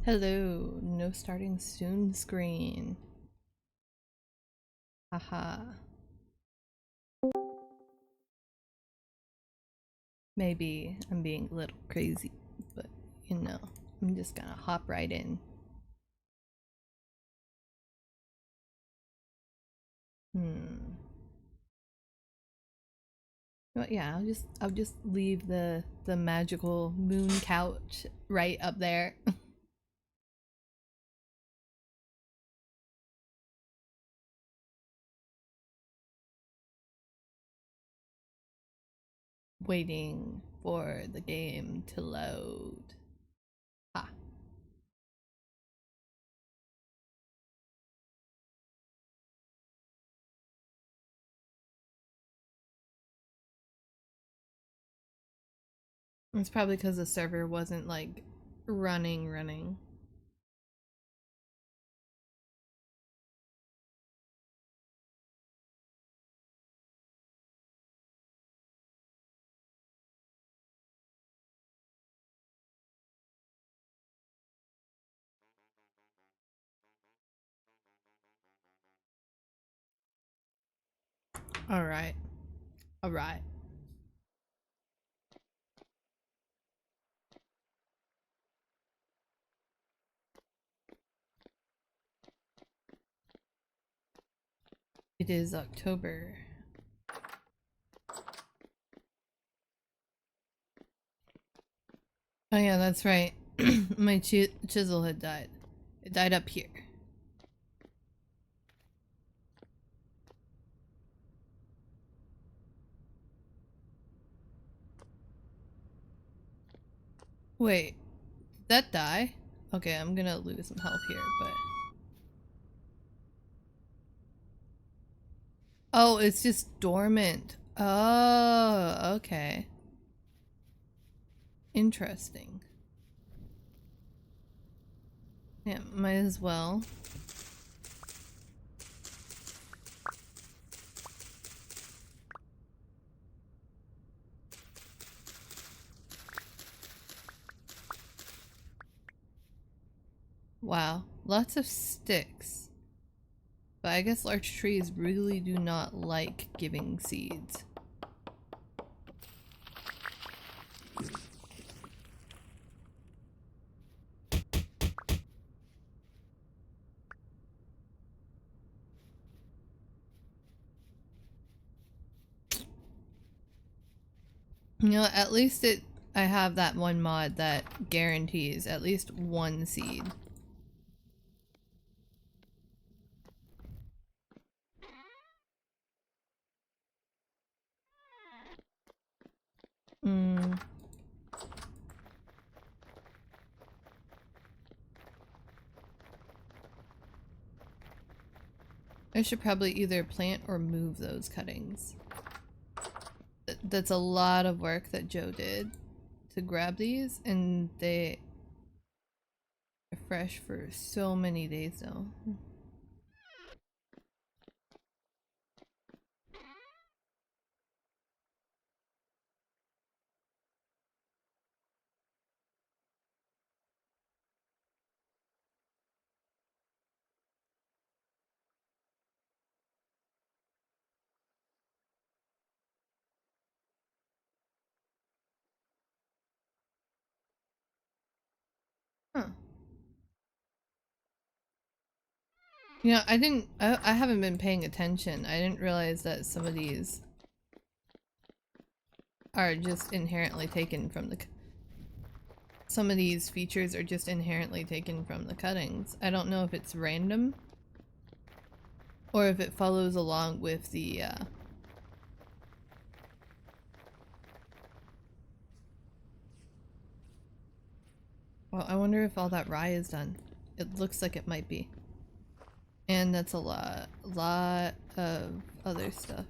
Hello, no starting soon screen. Haha. Maybe I'm being a little crazy, but you know, I'm just gonna hop right in. Hmm. Well, yeah, I'll just leave the magical moon couch right up there. Waiting for the game to load. Ah. It's probably because the server wasn't like running. Alright. Alright. It is October. Oh yeah, that's right. My chisel had died. It died up here. Wait, did that die? Okay, I'm gonna lose some health here, but... Oh, it's just dormant. Oh, okay. Interesting. Yeah, might as well. Wow, lots of sticks. But I guess large trees really do not like giving seeds. You know, at least I have that one mod that guarantees at least one seed. Hmm. I should probably either plant or move those cuttings. That's a lot of work that Joe did to grab these, and they are fresh for so many days now. Huh. You know, I haven't been paying attention. I didn't realize that some of these are just inherently taken from some of these features are just inherently taken from the cuttings. I don't know if it's random or if it follows along with the well, I wonder if all that rye is done. It looks like it might be. And that's a lot of other stuff.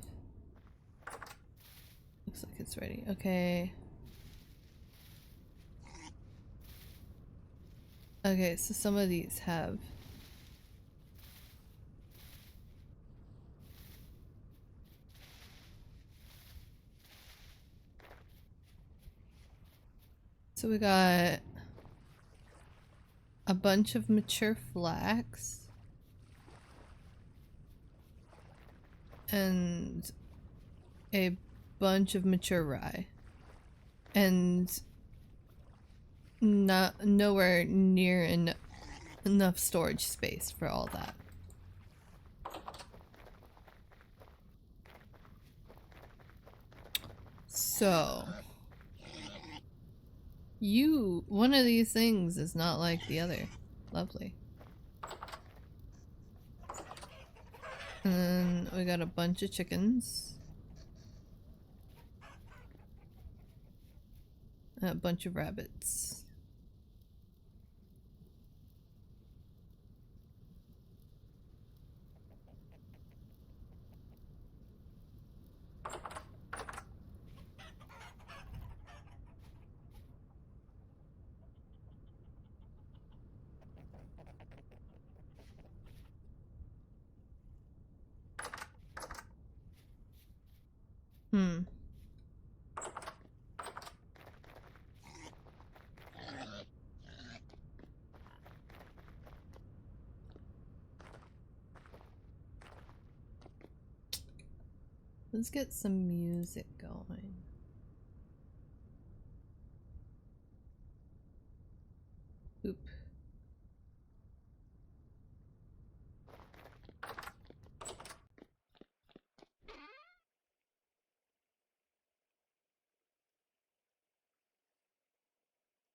Looks like it's ready. Okay. Okay, so some of these have... So we got... a bunch of mature flax and a bunch of mature rye, and nowhere near enough storage space for all that. So one of these things is not like the other. Lovely. And then we got a bunch of chickens. And a bunch of rabbits. Hmm. Let's get some music going. Oop.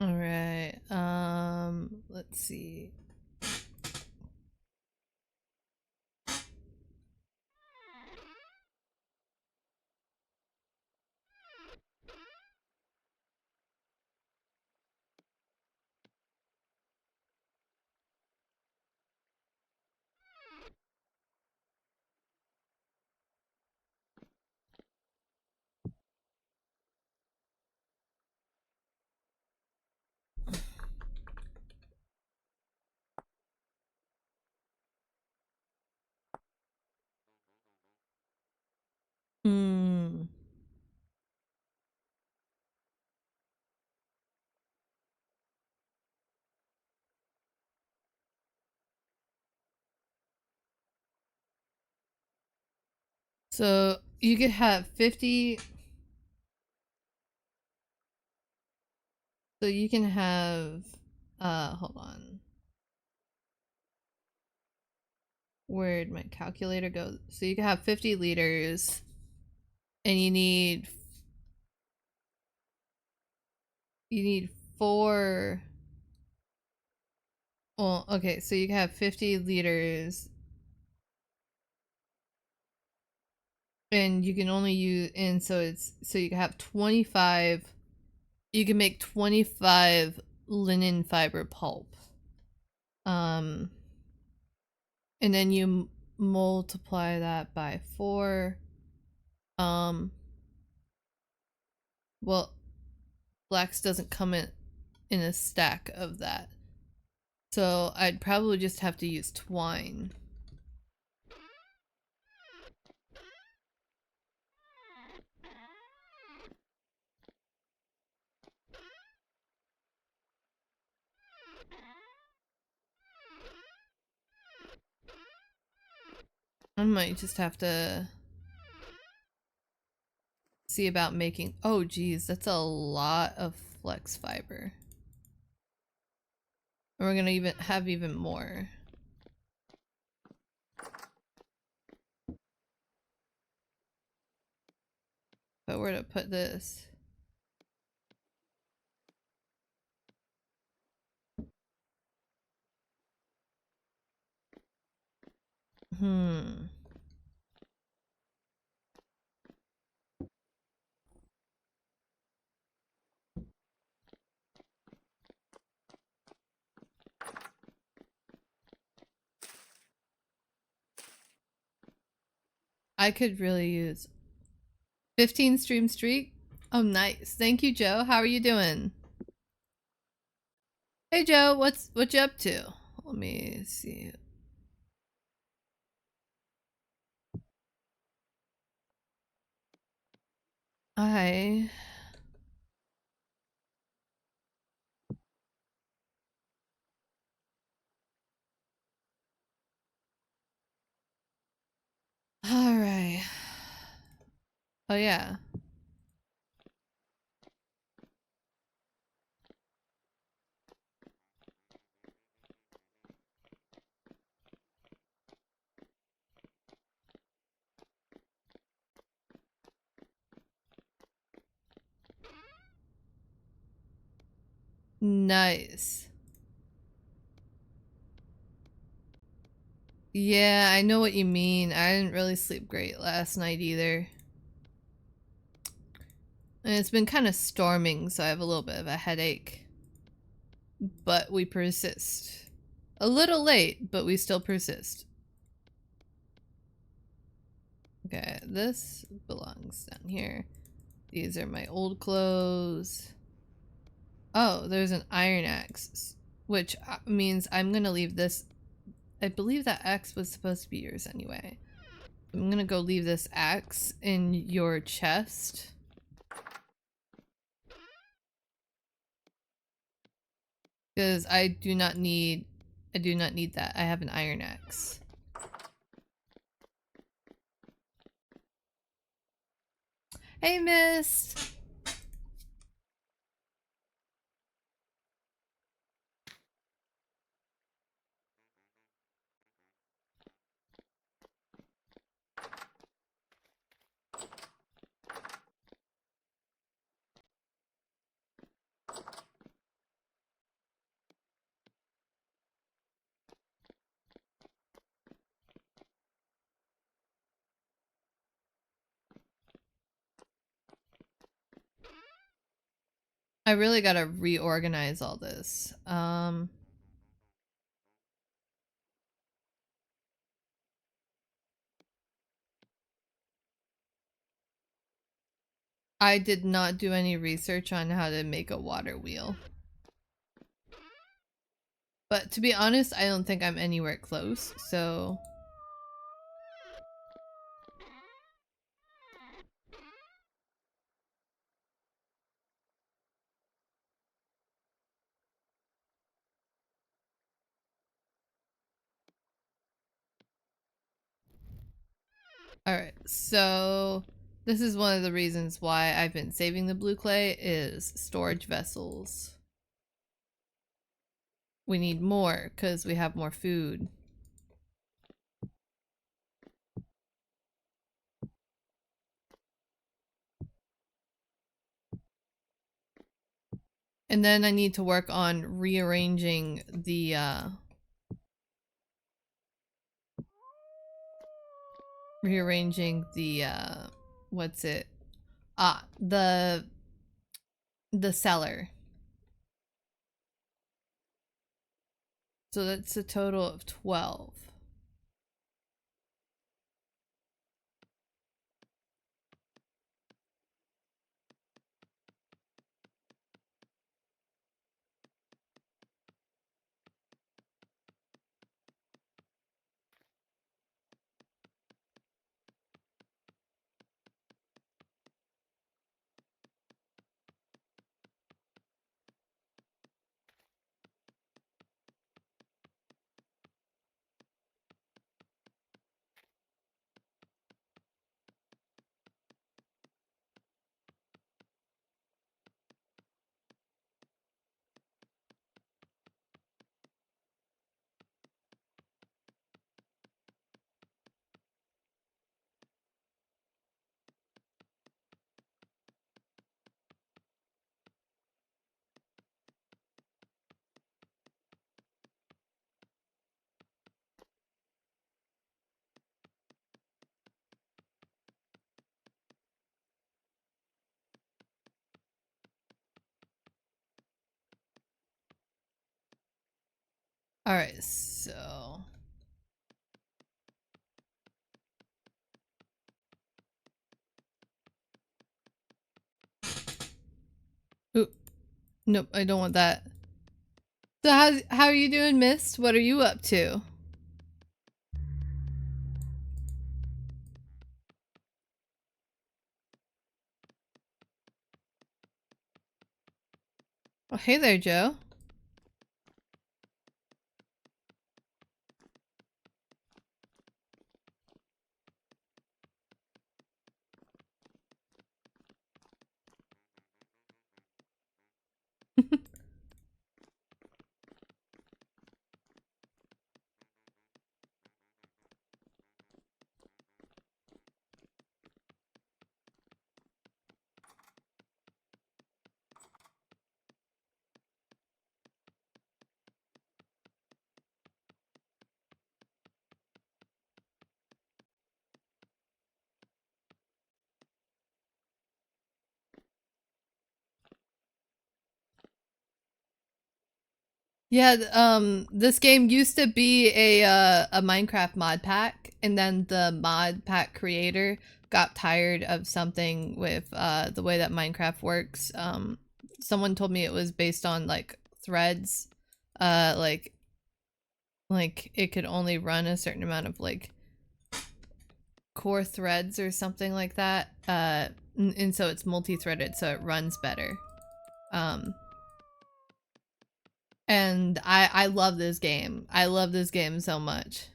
Alright, let's see. Hmm. So you could have 50. So you can have, hold on. Where'd my calculator go? So you can have 50 liters and you need 4. Well, okay, so you can have 50 liters and you can only use, and so you can have 25. You can make 25 linen fiber pulp. Um, and then you multiply that by 4. Um, well, flax doesn't come in a stack of that. So I'd probably just have to use twine. I might just have to see about making. Oh geez, that's a lot of flex fiber. And we're gonna even have even more. But where to put this? Hmm. I could really use 15 stream streak. Oh nice. Thank you, Joe. How are you doing? Hey Joe, what you up to? Let me see. I Oh yeah. Nice. Yeah, I know what you mean. I didn't really sleep great last night either. And it's been kind of storming, so I have a little bit of a headache. But we persist. A little late, but we still persist. Okay, this belongs down here. These are my old clothes. Oh, there's an iron axe, which means I'm gonna leave this. I believe that axe was supposed to be yours anyway. I'm gonna go leave this axe in your chest. Because I do not need that. I have an iron axe. Hey, Mist! I really gotta reorganize all this. I did not do any research on how to make a water wheel. But to be honest, I don't think I'm anywhere close, so... Alright, so... This is one of the reasons why I've been saving the blue clay is storage vessels. We need more, because we have more food. And then I need to work on rearranging the, what's it? Ah, the cellar. So that's a total of 12. Alright, so... Ooh, nope, I don't want that. So how are you doing, Mist? What are you up to? Oh, hey there, Joe. Yeah, this game used to be a Minecraft mod pack, and then the mod pack creator got tired of something with the way that Minecraft works. Someone told me it was based on like threads, uh, like like it could only run a certain amount of like core threads or something like that. And so it's multi-threaded, so it runs better. Um, and I love this game. I love this game so much.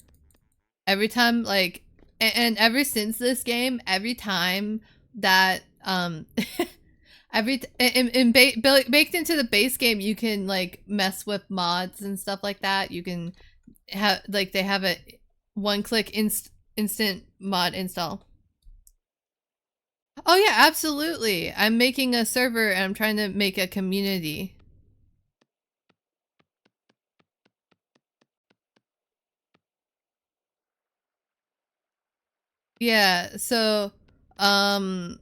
Every time, like, and ever since this game, every time that baked into the base game, you can like mess with mods and stuff like that. You can have like they have a one-click instant mod install. Oh yeah, absolutely. I'm making a server and I'm trying to make a community. Yeah, so um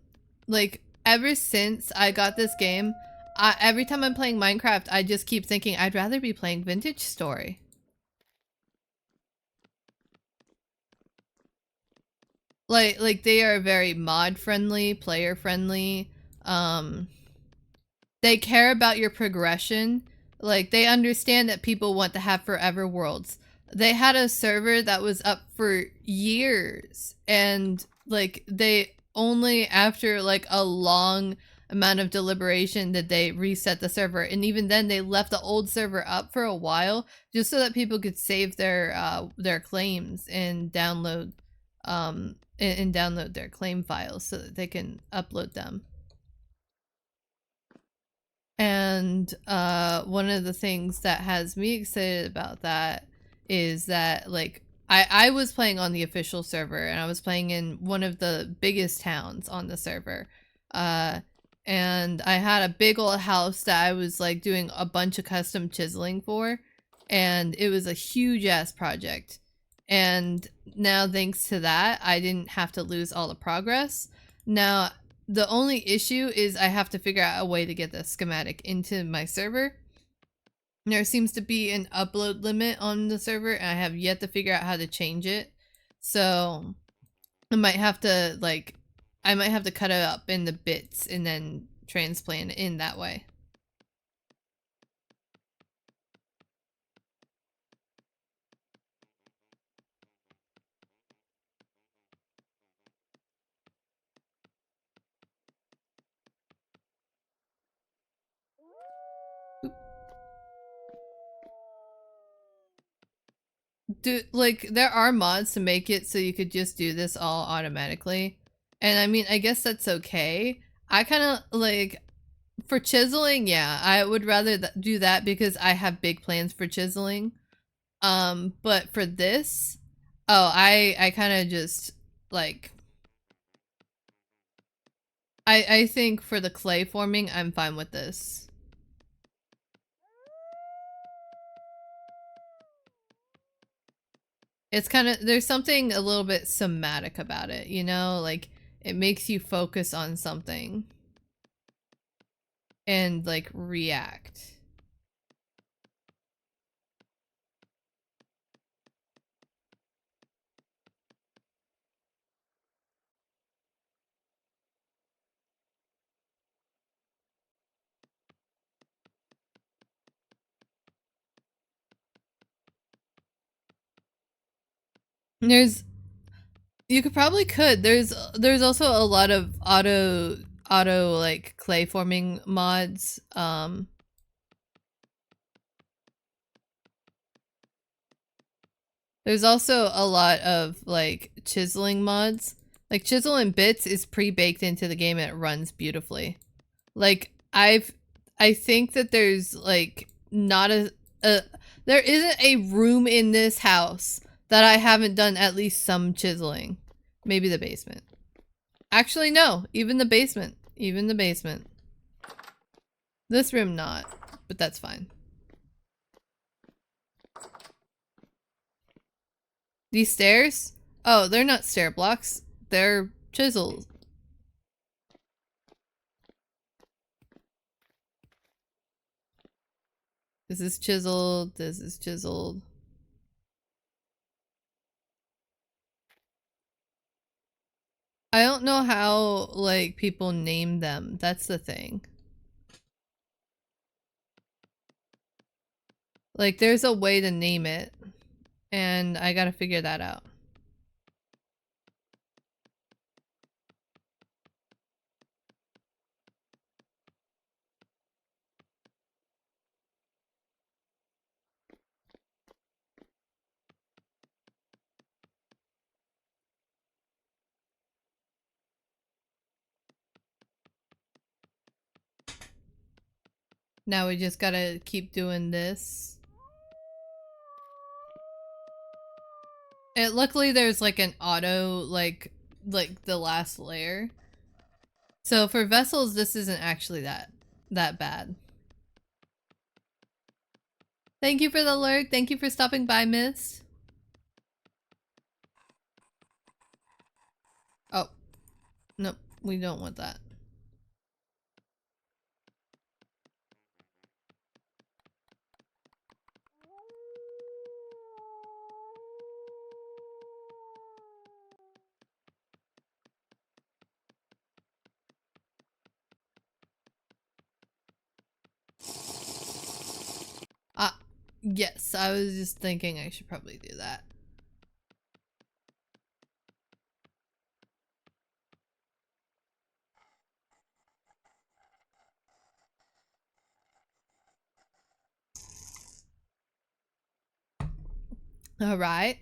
like ever since I got this game, every time I'm playing Minecraft, I just keep thinking I'd rather be playing Vintage Story. Like they are very mod friendly, player friendly. Um they care about your progression. Like they understand that people want to have forever worlds. They had a server that was up for years and like they only after like a long amount of deliberation did they reset the server, and even then they left the old server up for a while just so that people could save their claims and download and download their claim files so that they can upload them. And one of the things that has me excited about that is that like I was playing on the official server and I was playing in one of the biggest towns on the server. Uh and I had a big old house that I was like doing a bunch of custom chiseling for, and it was a huge ass project. And now thanks to that, I didn't have to lose all the progress. Now the only issue is I have to figure out a way to get the schematic into my server. There seems to be an upload limit on the server, and I have yet to figure out how to change it. So I might have to like, I might have to cut it up into bits and then transplant it in that way. Do like there are mods to make it so you could just do this all automatically, and I mean I guess that's okay. I kind of like for chiseling, yeah, I would rather do that because I have big plans for chiseling. But for this, oh, I kind of just like I think for the clay forming, I'm fine with this. It's kind of there's something a little bit somatic about it, you know, like it makes you focus on something and like react. There's you could probably could. There's also a lot of auto like clay forming mods. There's also a lot of like chiseling mods. Like Chisel and Bits is pre-baked into the game and it runs beautifully. Like I think that there's like not a there isn't a room in this house that I haven't done at least some chiseling. Maybe the basement. Actually no, even the basement. Even the basement. This room not, but that's fine. These stairs? Oh, they're not stair blocks. They're chisels. This is chiseled. This is chiseled. I don't know how, like, people name them. That's the thing. Like, there's a way to name it, and I gotta figure that out. Now we just gotta keep doing this. And luckily there's like an auto, like the last layer. So for vessels, this isn't actually that bad. Thank you for the lurk. Thank you for stopping by, Miss. Oh, nope, we don't want that. Ah, yes, I was just thinking I should probably do that. All right,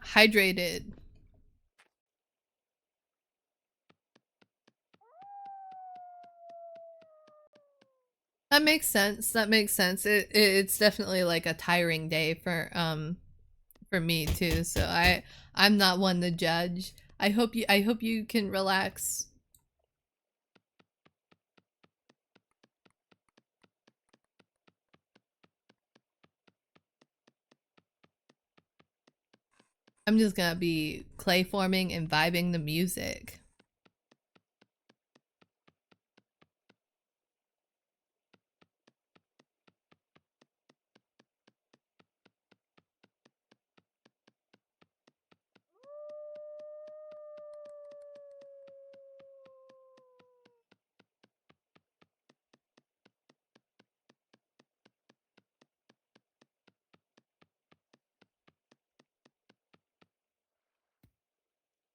hydrated. That makes sense. That makes sense. It's definitely like a tiring day for me too. So I'm not one to judge. I hope you can relax. I'm just gonna be clay forming and vibing the music.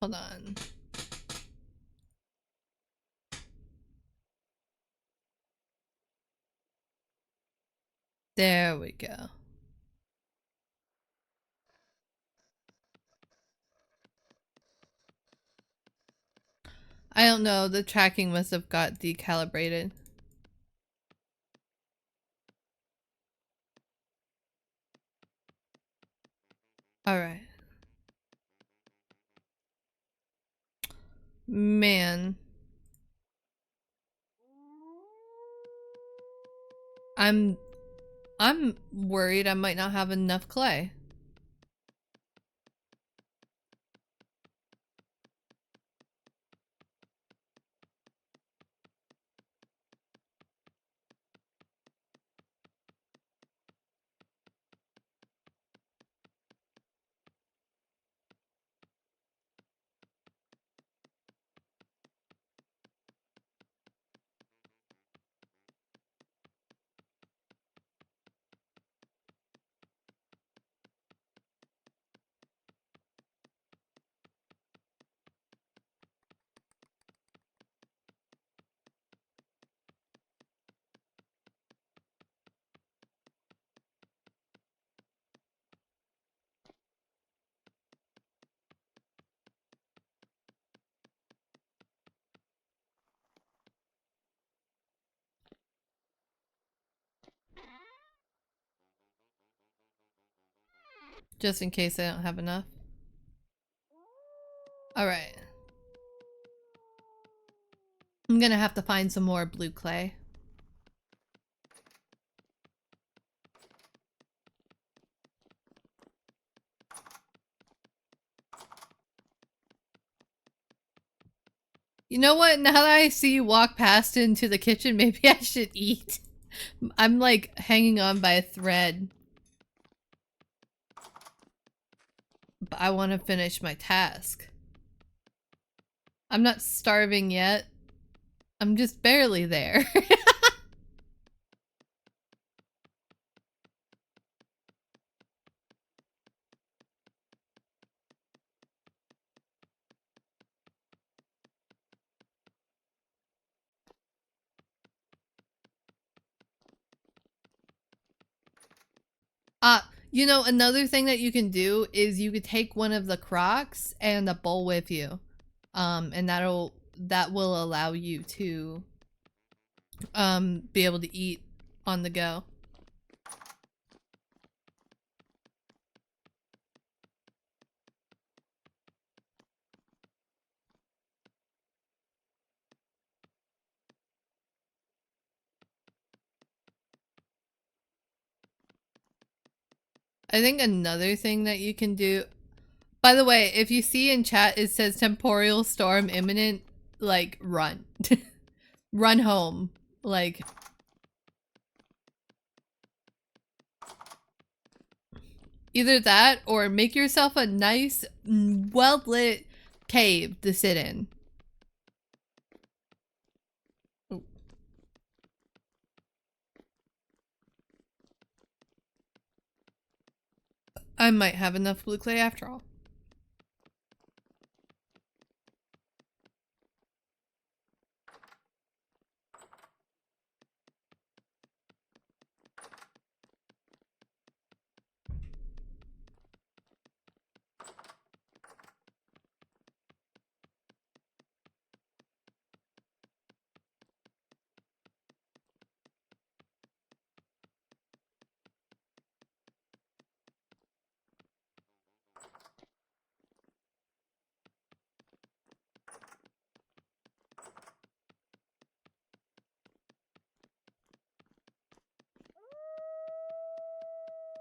Hold on. There we go. I don't know, the tracking must have got decalibrated. Alright. Man. I'm worried I might not have enough clay. Just in case I don't have enough. Alright. I'm gonna have to find some more blue clay. You know what? Now that I see you walk past into the kitchen, maybe I should eat. I'm like hanging on by a thread. But I want to finish my task. I'm not starving yet. I'm just barely there. You know, another thing that you can do is you could take one of the Crocs and a bowl with you. And that will allow you to be able to eat on the go. I think another thing that you can do. By the way, if you see in chat it says temporal storm imminent, like run. Run home. Like either that or make yourself a nice, well-lit cave to sit in. I might have enough blue clay after all.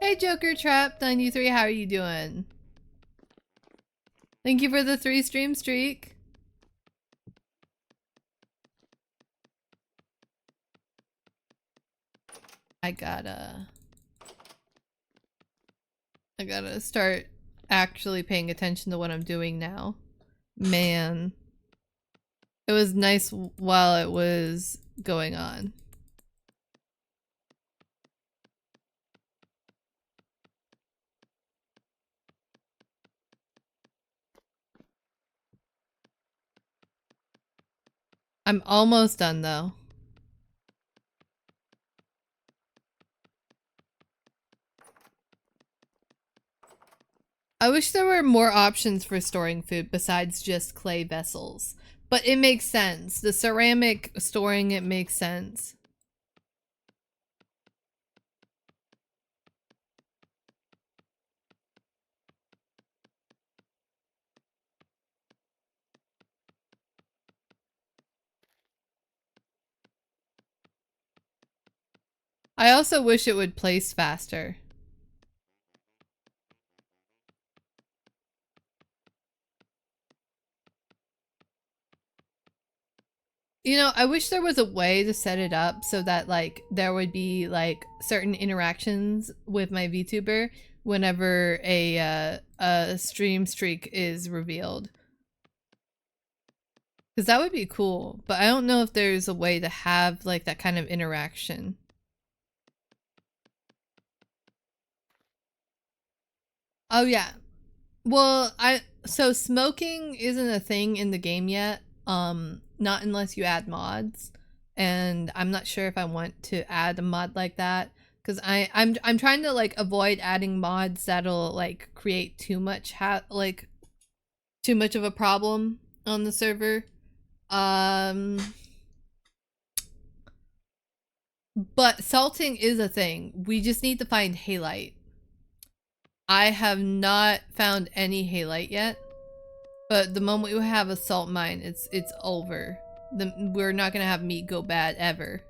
Hey Joker Trap 93, how are you doing? Thank you for the 3 stream streak. I gotta start actually paying attention to what I'm doing now. Man. It was nice while it was going on. I'm almost done though. I wish there were more options for storing food besides just clay vessels. But it makes sense. The ceramic storing it makes sense. I also wish it would place faster. You know, I wish there was a way to set it up so that like there would be like certain interactions with my VTuber whenever a stream streak is revealed. Because that would be cool, but I don't know if there's a way to have like that kind of interaction. Oh yeah. Well, so smoking isn't a thing in the game yet. Not unless you add mods. And I'm not sure if I want to add a mod like that cuz I'm trying to like avoid adding mods that'll like create too much too much of a problem on the server. But salting is a thing. We just need to find halite. I have not found any halite yet. But the moment we have a salt mine, it's over. We're not gonna have meat go bad ever.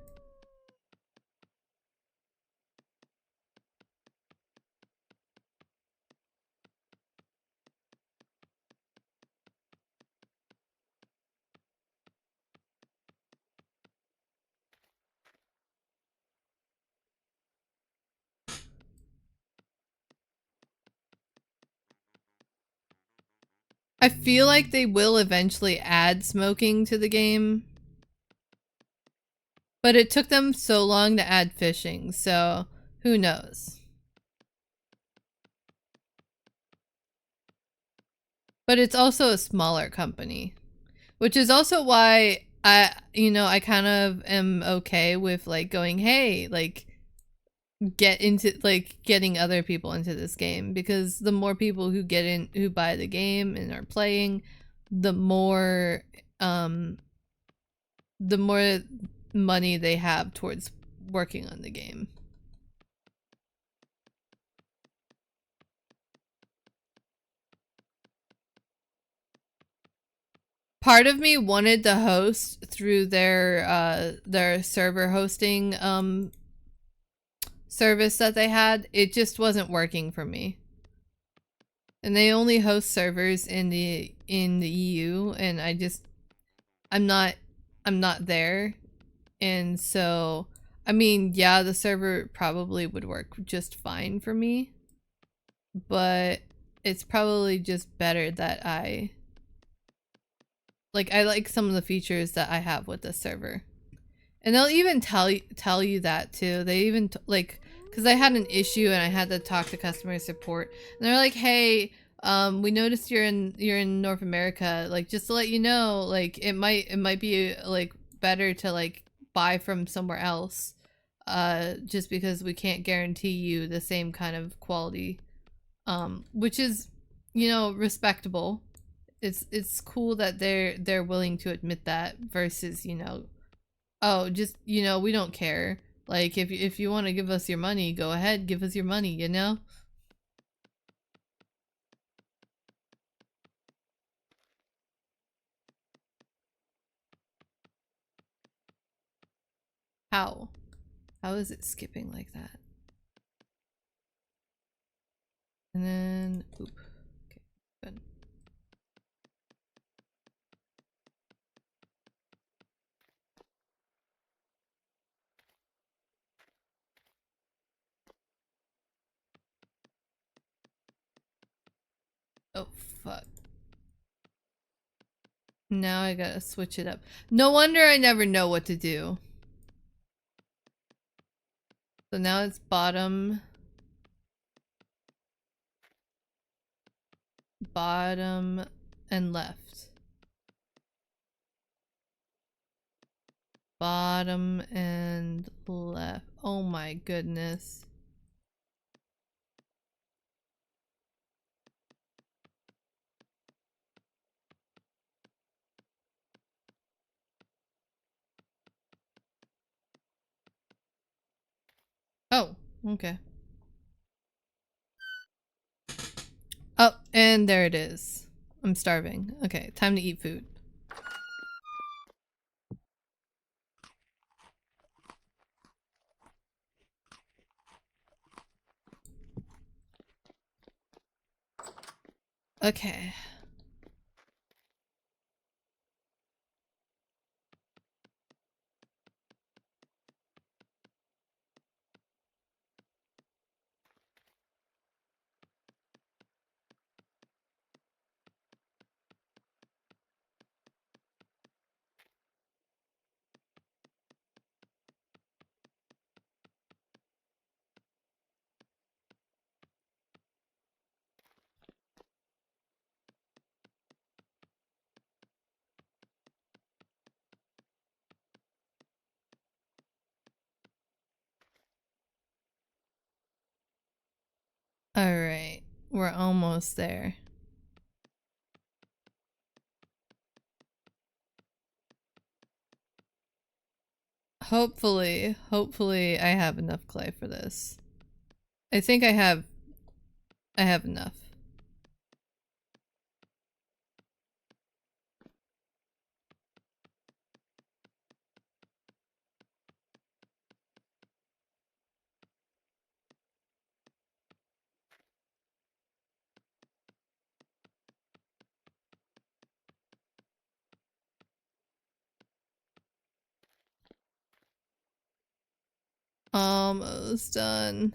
I feel like they will eventually add smoking to the game. But it took them so long to add fishing, so who knows? But it's also a smaller company, which is also why I kind of am okay with like going, hey, like get into like getting other people into this game, because the more people who get in, who buy the game and are playing, the more um the more money they have towards working on the game. Part of me wanted to host through their server hosting service that they had. It just wasn't working for me. And they only host servers in the EU, and I'm not I'm not there. And so I mean, yeah, the server probably would work just fine for me, but it's probably just better that I like some of the features that I have with this server. And they'll even tell you that too. They even like, because I had an issue and I had to talk to customer support, and they're like, "Hey, we noticed you're in North America. Like, just to let you know, like it might be like better to like buy from somewhere else, just because we can't guarantee you the same kind of quality, which is, respectable. It's cool that they're willing to admit that versus, oh, just, we don't care. Like, if you want to give us your money, go ahead, give us your money, you know? How? How is it skipping like that? And then, oop. Okay, good. Oh, fuck. Now I gotta switch it up. No wonder I never know what to do. So now it's bottom, bottom, and left. Bottom and left. Oh my goodness. Oh, okay. Oh, and there it is. I'm starving. Okay, time to eat food. Okay. Alright. We're almost there. Hopefully I have enough clay for this. I think I have enough. Almost done.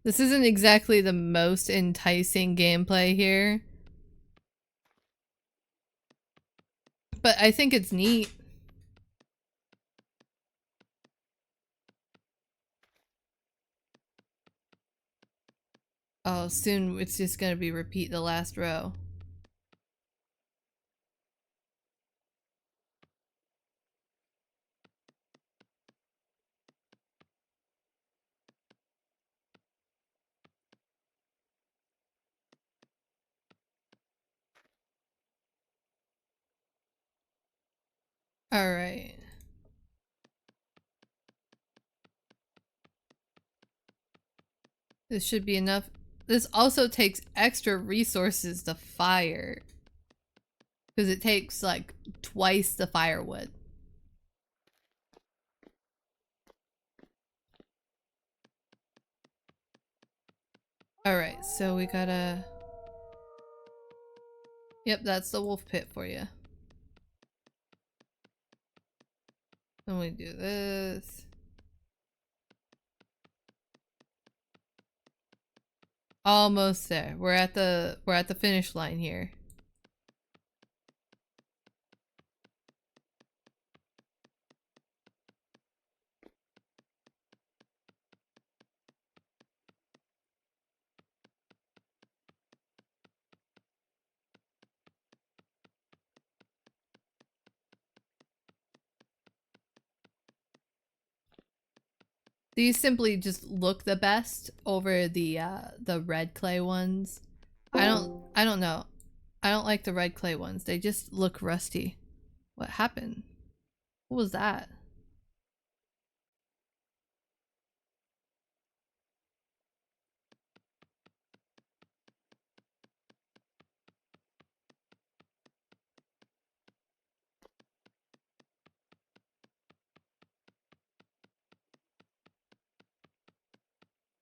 This isn't exactly the most enticing gameplay here. But I think it's neat. Oh, soon it's just gonna be repeat the last row. Alright. This should be enough. This also takes extra resources to fire. Because it takes like twice the firewood. Alright, so we gotta... Yep, that's the wolf pit for you. Then we do this. Almost there. We're at the finish line here. These simply just look the best over the red clay ones. I don't know. I don't like the red clay ones. They just look rusty. What happened? What was that?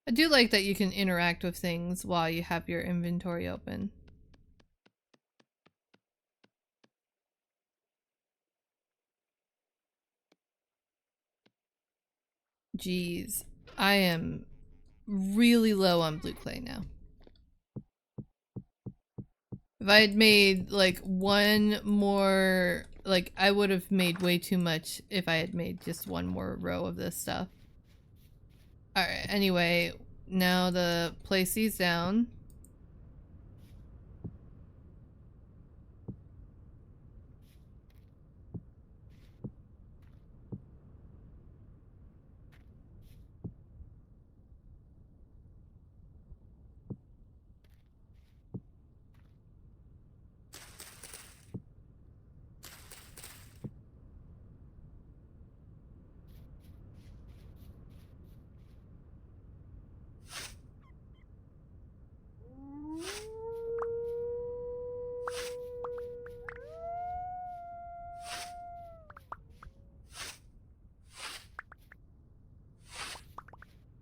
I do like that you can interact with things while you have your inventory open. Jeez, I am really low on blue clay now. If I had made like one more, like I would have made way too much if I had made just one more row of this stuff. Alright, anyway, now to place these down.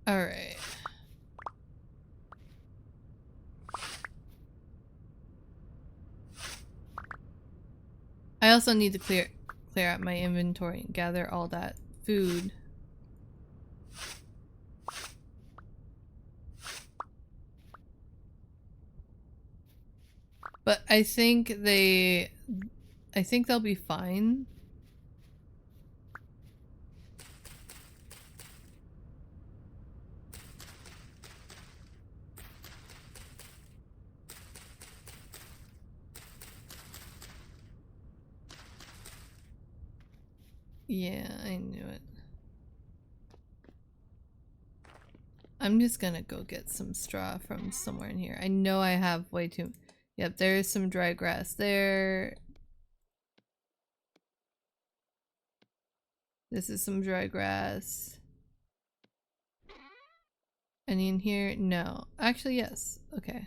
Alright. I also need to clear out my inventory and gather all that food. But I think they'll be fine. Yeah, I knew it. I'm just gonna go get some straw from somewhere in here. I know I have way too... Yep, there is some dry grass there. This is some dry grass. Any in here? No. Actually, yes. Okay.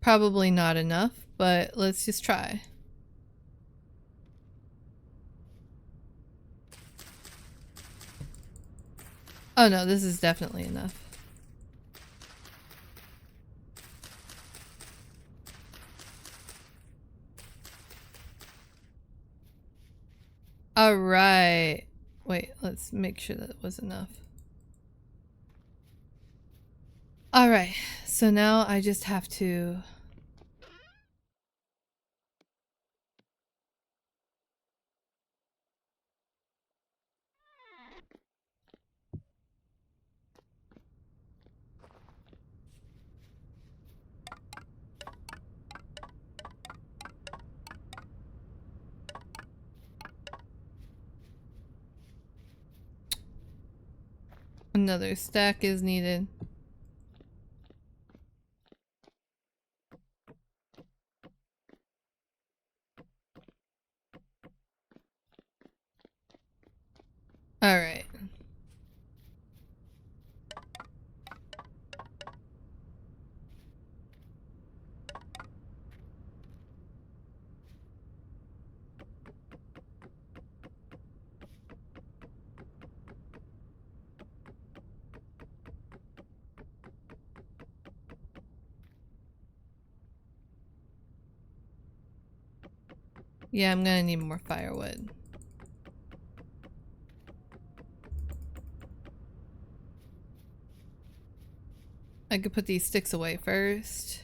Probably not enough, but let's just try. Oh no, this is definitely enough. Alright. Wait, let's make sure that was enough. Alright, so now I just have to... Another stack is needed. Alright. Yeah, I'm gonna need more firewood. I could put these sticks away first.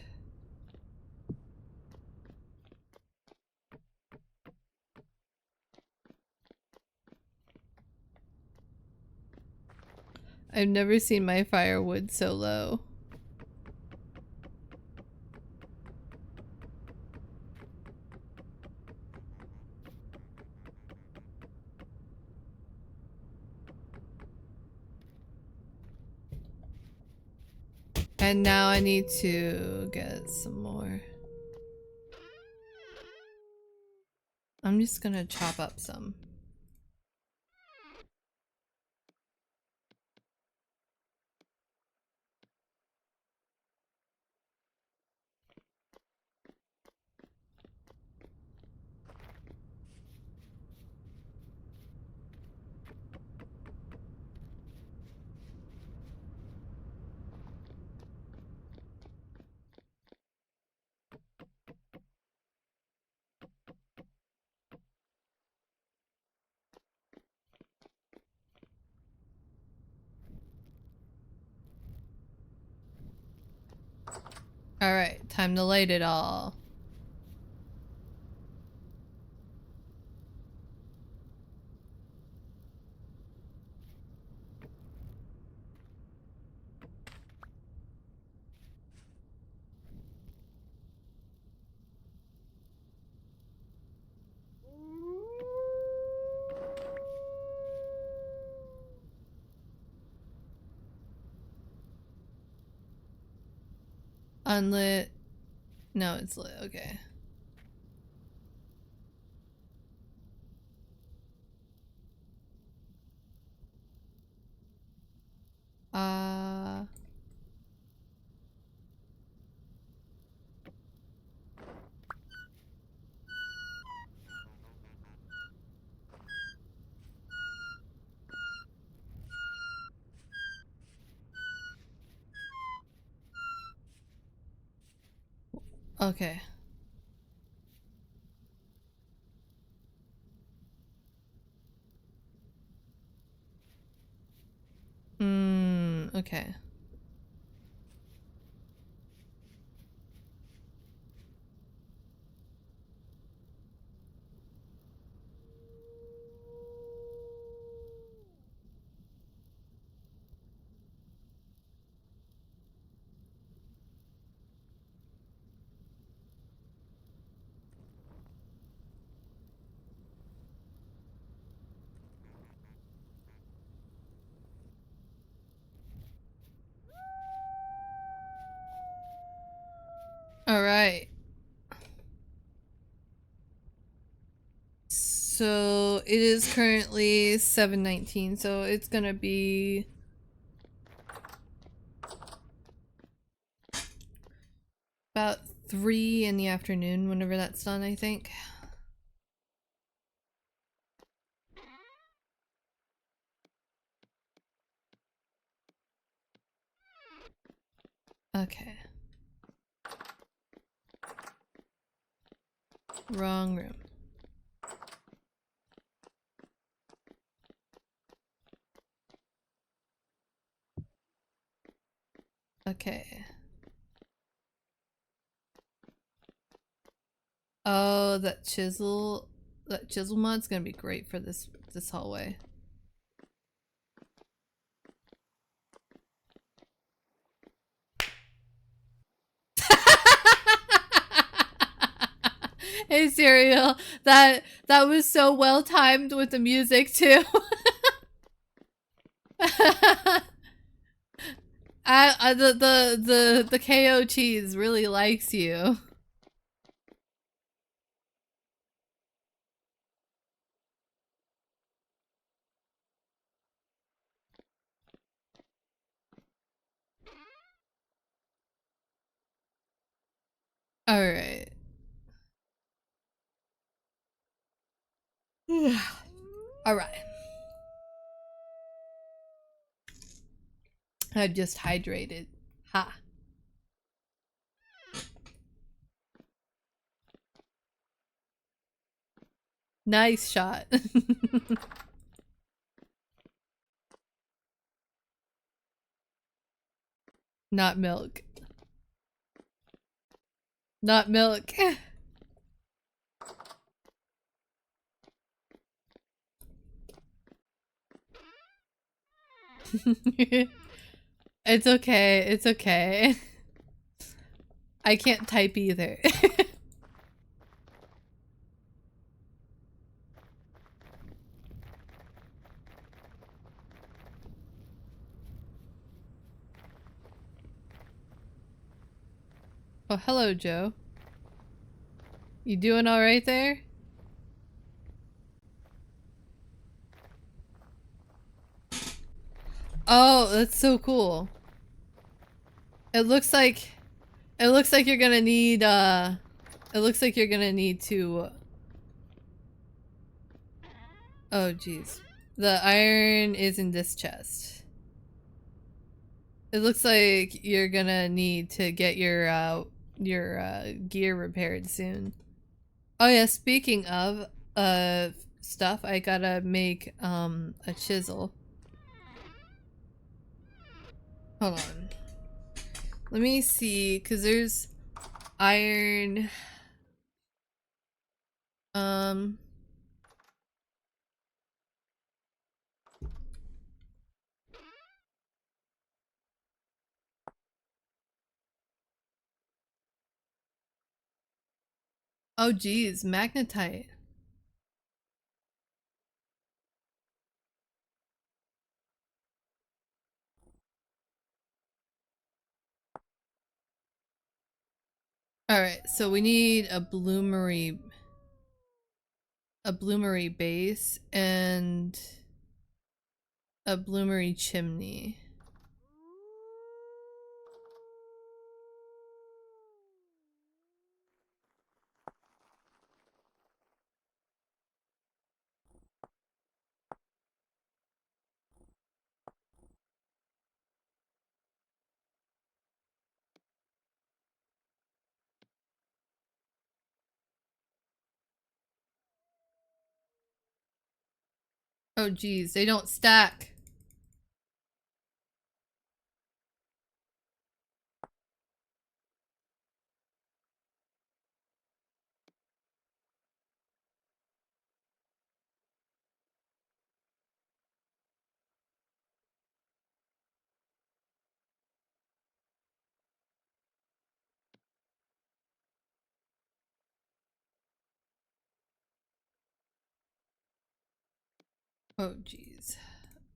I've never seen my firewood so low. And now I need to get some more. I'm just gonna chop up some. Alright, time to light it all. Unlit. No, it's lit. Okay. Uh... Okay. Okay. Alright. So it is currently 7:19, so it's gonna be about 3 in the afternoon whenever that's done, I think. Okay. Wrong room. Okay. Oh, that chisel mod's gonna be great for this hallway. Hey Cereal, that was so well timed with the music too. The KO cheese really likes you. All right. All right. I've just hydrated. Ha. Nice shot. Not milk. Not milk. It's okay. It's okay. I can't type either. Oh, hello, Joe. You doing all right there? Oh, that's so cool. It looks like you're gonna need it looks like you're gonna need to oh jeez. The iron is in this chest. It looks like you're gonna need to get your gear repaired soon. Oh yeah, speaking of stuff, I gotta make a chisel. Hold on. Let me see, cause there's iron. Um oh geez, magnetite. Alright, so we need a bloomery base and a bloomery chimney. Oh geez, they don't stack. Oh geez.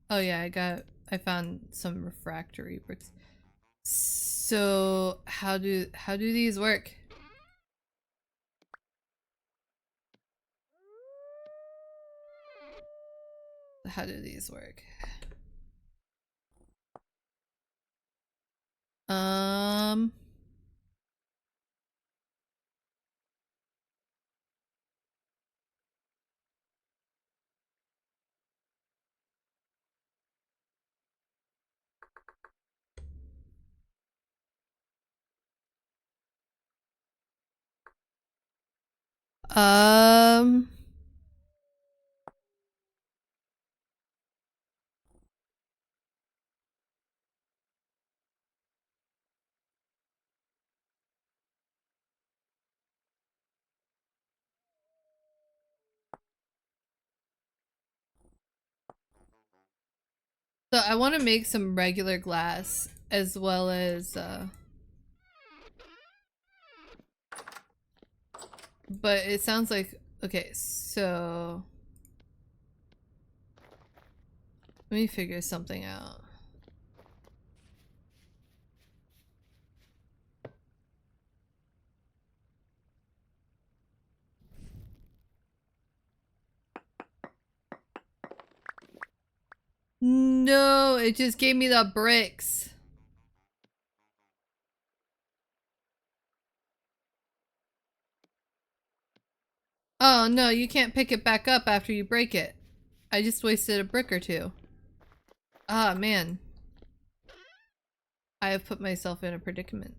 Oh yeah, I found some refractory bricks. So how do these work? How do these work? Um um So I want to make some regular glass as well as but it sounds like okay, so let me figure something out. No, it just gave me the bricks. Oh no, you can't pick it back up after you break it. I just wasted a brick or two. Ah, man. I have put myself in a predicament.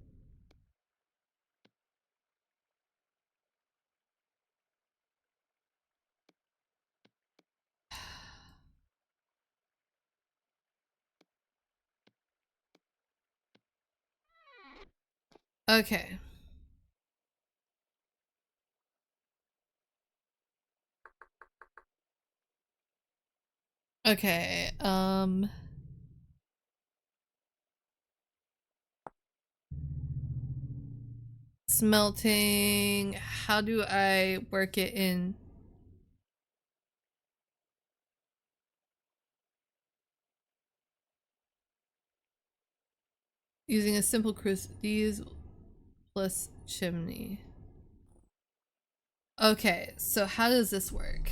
Okay. Okay, smelting. How do I work it in? Using a simple crucible. These plus chimney. Okay, so how does this work?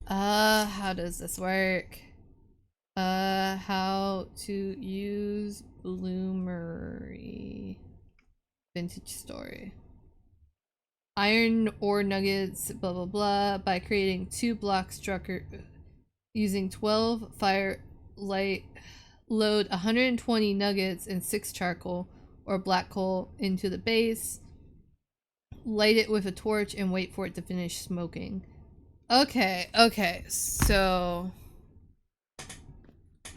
How does this work? How to use bloomery. Vintage story. Iron ore nuggets, blah blah blah, by creating 2 block structure using 12 firelight, load 120 nuggets and 6 charcoal or black coal into the base, light it with a torch and wait for it to finish smoking. Okay, so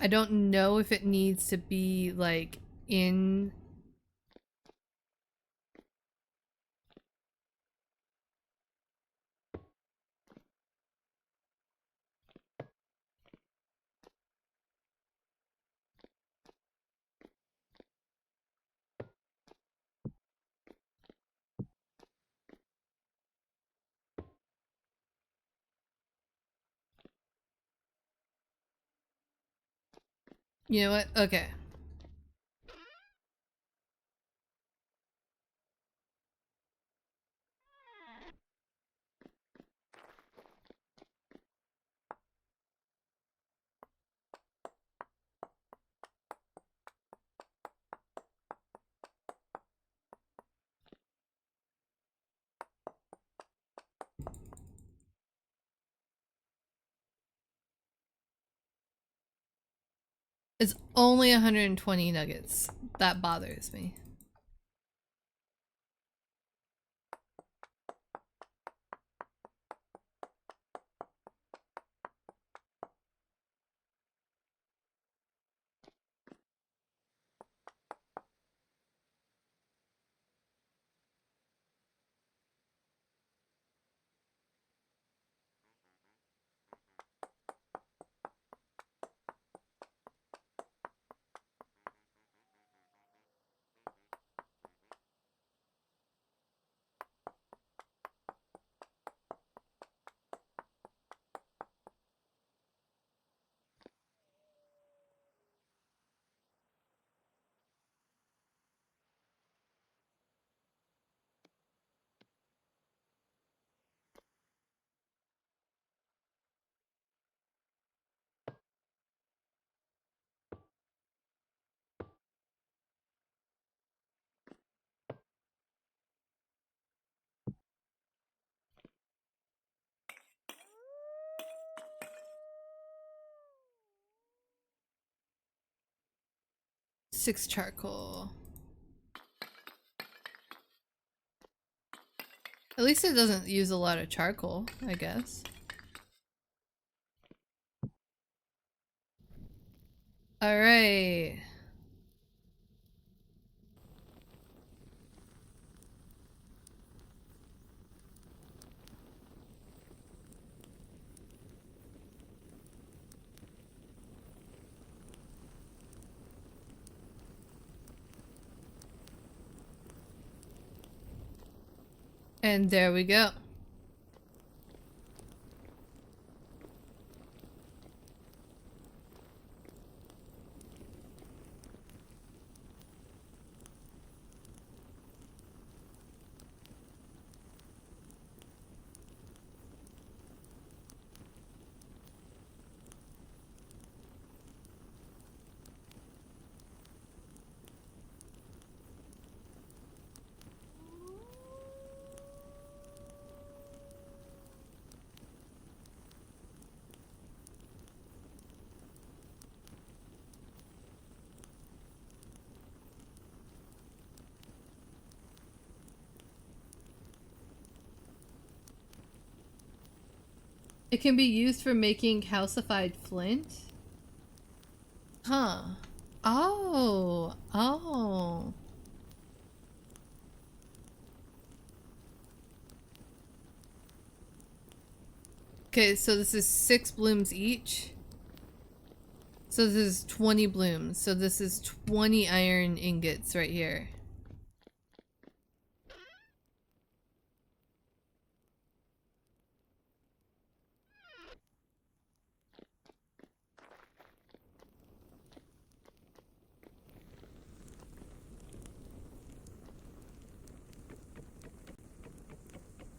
I don't know if it needs to be like in. You know what? Okay. It's only 120 nuggets. That bothers me. Six charcoal. At least it doesn't use a lot of charcoal, I guess. Alright. And there we go. It can be used for making calcified flint? Huh. Oh. Oh. Okay, so this is 6 blooms each. So this is 20 blooms. So this is 20 iron ingots right here.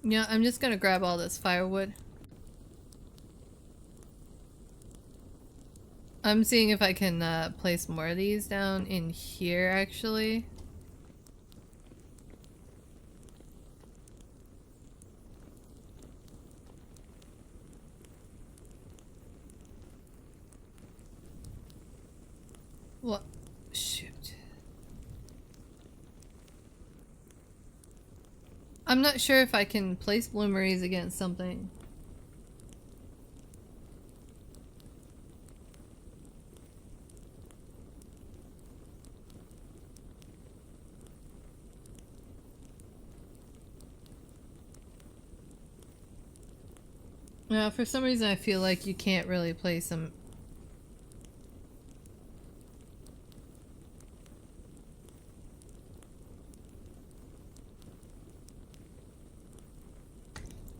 Yeah, I'm just gonna grab all this firewood. I'm seeing if I can place more of these down in here, actually. What? Shoot. I'm not sure if I can place bloomeries against something. Yeah, for some reason I feel like you can't really place them.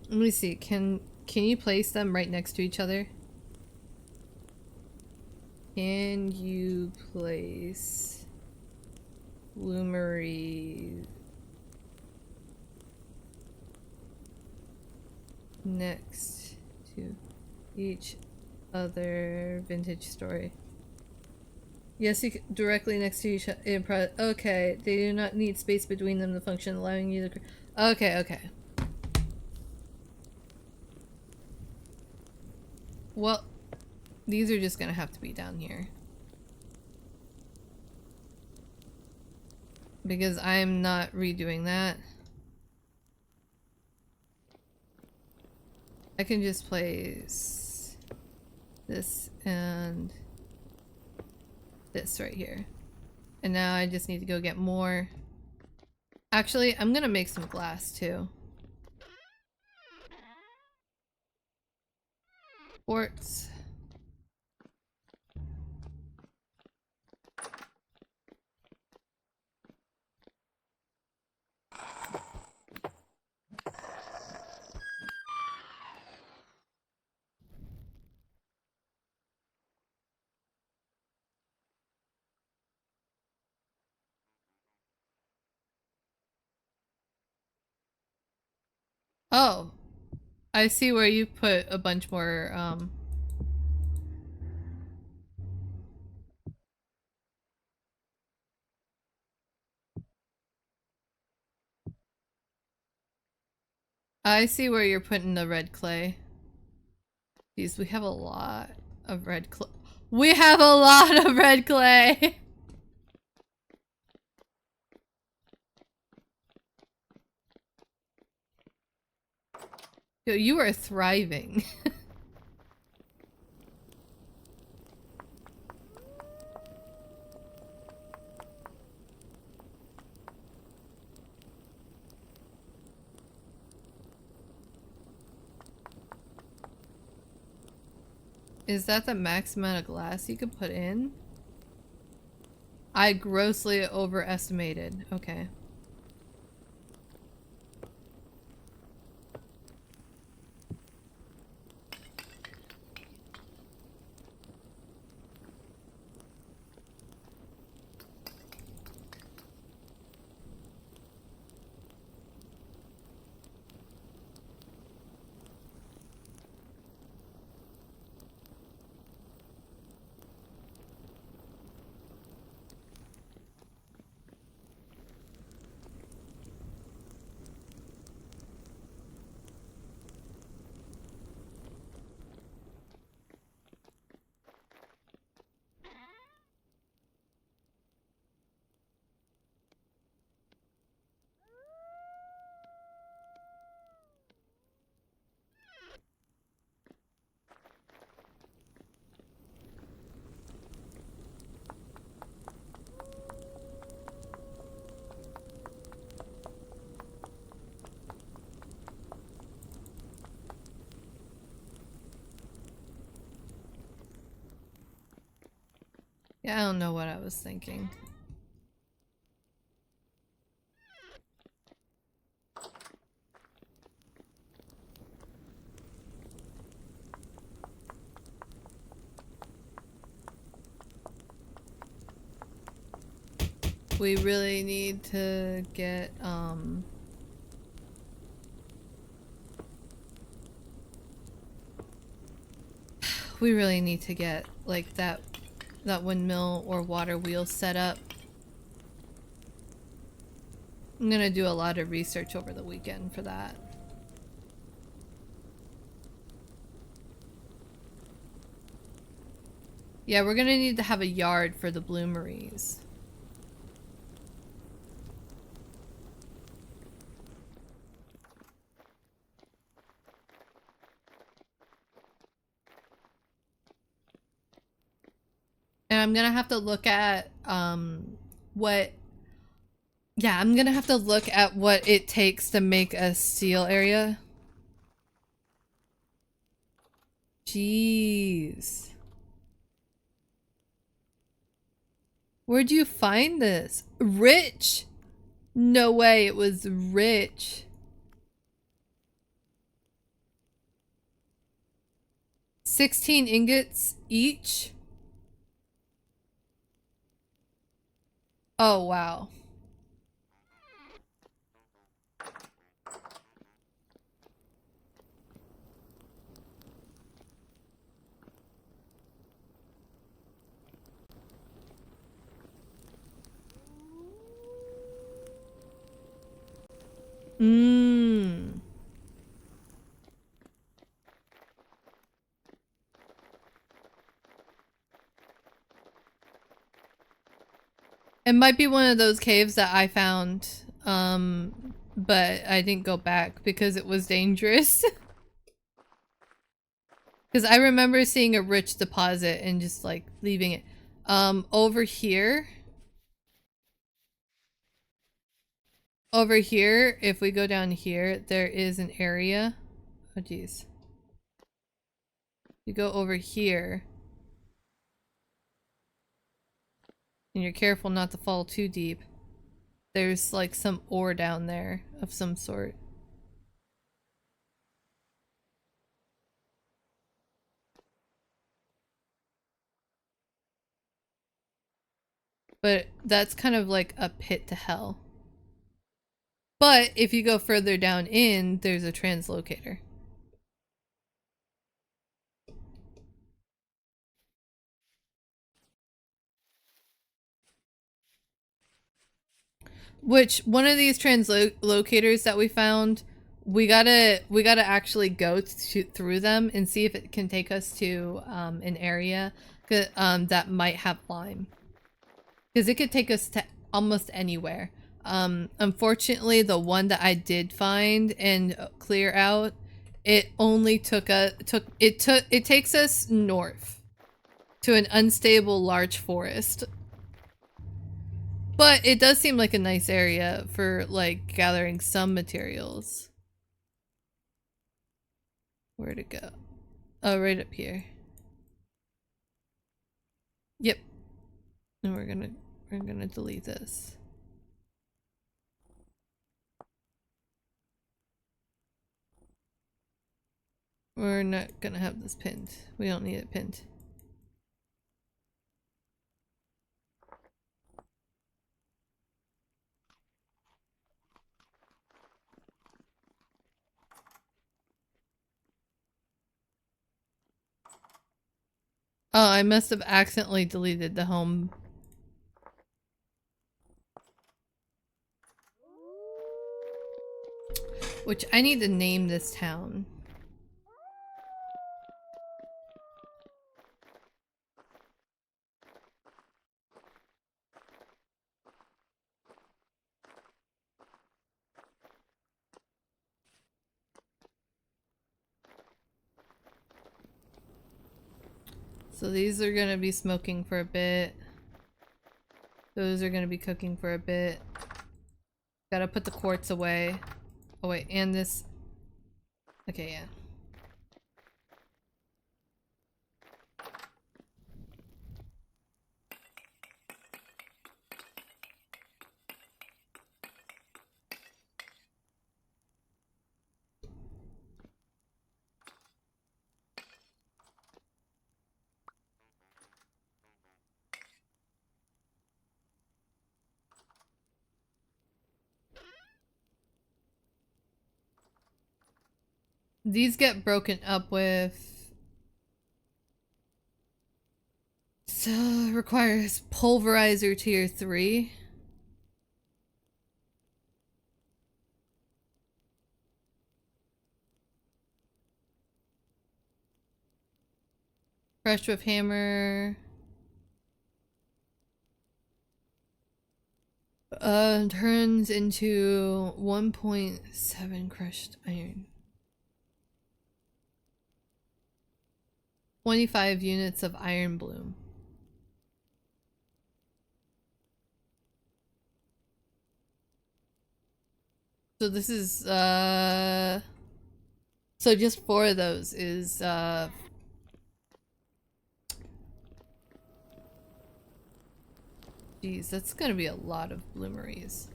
Let me see. Can you place them right next to each other? Can you place bloomery next to each other? Vintage story. Yes, you can, directly next to each other. Okay, they do not need space between them to function, allowing you to. Okay, okay. Well, these are just gonna have to be down here. Because I'm not redoing that. I can just place this and this right here. And now I just need to go get more. Actually, I'm gonna make some glass too. Quartz. Oh, I see where you put a bunch more, I see where you're putting the red clay. Jeez, we have a lot of red clay. We have a lot of red clay! Yo, you are thriving. Is that the max amount of glass you could put in? I grossly overestimated. Okay. Yeah, I don't know what I was thinking. We really need to get, we really need to get, like, that windmill or water wheel set up. I'm gonna do a lot of research over the weekend for that. Yeah, we're gonna need to have a yard for the bloomeries. And I'm gonna have to look at, what... Yeah, I'm gonna have to look at what it takes to make a seal area. Jeez. Where'd you find this? Rich? No way, it was rich. 16 ingots each? Oh, wow. Mmm. It might be one of those caves that I found, but I didn't go back because it was dangerous. Because I remember seeing a rich deposit and just like leaving it. Over here. Over here, if we go down here, there is an area. Oh geez. You go over here. And you're careful not to fall too deep. There's like some ore down there of some sort. But that's kind of like a pit to hell. But if you go further down in, there's a translocator. Which one of these translocators that we found, we gotta actually go through them and see if it can take us to an area that might have lime, because it could take us to almost anywhere. Unfortunately, the one that I did find and clear out, it only it takes us north to an unstable large forest. But it does seem like a nice area for, like, gathering some materials. Where'd it go? Oh, right up here. Yep. And we're gonna delete this. We're not gonna have this pinned. We don't need it pinned. Oh, I must have accidentally deleted the home. Which I need to name this town. So these are gonna be smoking for a bit. Those are gonna be cooking for a bit. Gotta put the quartz away. Oh wait, and this... Okay, yeah. these get broken up with. So requires pulverizer tier 3. Crush with hammer. Turns into 1.7 crushed iron. 25 units of iron bloom. So this is, so just 4 of those is, geez, that's gonna be a lot of bloomeries.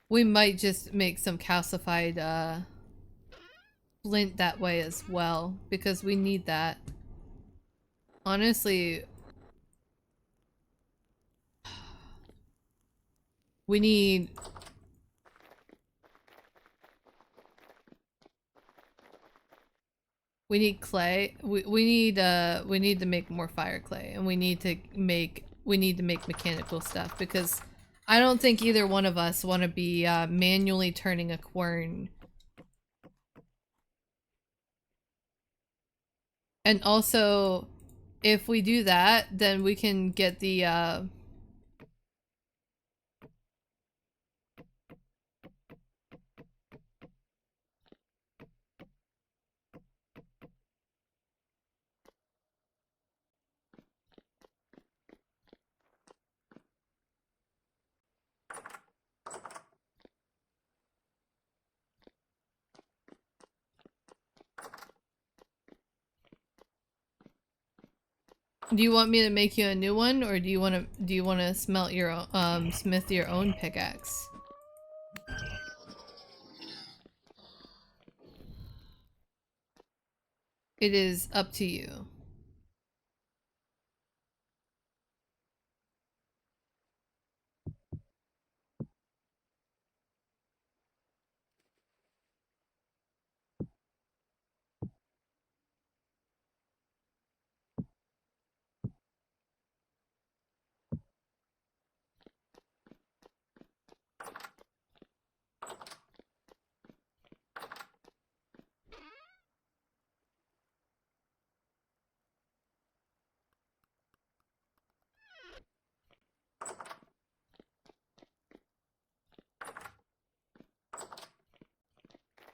We might just make some calcified, flint that way as well, because we need that. Honestly, we need... We need clay. We need to make more fire clay, and we need to make mechanical stuff, because I don't think either one of us want to be manually turning a quern. And also, if we do that, then we can get the do you want me to make you a new one, or do you want to smelt your smith your own pickaxe? It is up to you.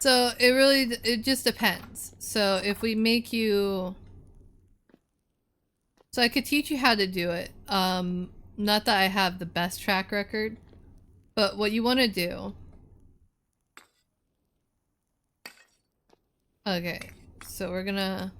So it just depends. So if we make you, so I could teach you how to do it. Not that I have the best track record, but what you want to do. Okay, so we're gonna.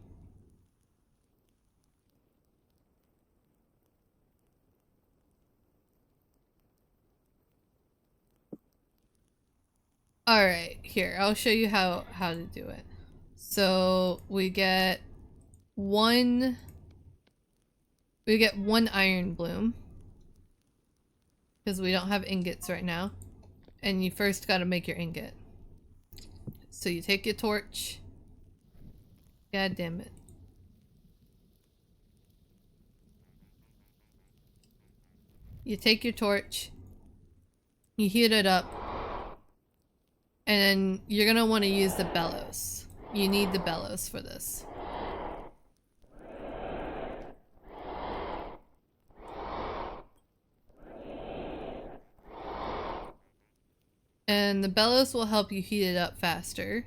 All right, here I'll show you how to do it. So we get one iron bloom because we don't have ingots right now, and you first got to make your ingot. So you take your torch. God damn it. You take your torch, you heat it up, and then you're gonna want to use the bellows. You need the bellows for this. And the bellows will help you heat it up faster.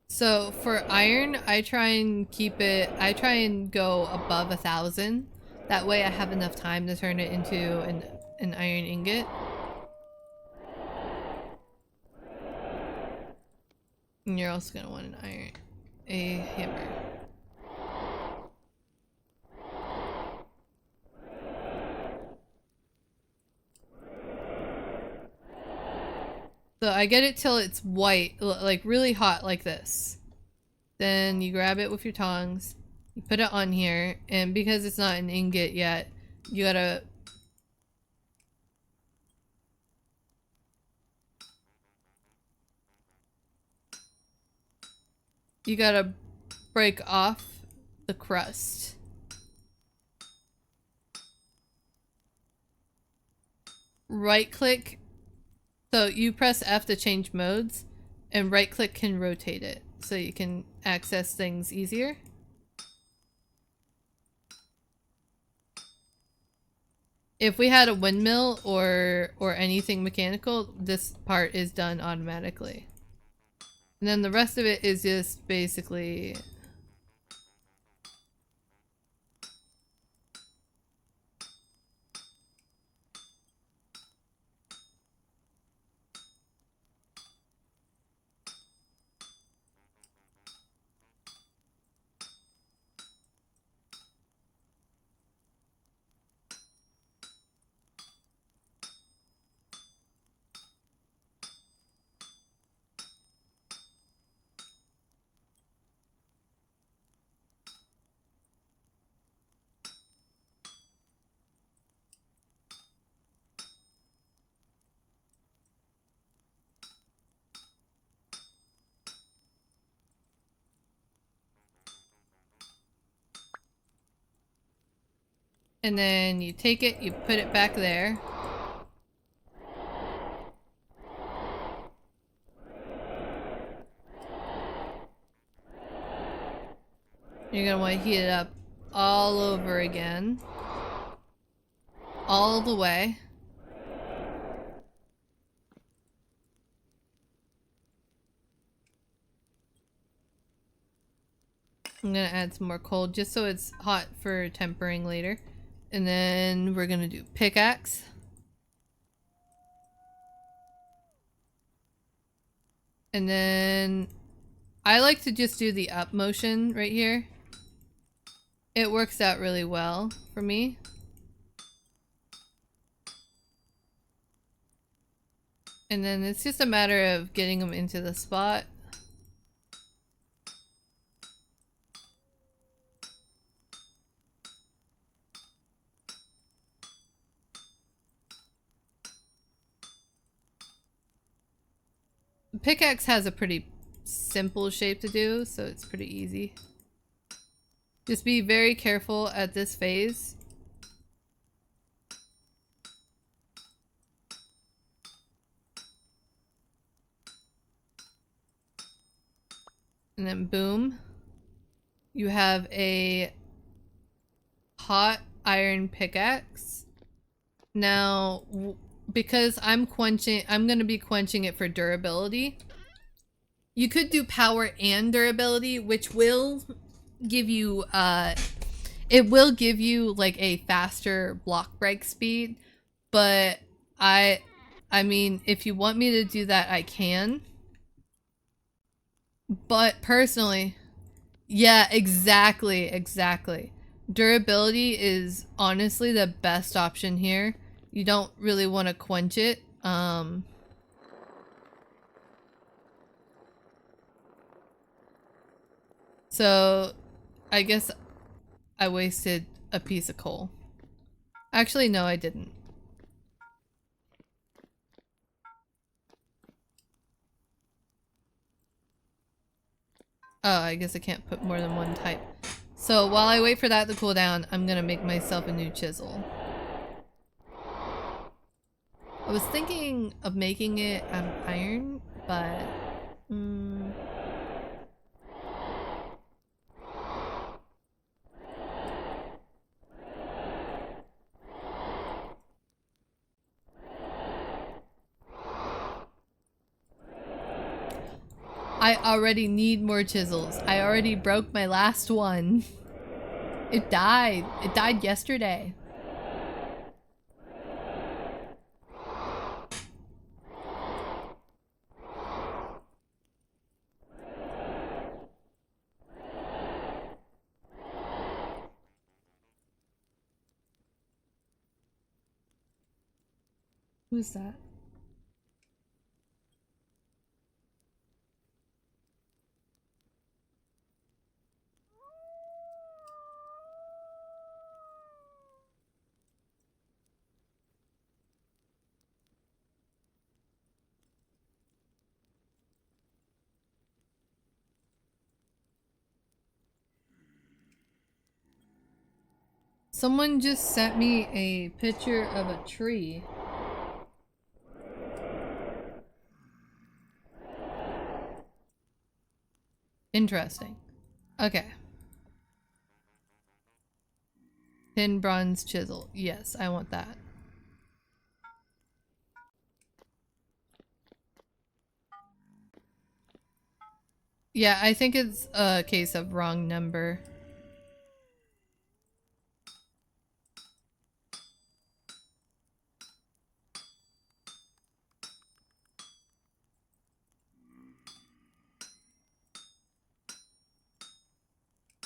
So for iron, I try and go above 1,000. That way I have enough time to turn it into an iron ingot. And you're also gonna want a hammer. So I get it till it's white, like really hot like this. Then you grab it with your tongs, you put it on here, and because it's not an ingot yet, you gotta break off the crust. Right click, so you press F to change modes, and right click can rotate it so you can access things easier. If we had a windmill or anything mechanical, this part is done automatically. And then the rest of it is just basically and then you take it, you put it back there. You're gonna want to heat it up all over again. All the way. I'm gonna add some more coal just so it's hot for tempering later. And then we're gonna do pickaxe. And then I like to just do the up motion right here. It works out really well for me. And then it's just a matter of getting them into the spot. The pickaxe has a pretty simple shape to do, so it's pretty easy. Just be very careful at this phase. And then boom. You have a hot iron pickaxe. Now, because I'm gonna be quenching it for durability. You could do power and durability, which will give you, it will give you like a faster block break speed, but I mean, if you want me to do that, I can. But personally, yeah, exactly. Durability is honestly the best option here. You don't really want to quench it. So I guess I wasted a piece of coal. Actually, no, I didn't. Oh, I guess I can't put more than one type. So while I wait for that to cool down, I'm gonna make myself a new chisel. I was thinking of making it out of iron, but... I already need more chisels. I already broke my last one. It died. It died yesterday. Who's that? Someone just sent me a picture of a tree. Interesting. Okay. Tin bronze chisel. Yes, I want that. Yeah, I think it's a case of wrong number.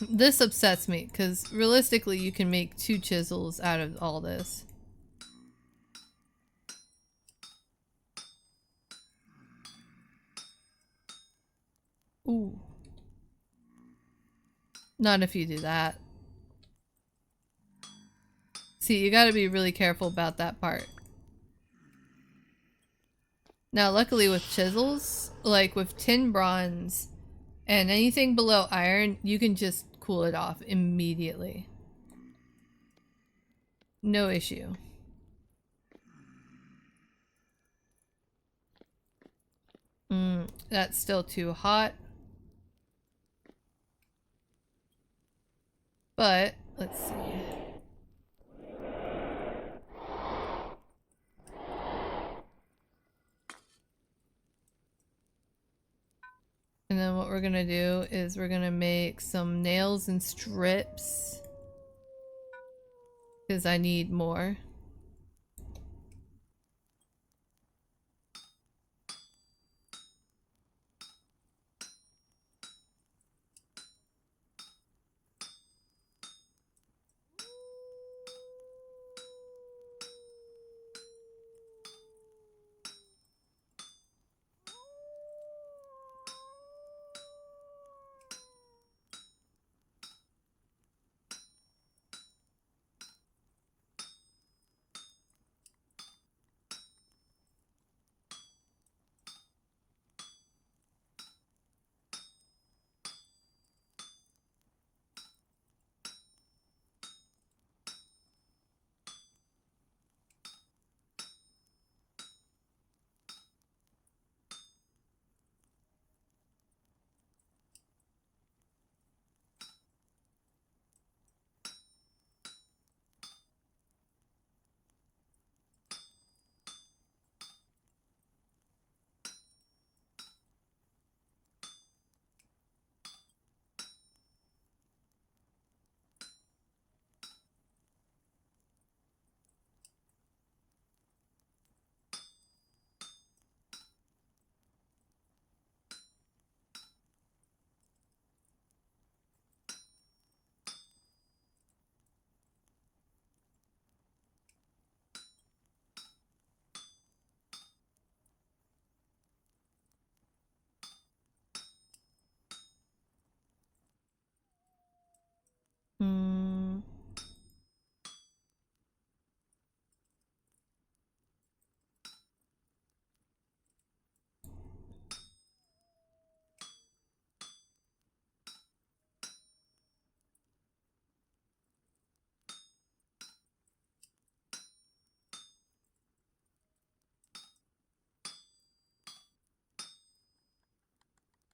This upsets me, because realistically you can make 2 chisels out of all this. Ooh. Not if you do that. See, you gotta be really careful about that part. Now, luckily with chisels, like with tin bronze and anything below iron, you can just cool it off immediately. No issue. That's still too hot. But, let's see. And then what we're gonna do is we're gonna make some nails and strips. Because I need more.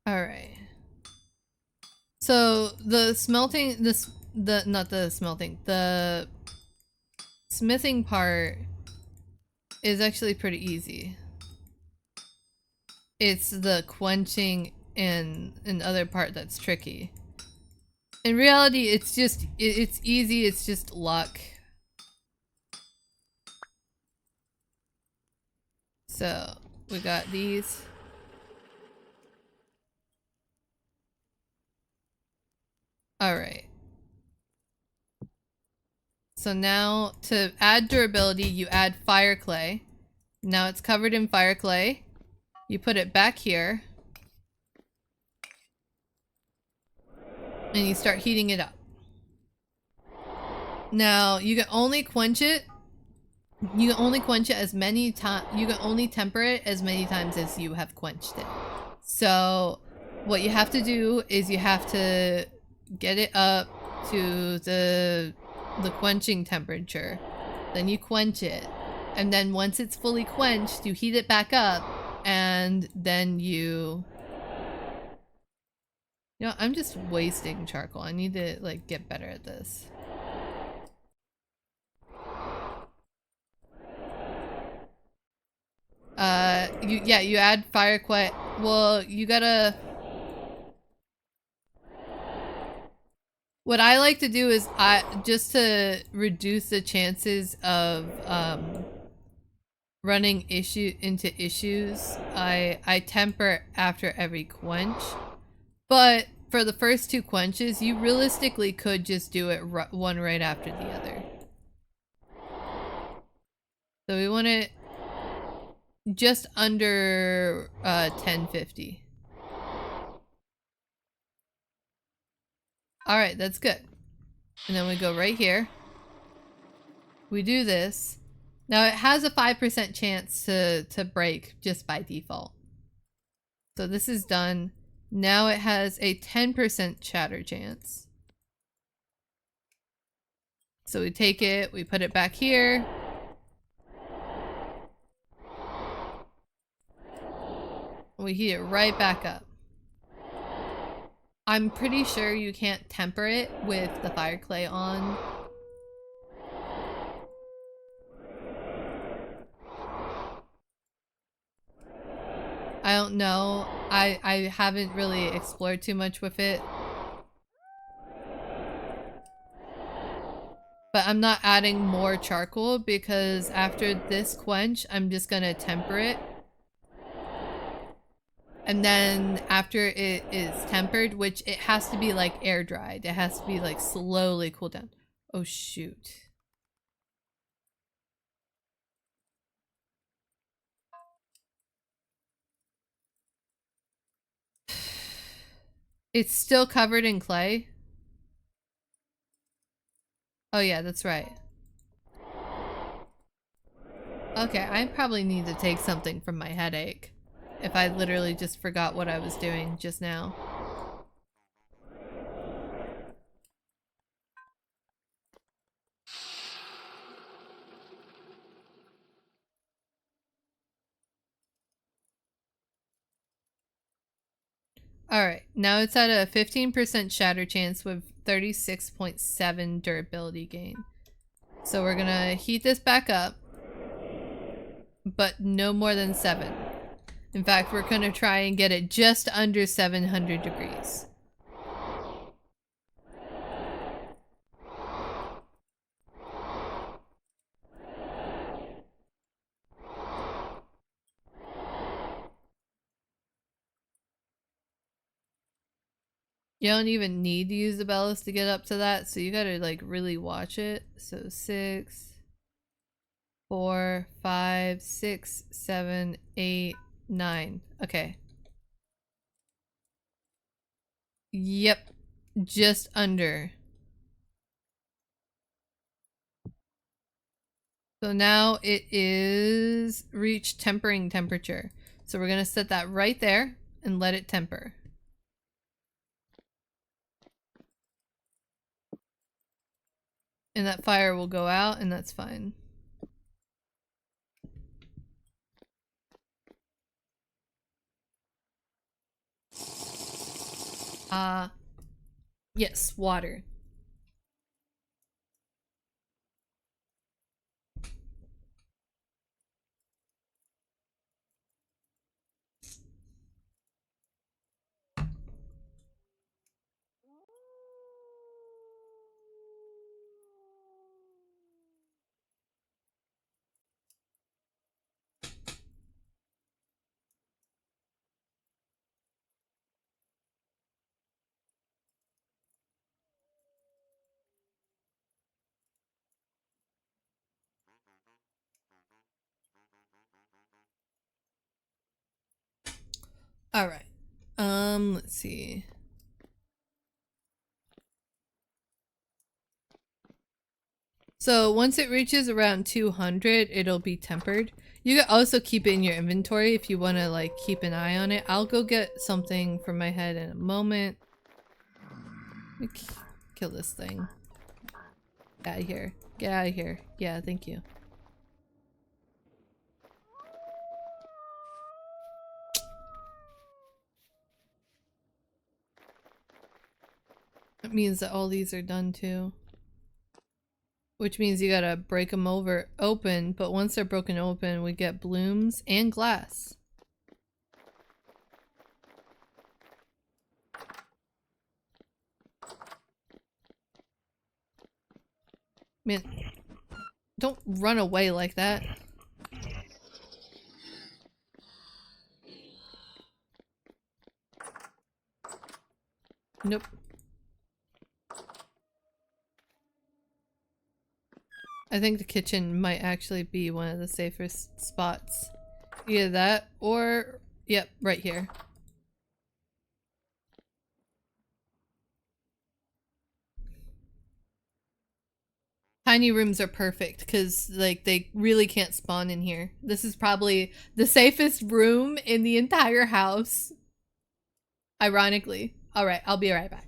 Alright. So the smelting, not the smelting, the smithing part is actually pretty easy. It's the quenching and other part that's tricky. In reality, it's just, it's easy, it's just luck. So, we got these. Alright. So now, to add durability, you add fire clay. Now it's covered in fire clay. You put it back here. And you start heating it up. Now, you can only quench it. You can only quench it as many times. You can only temper it as many times as you have quenched it. So, what you have to do is you have to get it up to the the quenching temperature. Then you quench it. And then once it's fully quenched, you heat it back up. And then you... You know, I'm just wasting charcoal. I need to, like, get better at this. You add fire quiet. Well, you gotta... What I like to do is, just to reduce the chances of, running into issues, I temper after every quench. But for the first two quenches, you realistically could just do it one right after the other. So we want it just under 1050. Alright, that's good. And then we go right here. We do this. Now it has a 5% chance to break just by default. So this is done. Now it has a 10% shatter chance. So we take it, we put it back here. We heat it right back up. I'm pretty sure you can't temper it with the fire clay on. I don't know. I haven't really explored too much with it. But I'm not adding more charcoal because after this quench, I'm just gonna temper it. And then after it is tempered, which it has to be like air dried. It has to be like slowly cooled down. Oh shoot. It's still covered in clay. Oh yeah, that's right. Okay, I probably need to take something from my headache. If I literally just forgot what I was doing just now. Alright, now it's at a 15% shatter chance with 36.7 durability gain. So we're gonna heat this back up, but no more than 7. In fact, we're gonna try and get it just under 700 degrees. You don't even need to use the bellows to get up to that, so you gotta like really watch it. So 6, 4, 5, 6, 7, 8, 9. Okay. Yep. Just under. So now it is reached tempering temperature. So we're gonna set that right there and let it temper. And that fire will go out and that's fine. Yes, water. All right. Let's see. So once it reaches around 200, it'll be tempered. You can also keep it in your inventory if you want to like keep an eye on it. I'll go get something from my head in a moment. Let me kill this thing. Get out of here. Get out of here. Yeah, thank you. It means that all these are done too. Which means you gotta break them open, but once they're broken open, we get blooms and glass. Man, don't run away like that. Nope. I think the kitchen might actually be one of the safest spots. Either that or, yep, right here. Tiny rooms are perfect because, like, they really can't spawn in here. This is probably the safest room in the entire house. Ironically. Alright, I'll be right back.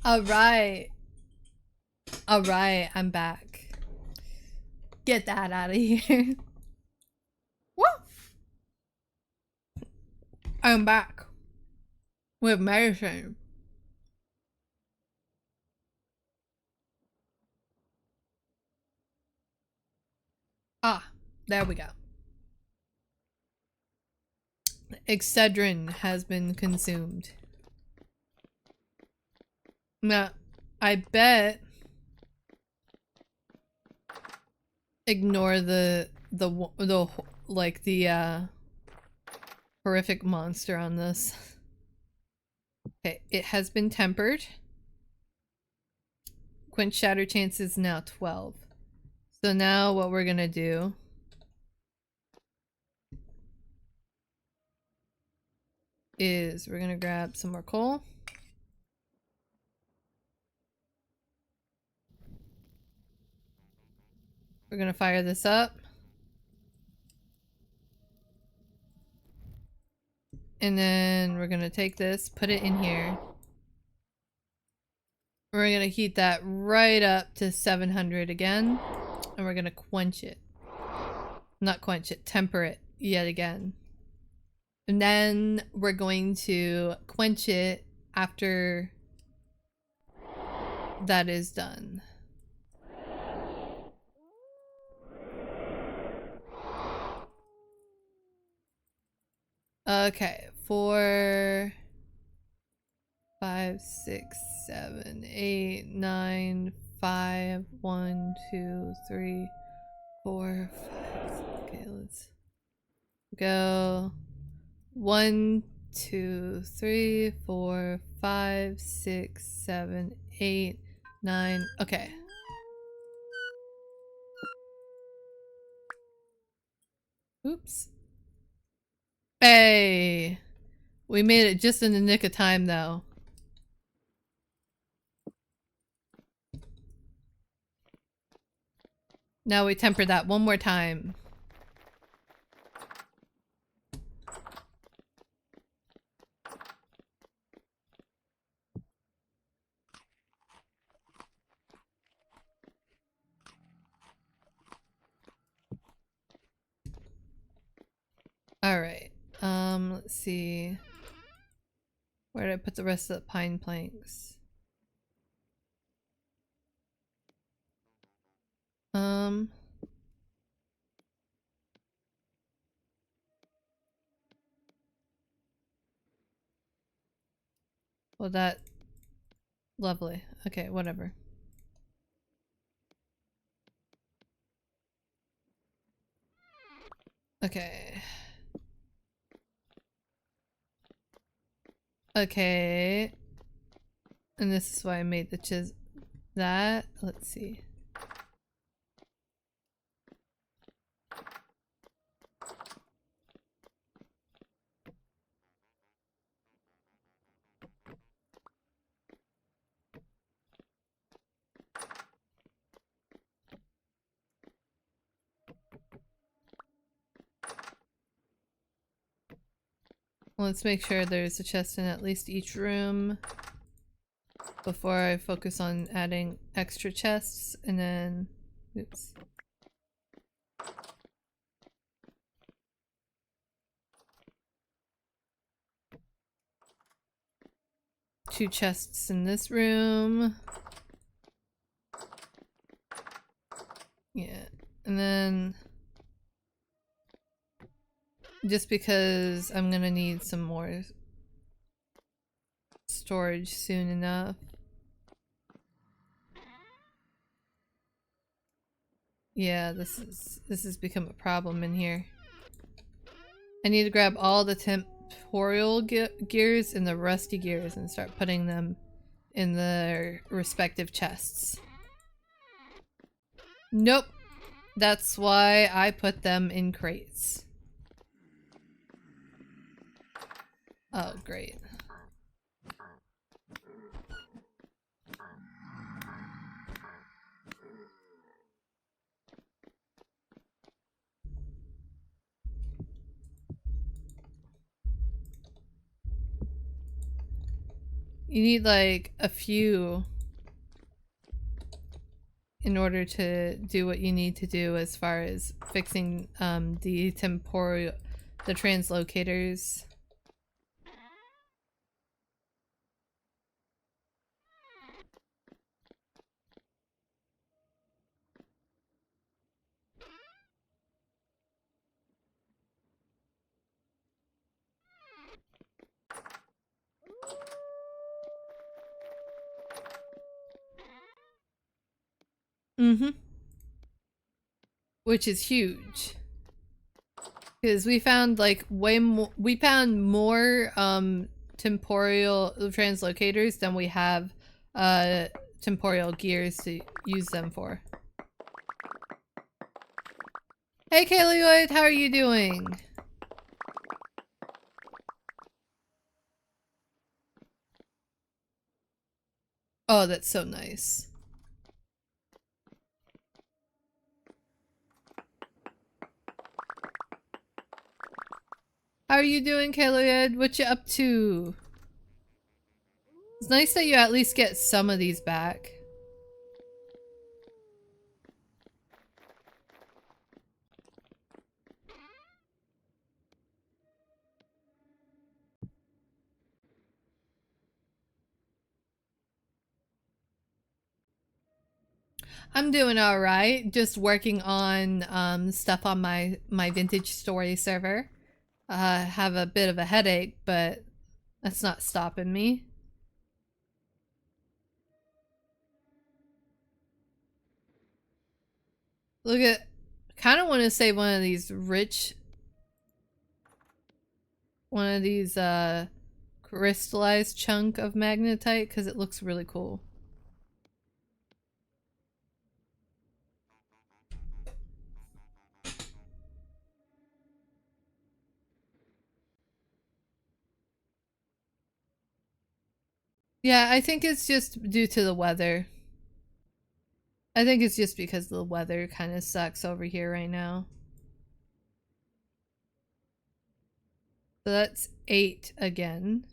Alright. Alright, I'm back. Get that out of here. Woo! I'm back. With medicine. Ah, there we go. Excedrin has been consumed. Now, I bet... Ignore the horrific monster on this. Okay, it has been tempered. Quench shatter chance is now 12. So now what we're gonna do is we're gonna grab some more coal. We're gonna fire this up. And then we're gonna take this, put it in here. We're gonna heat that right up to 700 again. And we're gonna quench it. Not quench it, temper it yet again. And then we're going to quench it after that is done. Okay, 4, 5, 6, 7, 8, 9, 5, 1, 2, 3, 4, 5. Okay, let's go 1, 2, 3, 4, 5, 6, 7, 8, 9. Okay. Oops. Hey! We made it just in the nick of time, though. Now we temper that one more time. Alright. Let's see. Where did I put the rest of the pine planks? Well, that... Lovely. Okay, whatever. Okay. Okay. And this is why I made the that. Let's see. Let's make sure there's a chest in at least each room before I focus on adding extra chests, and then... Oops. Two chests in this room. Yeah. And then... Just because I'm gonna need some more storage soon enough. Yeah, this has become a problem in here. I need to grab all the temporal gears and the rusty gears and start putting them in their respective chests. Nope. That's why I put them in crates. Oh, great. You need like a few in order to do what you need to do as far as fixing the translocators. Mm-hmm. Which is huge. Because we found like we found more temporal translocators than we have temporal gears to use them for. Hey Kaylee, how are you doing? Oh, that's so nice. How are you doing, Kaylee? What you up to? It's nice that you at least get some of these back. I'm doing all right. Just working on stuff on my vintage story server. Have a bit of a headache, but that's not stopping me. Look at, kind of want to say one of these crystallized chunk of magnetite because it looks really cool. Yeah, I think it's just due to the weather. I think it's just because the weather kind of sucks over here right now. So that's 8 again.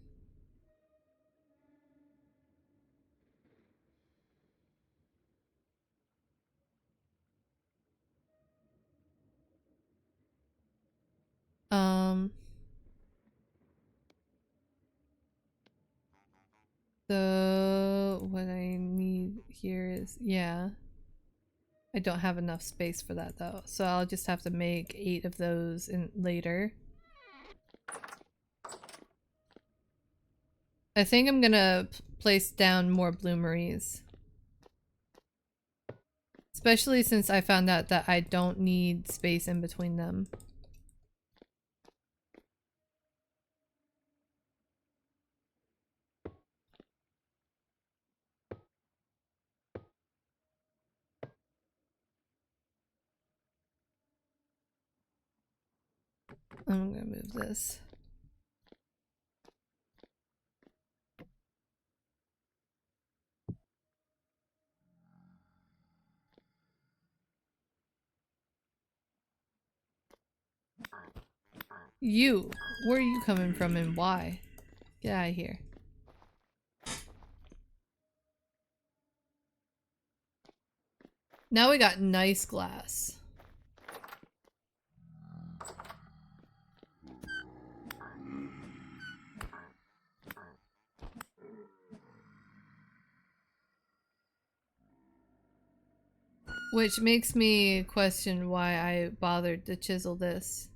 Um, so what I need here is, yeah. I don't have enough space for that though, so I'll just have to make 8 of those in later. I think I'm gonna place down more bloomeries. Especially since I found out that I don't need space in between them. I'm gonna move this. You! Where are you coming from and why? Get out of here. Now we got nice glass. Which makes me question why I bothered to chisel this.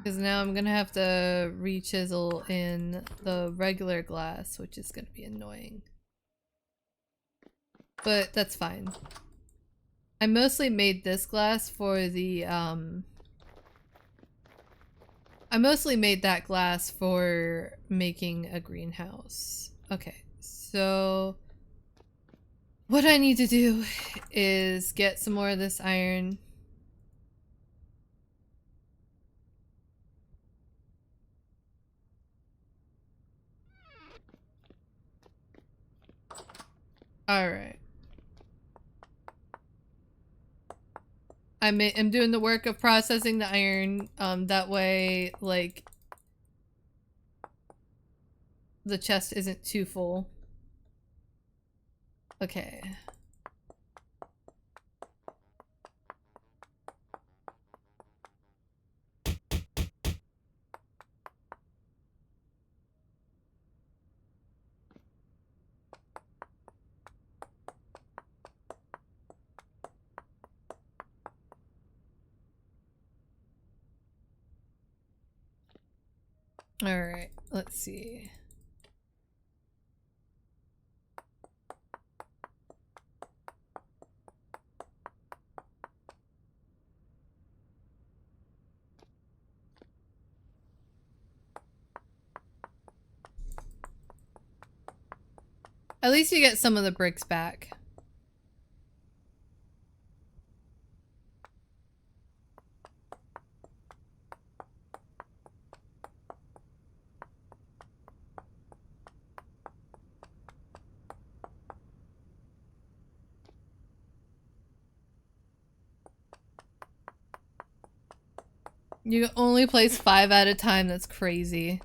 Because now I'm gonna have to re-chisel in the regular glass, which is gonna be annoying. But that's fine. I mostly made this glass for the, I mostly made that glass for making a greenhouse. Okay, so what I need to do is get some more of this iron. Alright. I'm doing the work of processing the iron, that way, like, the chest isn't too full. Okay. Alright, let's see. At least you get some of the bricks back. You can only place 5 at a time, that's crazy.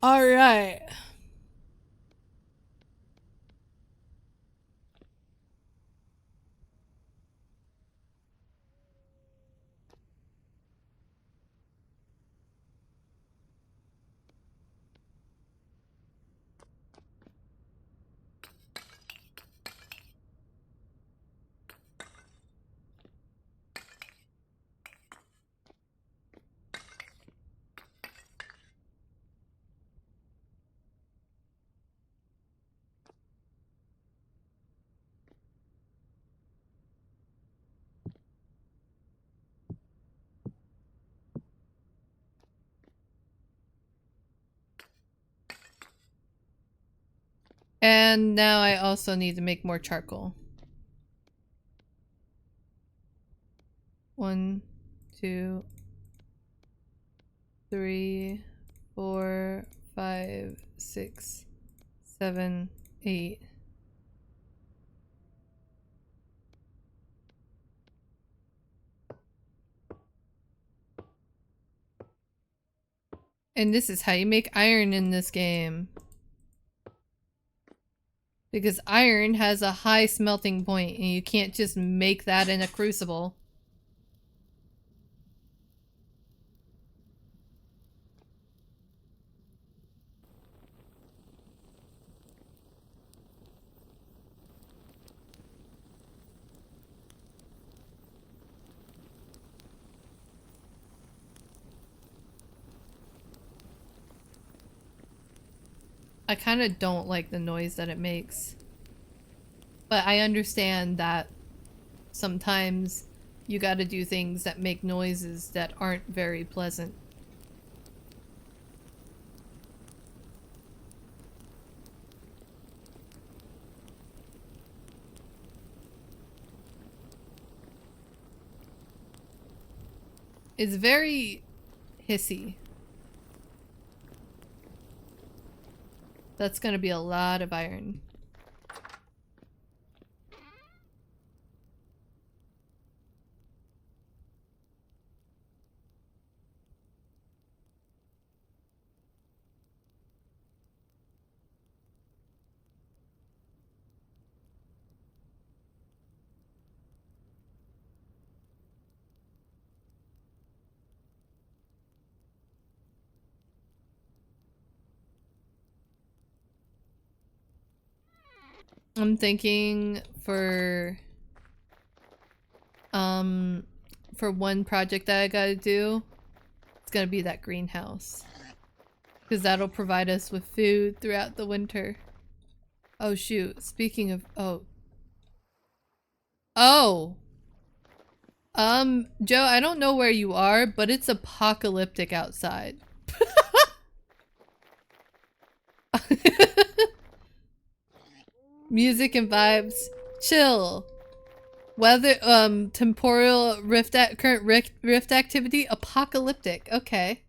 Alright. And now I also need to make more charcoal. 1, 2, 3, 4, 5, 6, 7, 8. And this is how you make iron in this game. Because iron has a high smelting point, and you can't just make that in a crucible. I kind of don't like the noise that it makes. But I understand that sometimes you gotta do things that make noises that aren't very pleasant. It's very hissy. That's gonna be a lot of iron. I'm thinking for one project that I gotta do, it's gonna be that greenhouse. Because that'll provide us with food throughout the winter. Oh shoot, speaking of- oh. Oh! Joe, I don't know where you are, but it's apocalyptic outside. Music and vibes. Chill. Weather, temporal rift current rift activity, apocalyptic. Okay.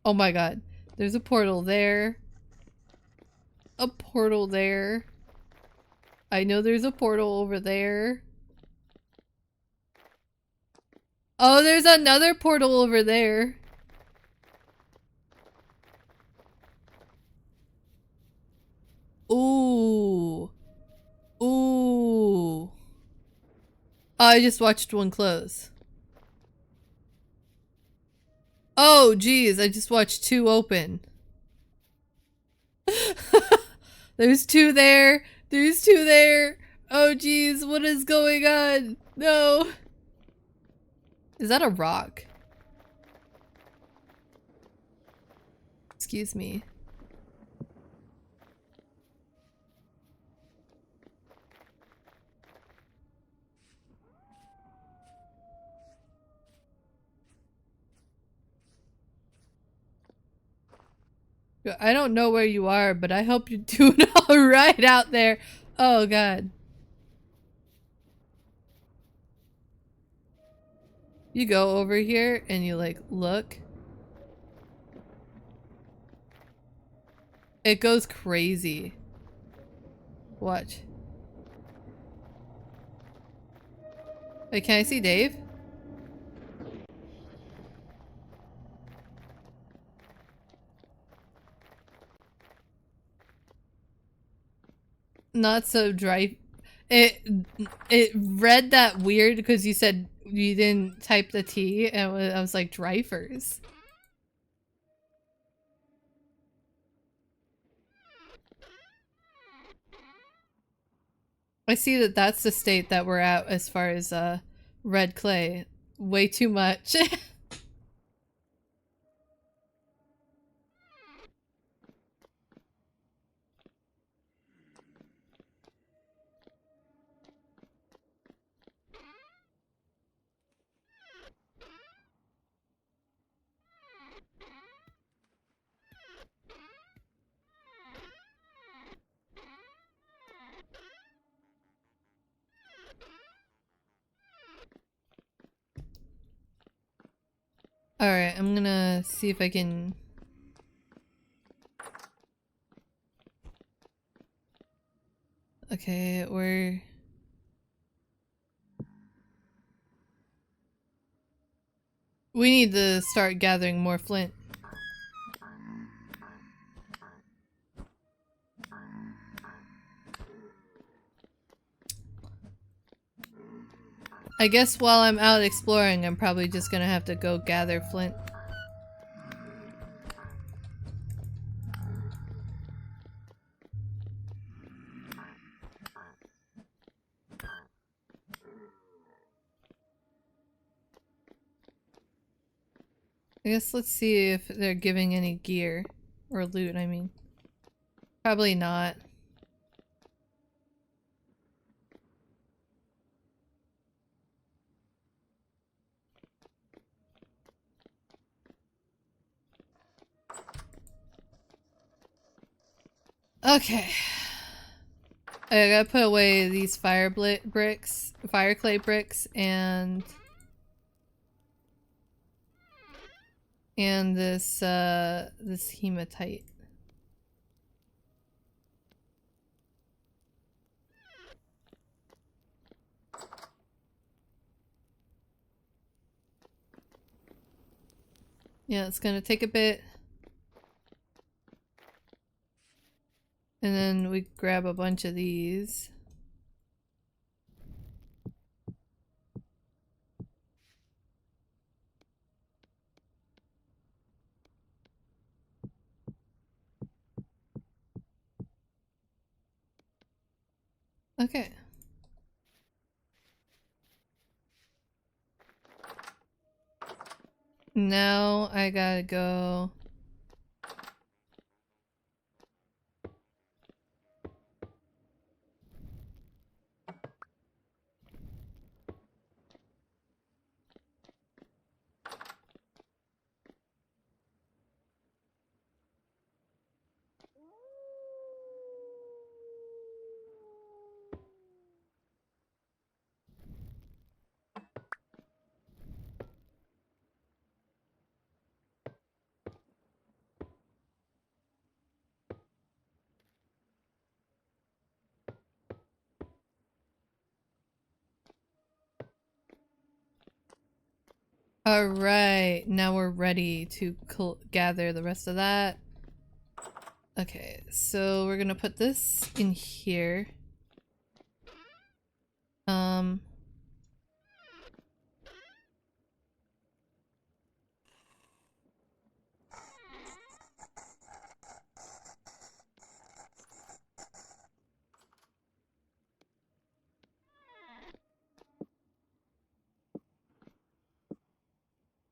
Oh my god. There's a portal there. A portal there. I know there's a portal over there. Oh, there's another portal over there. Ooh. Ooh. I just watched one close. Oh, geez, I just watched 2 open. There's 2 there. There's 2 there. Oh, geez, what is going on? No. Is that a rock? Excuse me. I don't know where you are, but I hope you're doing alright out there. Oh god. You go over here and you like look. It goes crazy. Watch. Wait, can I see Dave? Not so dry. It read that weird because you said you didn't type the T and I was like Dreyfers. I see that that's the state that we're at as far as red clay. Way too much. Alright, I'm gonna see if I can... Okay, we need to start gathering more flint. I guess while I'm out exploring, I'm probably just gonna have to go gather flint. I guess let's see if they're giving any gear. Or loot, I mean. Probably not. Okay. I gotta put away these fire clay bricks, and this hematite. Yeah, it's gonna take a bit. And then we grab a bunch of these. Okay. Now I gotta go. Alright, now we're ready to gather the rest of that. Okay, so we're gonna put this in here.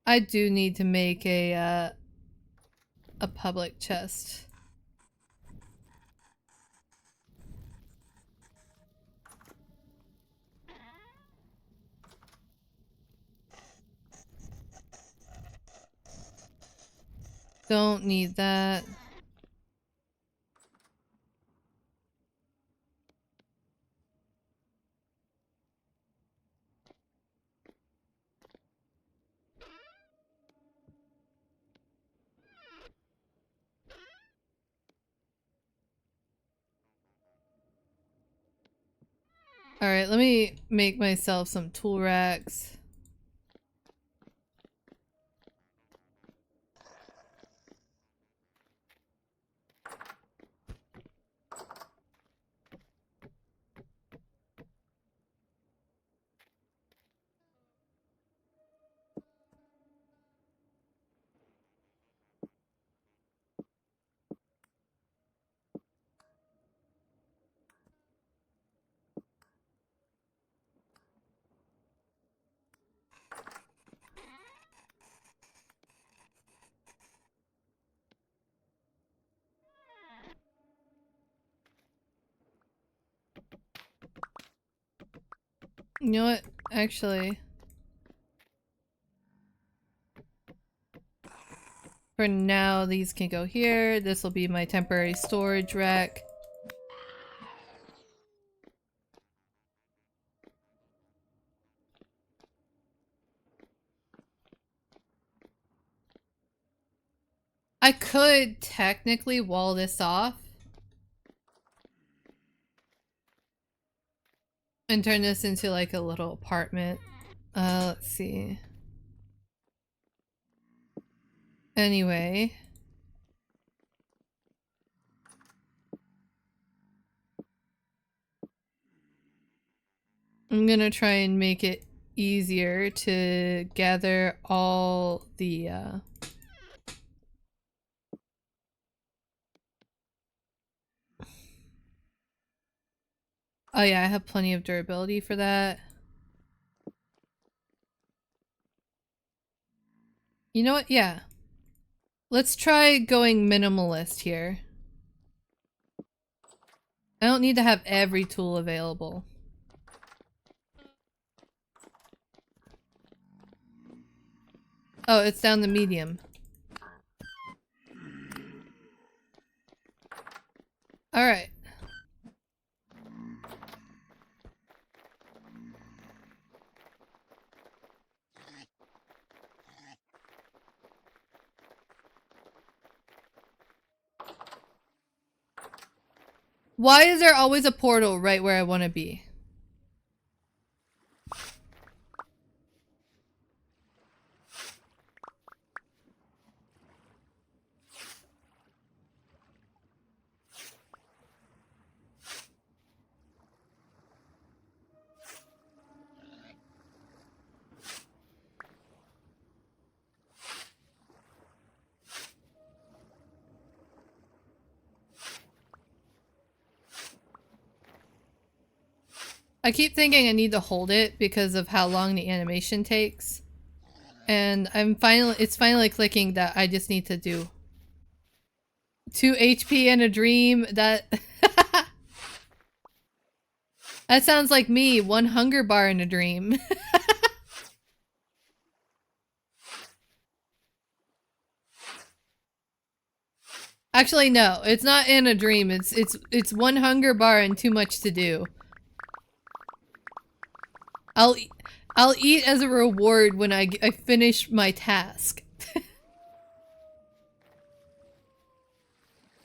I do need to make a a public chest. Don't need that. Alright, let me make myself some tool racks. You know what? Actually, for now, these can go here. This will be my temporary storage rack. I could technically wall this off and turn this into like a little apartment. Let's see. Anyway. I'm gonna try and make it easier to gather all the, Oh yeah, I have plenty of durability for that. You know what? Yeah. Let's try going minimalist here. I don't need to have every tool available. Oh, it's down to medium. Alright. Why is there always a portal right where I want to be? I keep thinking I need to hold it because of how long the animation takes. And it's finally clicking that I just need to do 2 HP in a dream. That that sounds like me, 1 hunger bar in a dream. Actually, no, it's not in a dream. It's 1 hunger bar and too much to do. I'll eat as a reward when I finish my task.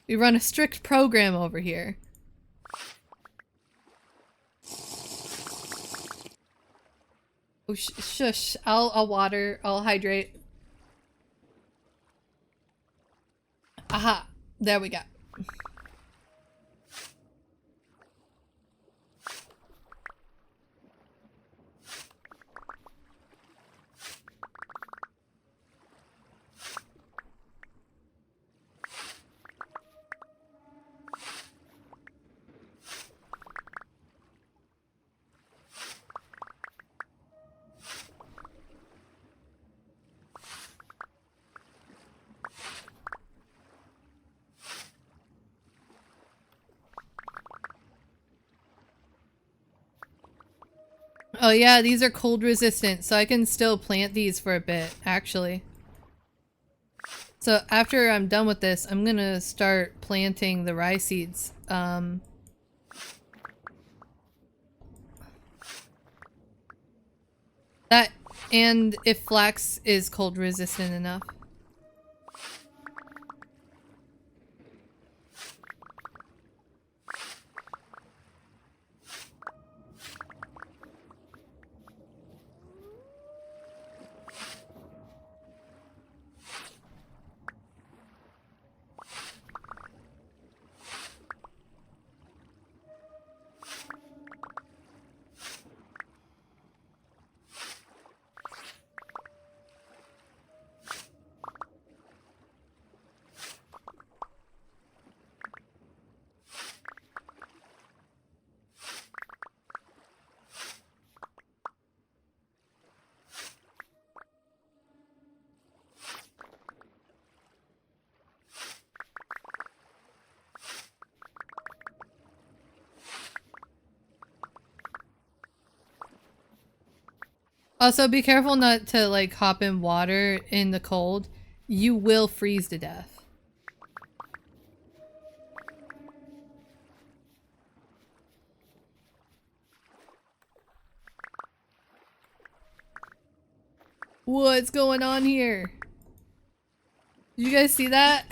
We run a strict program over here. Oh, shush. I'll water. I'll hydrate. Aha. There we go. Oh yeah, these are cold resistant, so I can still plant these for a bit, actually. So after I'm done with this, I'm gonna start planting the rye seeds. That, and if flax is cold resistant enough. Also, be careful not to like hop in water in the cold. You will freeze to death. What's going on here? Did you guys see that?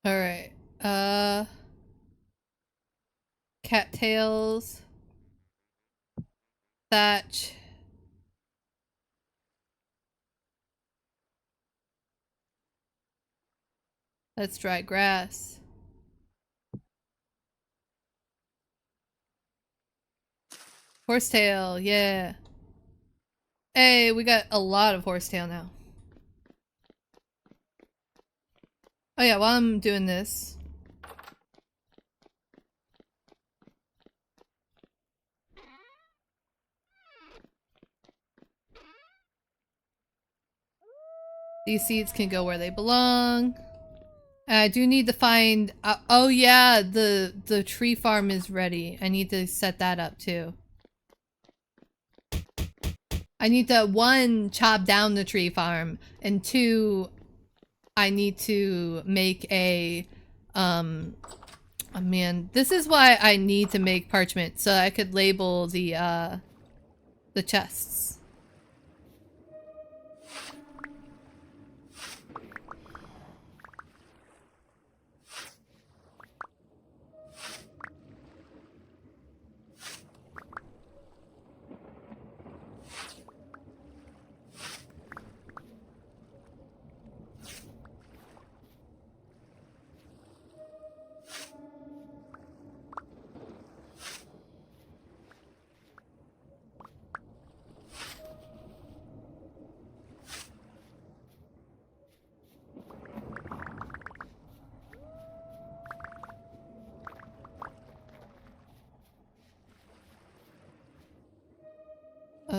Alright. Cattails. Thatch. That's dry grass. Horsetail, yeah. Hey, we got a lot of horsetail now. Oh yeah, while I'm doing this. These seeds can go where they belong. I do need to find, oh yeah, the tree farm is ready. I need to set that up too. I need to, one, chop down the tree farm, and two, I need to make a, oh man, this is why I need to make parchment, so I could label the chests.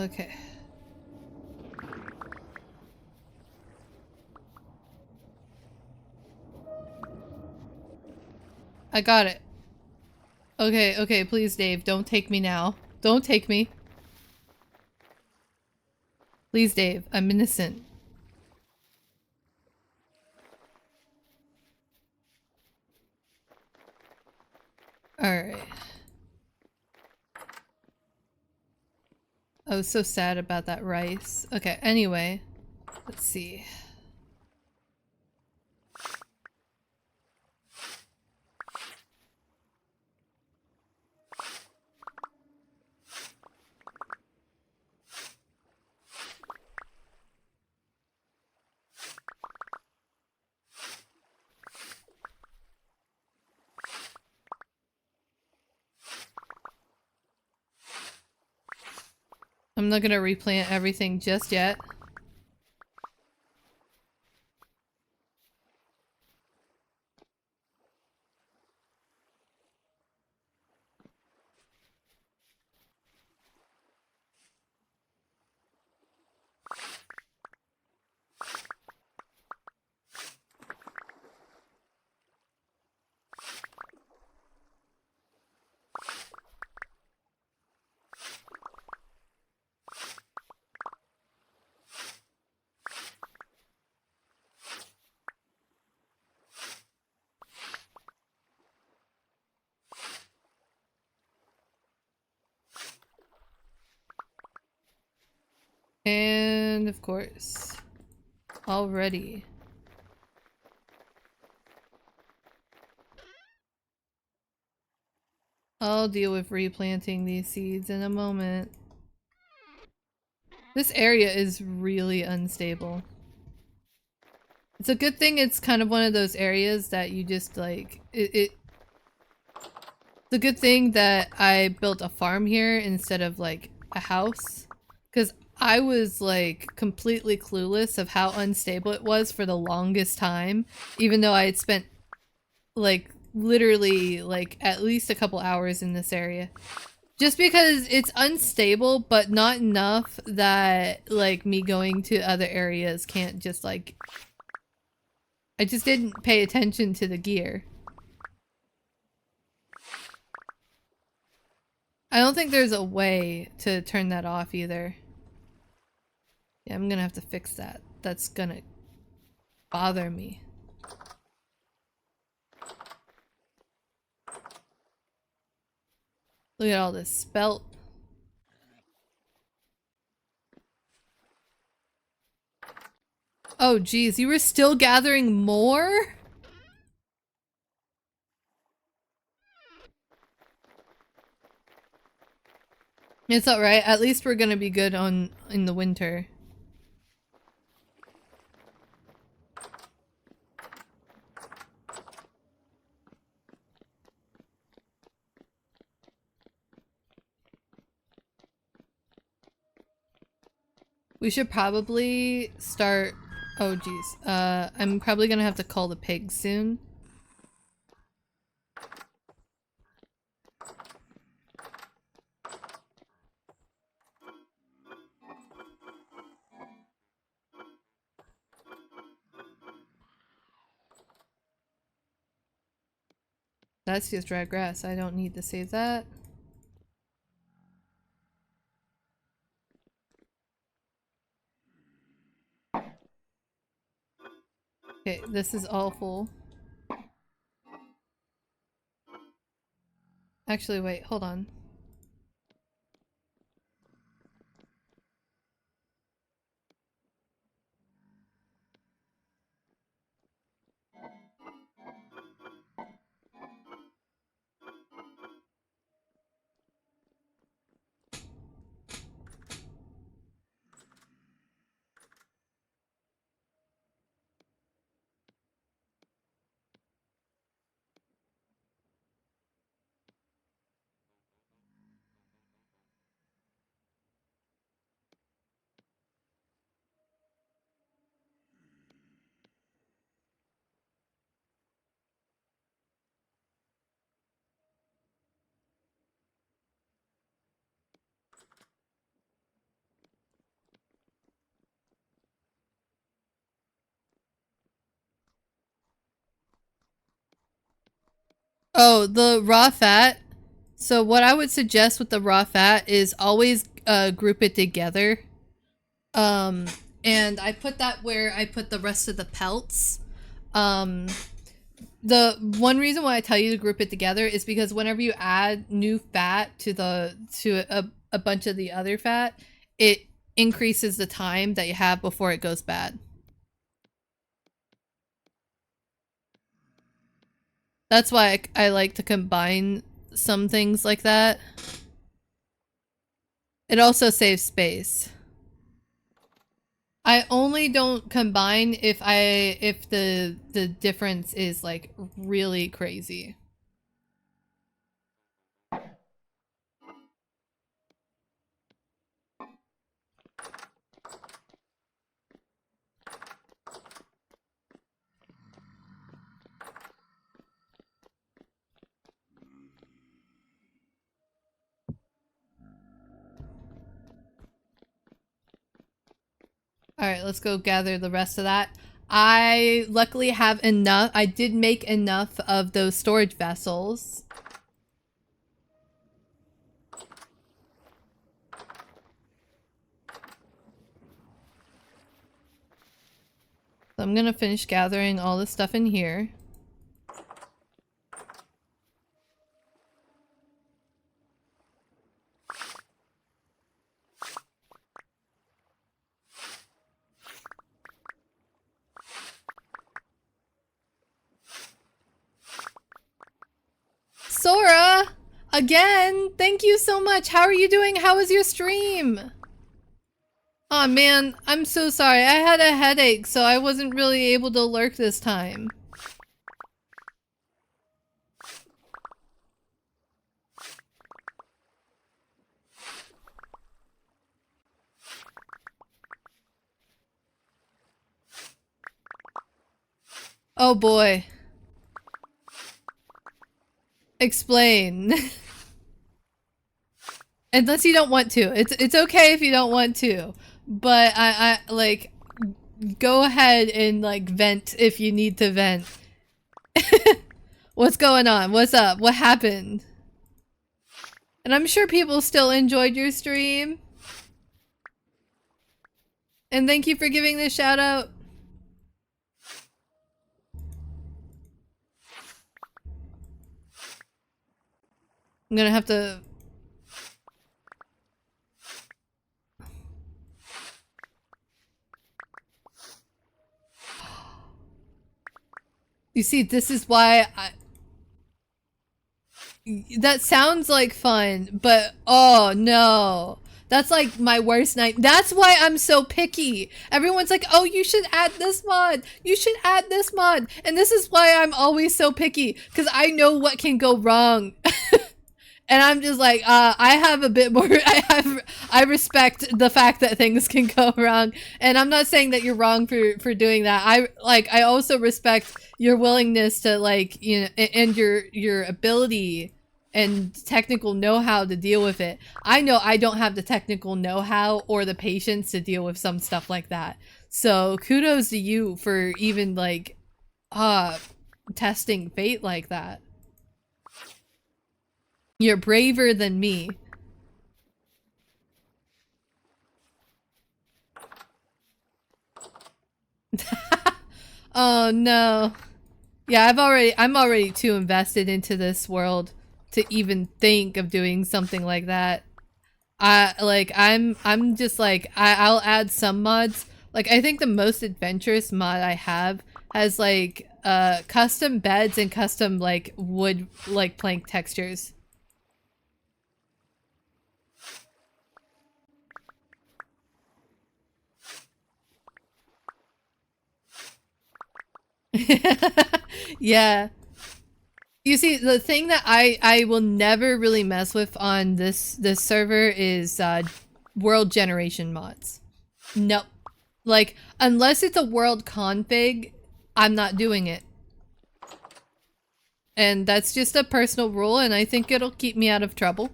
Okay. I got it. Okay, okay, please, Dave, don't take me now. Don't take me. Please, Dave, I'm innocent. Alright. I was so sad about that rice. Okay, anyway. Let's see. I'm not gonna replant everything just yet. And of course, already. I'll deal with replanting these seeds in a moment. This area is really unstable. It's a good thing it's kind of one of those areas that you just like, it's a good thing that I built a farm here instead of like a house. Because I was like completely clueless of how unstable it was for the longest time. Even though I had spent like literally like at least a couple hours in this area. Just because it's unstable, but not enough that like me going to other areas can't just like... I just didn't pay attention to the gear. I don't think there's a way to turn that off either. Yeah, I'm gonna have to fix that. That's gonna bother me. Look at all this spelt. Oh geez, you were still gathering more? It's alright, at least we're gonna be good in the winter. We should probably start... Oh geez. I'm probably gonna have to call the pigs soon. That's just dry grass. I don't need to save that. Okay, this is awful. Actually, wait, hold on. Oh, the raw fat. So what I would suggest with the raw fat is always group it together. Um, and I put that where I put the rest of the pelts. Um, the one reason why I tell you to group it together is because whenever you add new fat to a bunch of the other fat, it increases the time that you have before it goes bad. That's why I like to combine some things like that. It also saves space. I only don't combine if the difference is like really crazy. Alright, let's go gather the rest of that. I luckily have enough. I did make enough of those storage vessels. So I'm gonna finish gathering all the stuff in here. Sora! Again! Thank you so much! How are you doing? How was your stream? Aw, man, I'm so sorry. I had a headache, so I wasn't really able to lurk this time. Oh boy. Explain. Unless you don't want to. It's okay if you don't want to. But I like go ahead and like vent if you need to vent. What's going on? What's up? What happened? And I'm sure people still enjoyed your stream. And thank you for giving this shout out. I'm gonna have to... You see, this is why I... That sounds like fun, but oh no. That's like my worst night. That's why I'm so picky. Everyone's like, oh, you should add this mod. You should add this mod. And this is why I'm always so picky. Because I know what can go wrong. And I'm just like, I have a bit more, I respect the fact that things can go wrong. And I'm not saying that you're wrong for doing that. I also respect your willingness to like, you know, and your ability and technical know-how to deal with it. I know I don't have the technical know-how or the patience to deal with some stuff like that. So kudos to you for even like, testing fate like that. You're braver than me. Oh no. Yeah, I'm already too invested into this world to even think of doing something like that. I'm just like, I'll add some mods. Like, I think the most adventurous mod I have has like, custom beds and custom like wood, like plank textures. Yeah. You see, the thing that I will never really mess with on this server is world generation mods. Nope. Like, unless it's a world config, I'm not doing it. And that's just a personal rule, and I think it'll keep me out of trouble.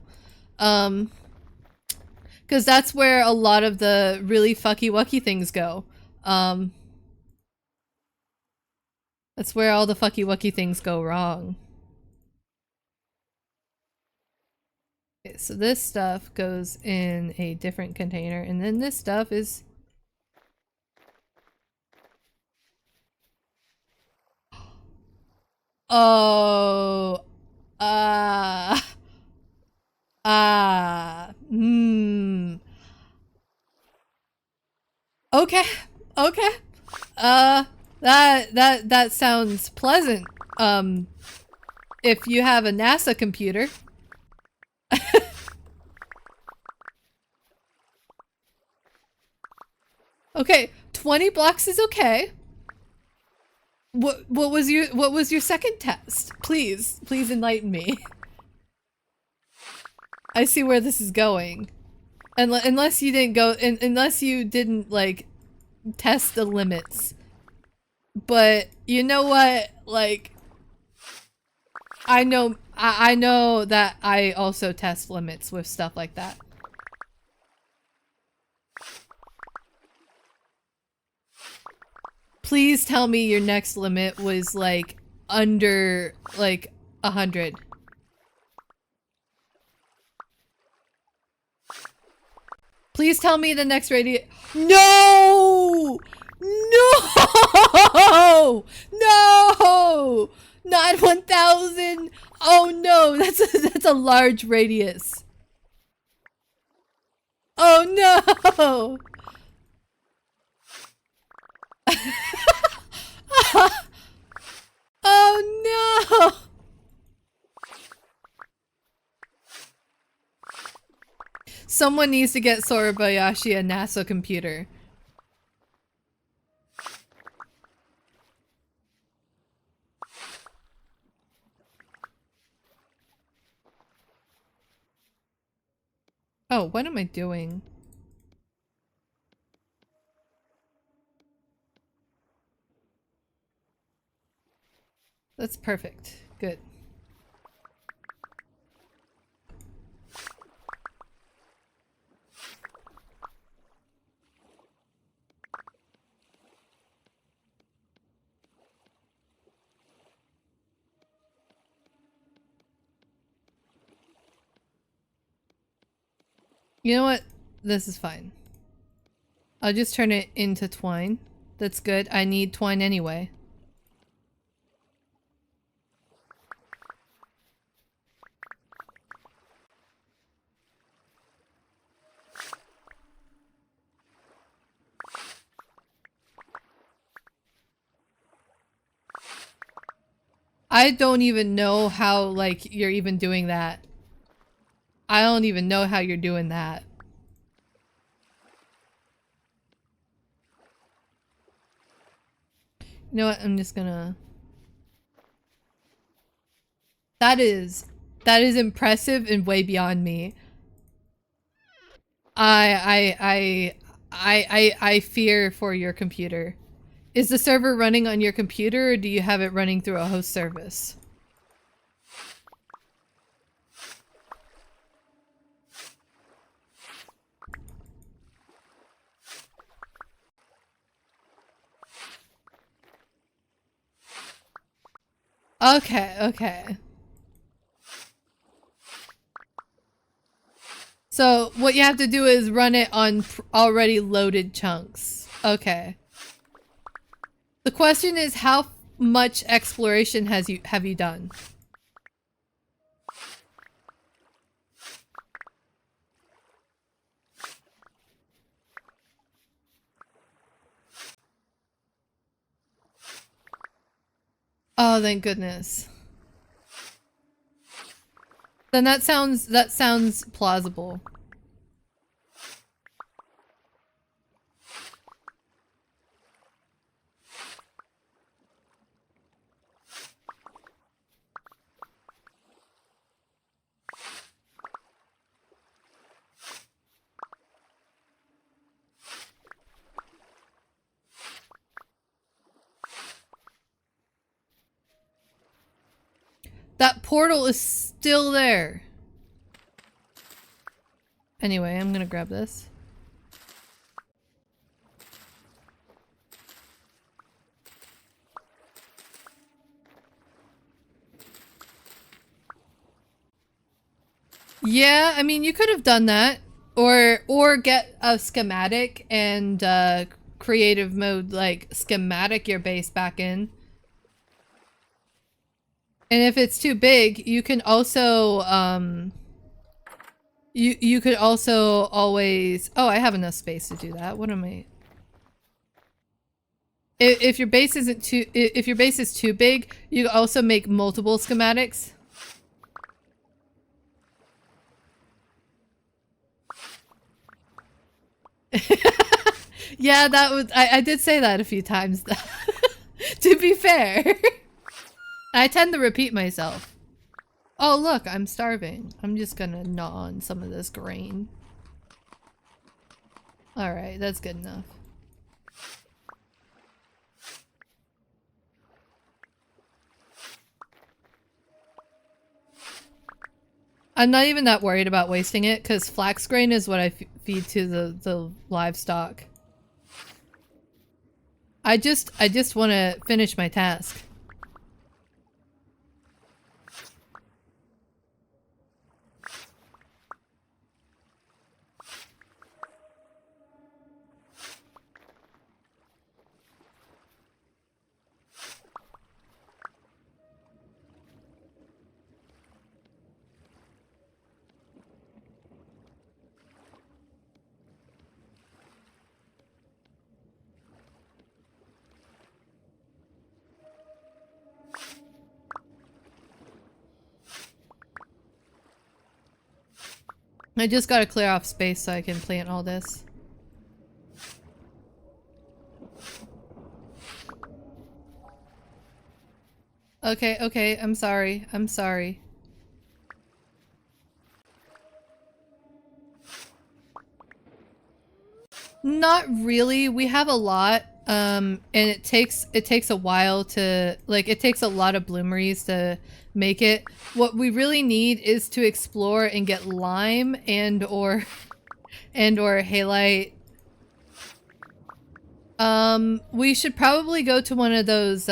Because that's where a lot of the really fucky-wucky things go. That's where all the fucky-wucky things go wrong. Okay, so this stuff goes in a different container, and then this stuff is... Oh... Hmm... Okay, okay. That sounds pleasant. If you have a NASA computer. Okay, 20 blocks is okay. What was your second test? Please enlighten me. I see where this is going. Unless you didn't go, unless you didn't like test the limits. But you know what? Like, I know that I also test limits with stuff like that. Please tell me your next limit was like under like 100. Please tell me the next radius. No! No! No! Not 1,000! Oh no, that's a large radius. Oh no! Oh no! Someone needs to get Soribayashi a NASA computer. Oh, what am I doing? That's perfect. Good. You know what? This is fine. I'll just turn it into twine. That's good. I need twine anyway. I don't even know how, like, you're even doing that. I don't even know how you're doing that. You know what? I'm just gonna... That is impressive and way beyond me. I fear for your computer. Is the server running on your computer, or do you have it running through a host service? Okay, okay. So what you have to do is run it on already loaded chunks. Okay. The question is, how much exploration have you done? Oh, thank goodness. Then that sounds plausible. That portal is still there. Anyway, I'm gonna grab this. Yeah, I mean, you could have done that, or get a schematic and creative mode like schematic your base back in. And if it's too big, you can also you could also always. Oh, I have enough space to do that. What am I? If your base isn't too, if your base is too big, you can also make multiple schematics. Yeah, that was. I did say that a few times. To be fair, I tend to repeat myself. Oh look, I'm starving. I'm just gonna gnaw on some of this grain. All right, that's good enough. I'm not even that worried about wasting it because flax grain is what I feed to the livestock. I just want to finish my task. I just gotta clear off space so I can plant all this. Okay, okay, I'm sorry. I'm sorry. Not really. We have a lot. And it takes a while to like it takes a lot of bloomeries to make it. What we really need is to explore and get lime and or halite. We should probably go to one of those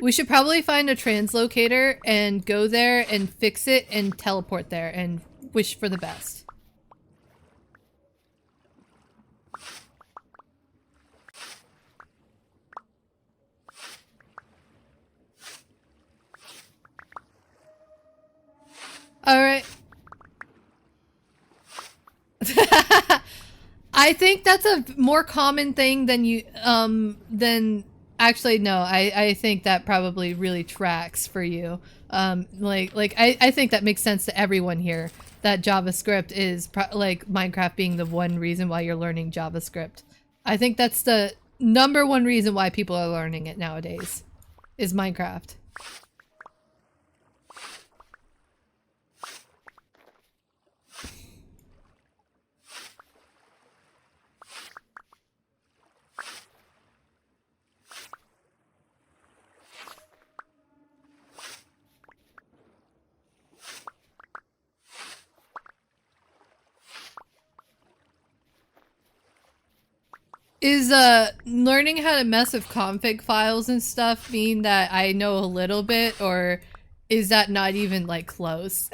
we should probably find a translocator and go there and fix it and teleport there and wish for the best. Alright. I think that's a more common thing than you, than actually, no, I think that probably really tracks for you. I think that makes sense to everyone here that JavaScript is like Minecraft being the one reason why you're learning JavaScript. I think that's the number one reason why people are learning it nowadays is Minecraft. Is learning how to mess with config files and stuff mean that I know a little bit, or is that not even like close?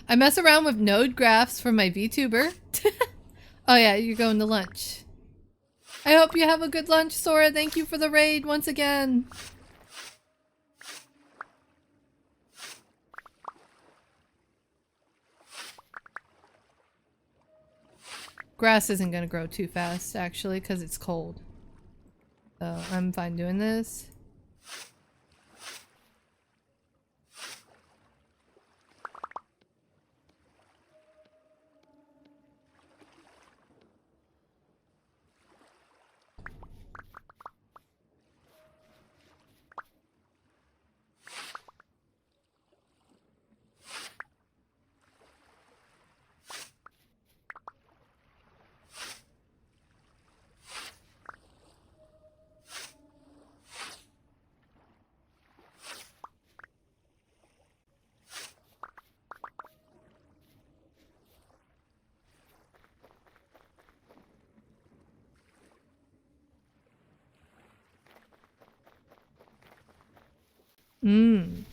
I mess around with node graphs for my VTuber. Oh yeah, you're going to lunch. I hope you have a good lunch, Sora. Thank you for the raid once again. Grass isn't gonna grow too fast, actually, because it's cold. So I'm fine doing this. Mm.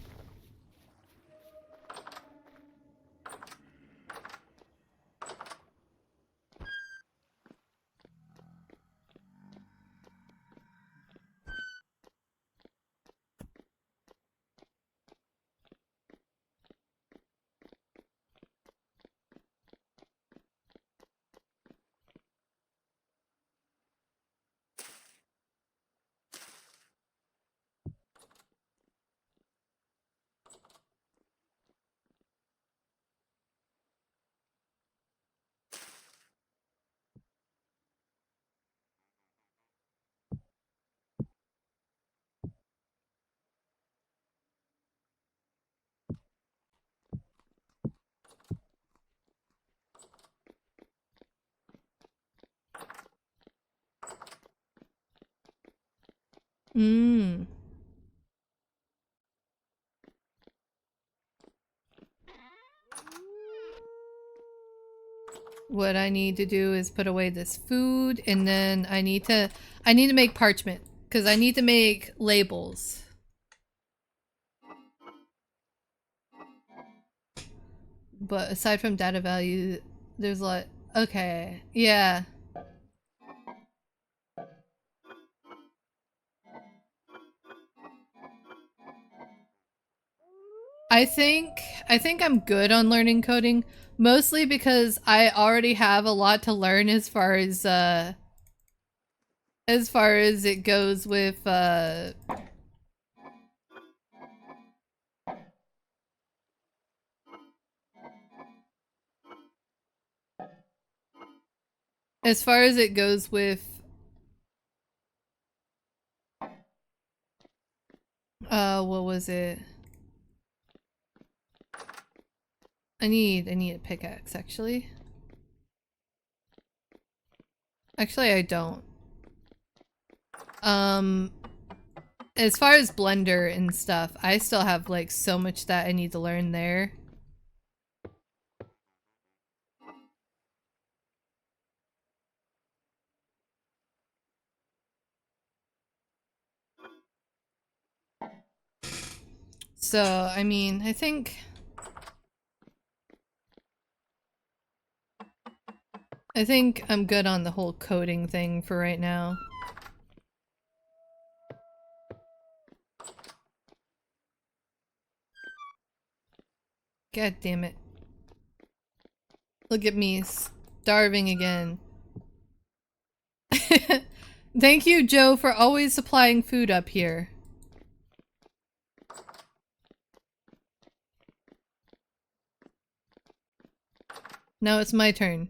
Mm. What I need to do is put away this food, and then I need to make parchment because I need to make labels. But aside from data value, there's a lot. Okay, yeah. I think I think I'm good on learning coding, mostly because I already have a lot to learn as far as it goes with as far as it goes with what was it? I need a pickaxe actually. Actually I don't. Um as far as Blender and stuff, I still have like so much that I need to learn there. So, I mean, I think I'm good on the whole coding thing for right now. God damn it. Look at me starving again. Thank you, Joe, for always supplying food up here. Now it's my turn.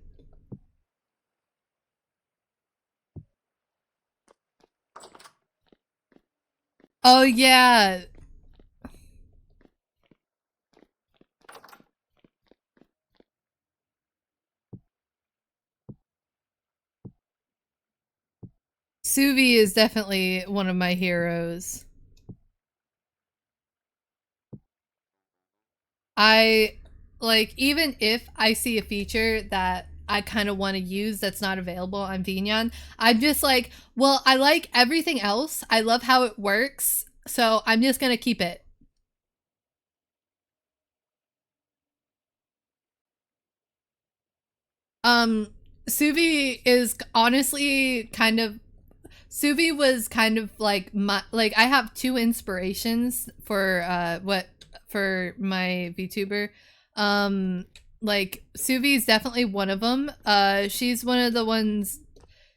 Oh yeah. Suvi is definitely one of my heroes. I like even if I see a feature that I kind of want to use that's not available on Vignon, I'm just like, well, I like everything else. I love how it works, so I'm just gonna keep it. Um, Suvi is honestly kind of Suvi was kind of like my like I have two inspirations for what for my VTuber. Um like Suvi's definitely one of them. She's one of the ones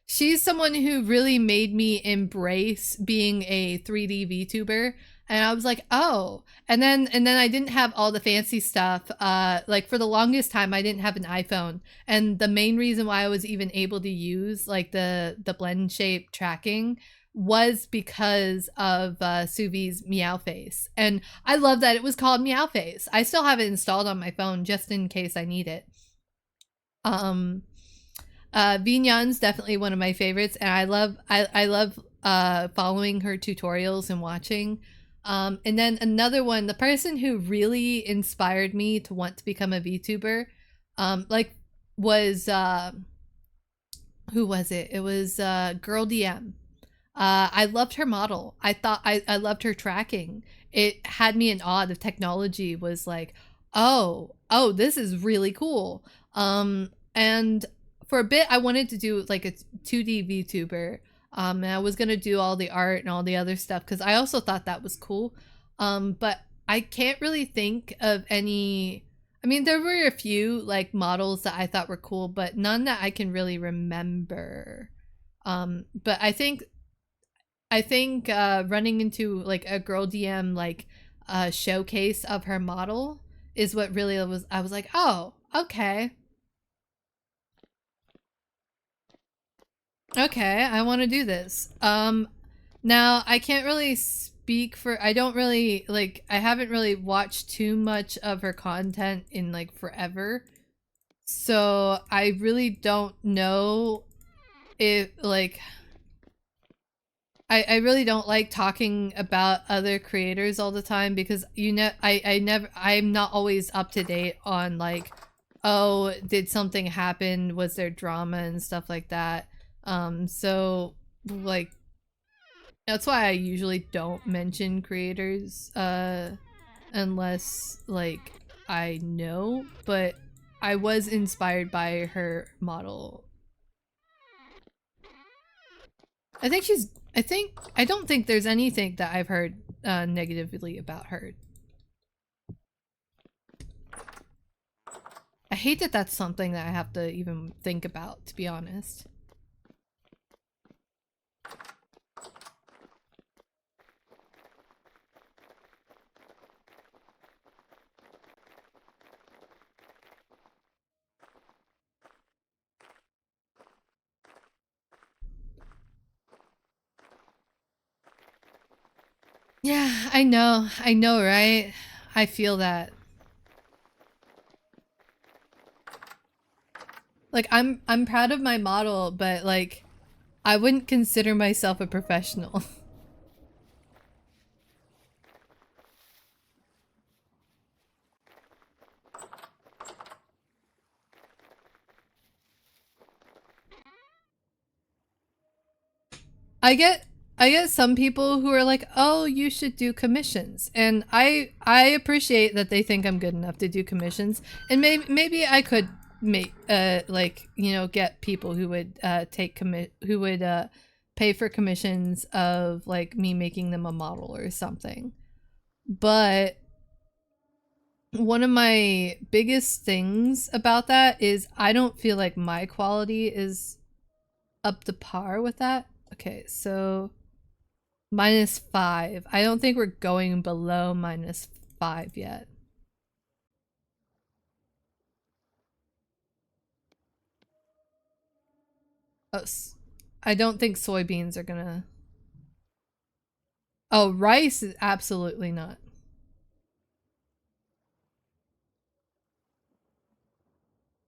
she's someone who really made me embrace being a 3D VTuber. And I was like, oh. And then I didn't have all the fancy stuff. Like for the longest time I didn't have an iPhone. And the main reason why I was even able to use like the blend shape tracking was because of Suvi's Meow Face. And I love that it was called Meow Face. I still have it installed on my phone just in case I need it. Um Vignon's definitely one of my favorites, and I love following her tutorials and watching. And then another one, the person who really inspired me to want to become a VTuber, like was who was it? It was Girl DM. I loved her model. I loved her tracking. It had me in awe. The technology was like, oh, this is really cool. And for a bit, I wanted to do like a 2D VTuber. And I was gonna do all the art and all the other stuff because I also thought that was cool. But I can't really think of any. I mean, there were a few like models that I thought were cool, but none that I can really remember. But I think running into like a girl DM like showcase of her model is what really was. I was like, oh, okay, okay, I want to do this. Now I can't really speak for. I don't really like. I haven't really watched too much of her content in like forever, so I really don't know if like I really don't like talking about other creators all the time because I'm not always up to date on like, oh, did something happen, was there drama and stuff like that. So like that's why I usually don't mention creators unless like I know, but I was inspired by her model. I don't think there's anything that I've heard negatively about her. I hate that that's something that I have to even think about, to be honest. Yeah, I know, right? I feel that. Like I'm proud of my model, but like I wouldn't consider myself a professional. I get I get some people who are like, "Oh, you should do commissions." And I appreciate that they think I'm good enough to do commissions. And maybe I could make like, you know, get people who would who would pay for commissions of like me making them a model or something. But one of my biggest things about that is I don't feel like my quality is up to par with that. Okay, so -5. I don't think we're going below -5 yet. Oh, I don't think soybeans are gonna. Oh, rice is absolutely not.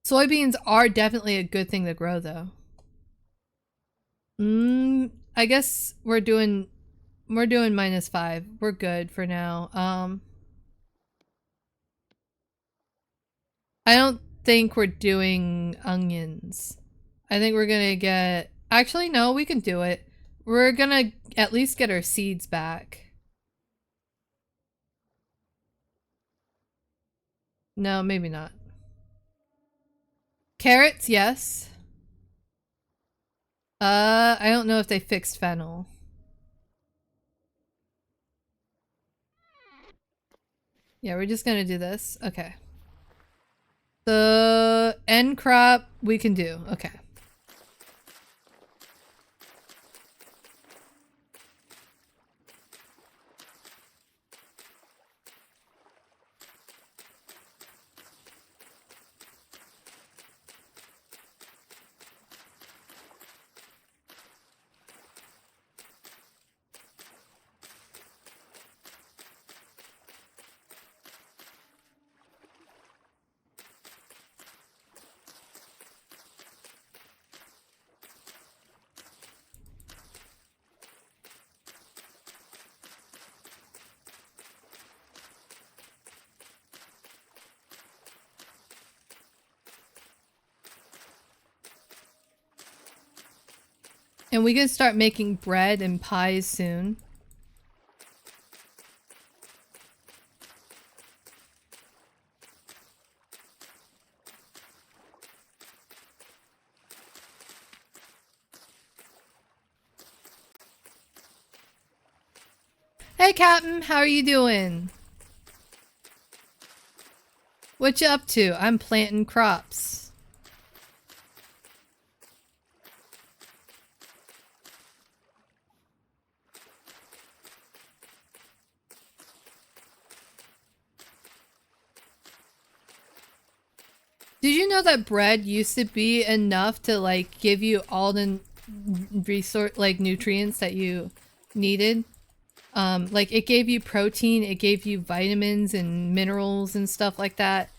Soybeans are definitely a good thing to grow, though. I guess we're doing -5. We're good for now. I don't think we're doing onions. I think we're gonna get. Actually, no, we can do it. We're gonna at least get our seeds back. No, maybe not. Carrots, yes. I don't know if they fixed fennel. Yeah, we're just gonna do this. Okay. The end crop we can do. Okay. And we can start making bread and pies soon. Hey Captain, how are you doing? What you up to? I'm planting crops. Did you know that bread used to be enough to like give you all the resource like nutrients that you needed? Like it gave you protein, it gave you vitamins and minerals and stuff like that.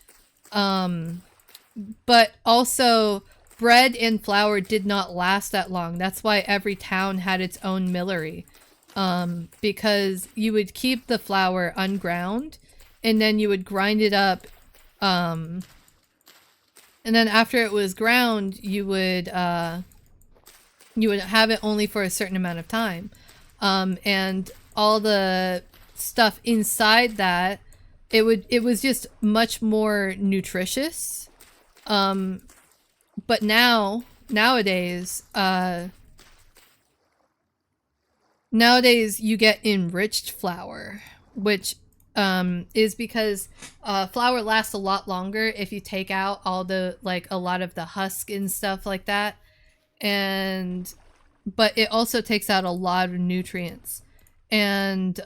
But also bread and flour did not last that long. That's why every town had its own millery. Because you would keep the flour unground and then you would grind it up. And then after it was ground, you would have it only for a certain amount of time. And all the stuff inside that, it was just much more nutritious. But nowadays you get enriched flour, which is because flour lasts a lot longer if you take out all the like a lot of the husk and stuff like that, but it also takes out a lot of nutrients, and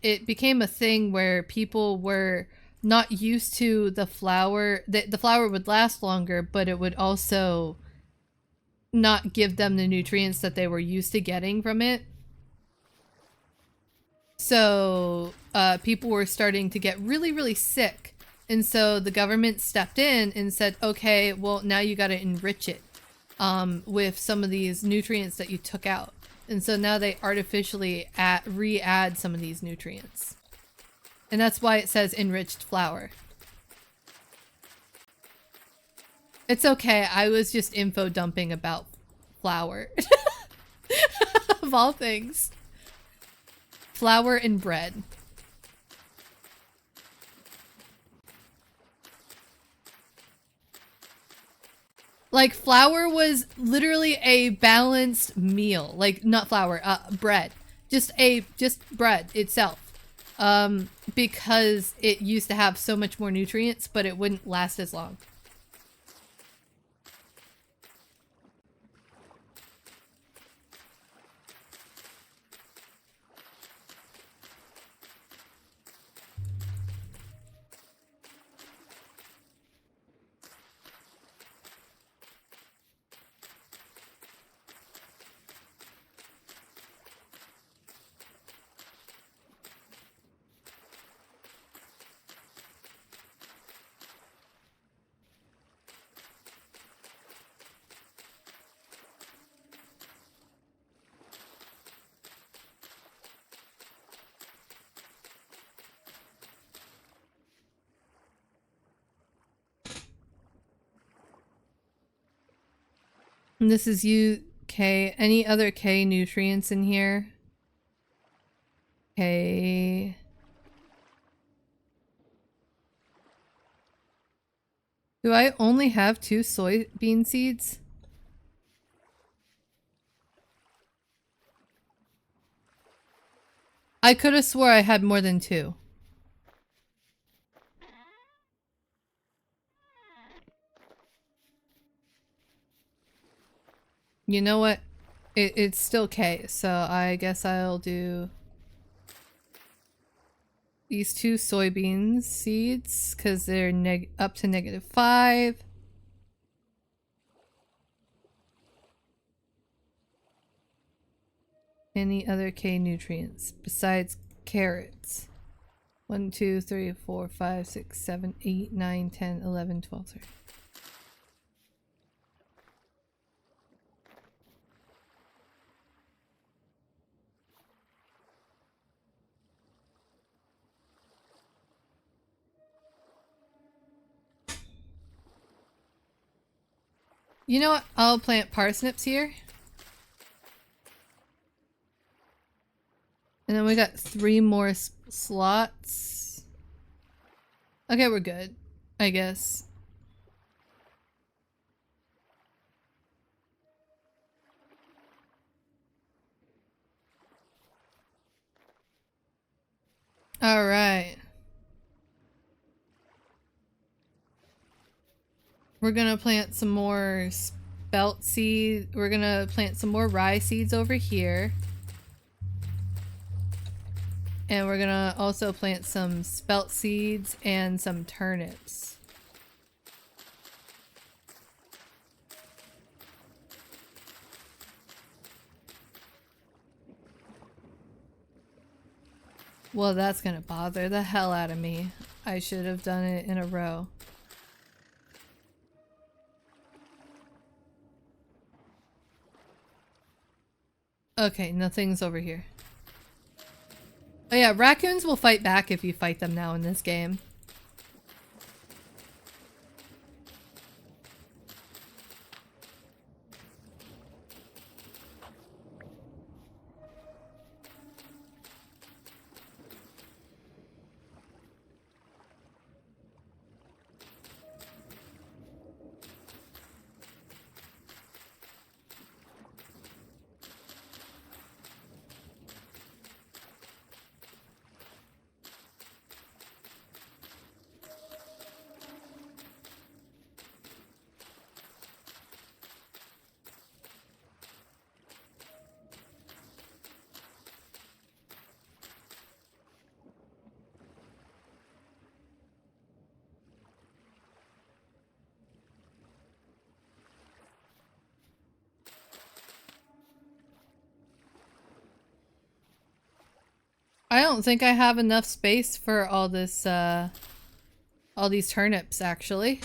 it became a thing where people were not used to the flour. The flour would last longer, but it would also not give them the nutrients that they were used to getting from it. So people were starting to get really, really sick. And so the government stepped in and said, okay, well, now you got to enrich it with some of these nutrients that you took out. And so now they artificially re-add some of these nutrients. And that's why it says enriched flour. It's okay. I was just info dumping about flour. Of all things. Flour and bread. Like, flour was literally a balanced meal. Like, not flour, bread. Just bread itself. Because it used to have so much more nutrients, but it wouldn't last as long. And this is UK. Any other K nutrients in here? K. Do I only have 2 soybean seeds? I could have swore I had more than 2. You know what? It's still K, so I guess I'll do these 2 soybean seeds because they're up to -5. Any other K nutrients besides carrots? 1, 2, 3, 4, 5, 6, 7, 8, 9, 10, 11, 12, 13. You know what? I'll plant parsnips here. And then we got 3 more slots. Okay, we're good, I guess. Alright. We're gonna plant some more spelt seed. We're gonna plant some more rye seeds over here. And we're gonna also plant some spelt seeds and some turnips. Well, that's gonna bother the hell out of me. I should have done it in a row. Okay, nothing's over here. Oh yeah, raccoons will fight back if you fight them now in this game. I don't think I have enough space for all this, all these turnips, actually.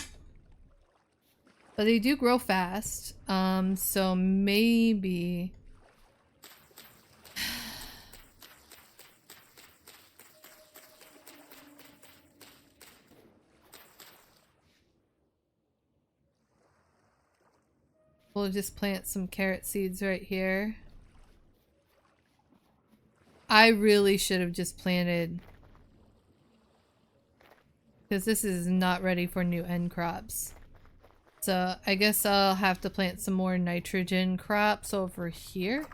But they do grow fast, so maybe... We'll just plant some carrot seeds right here. I really should have just planted... because this is not ready for new end crops. So I guess I'll have to plant some more nitrogen crops over here.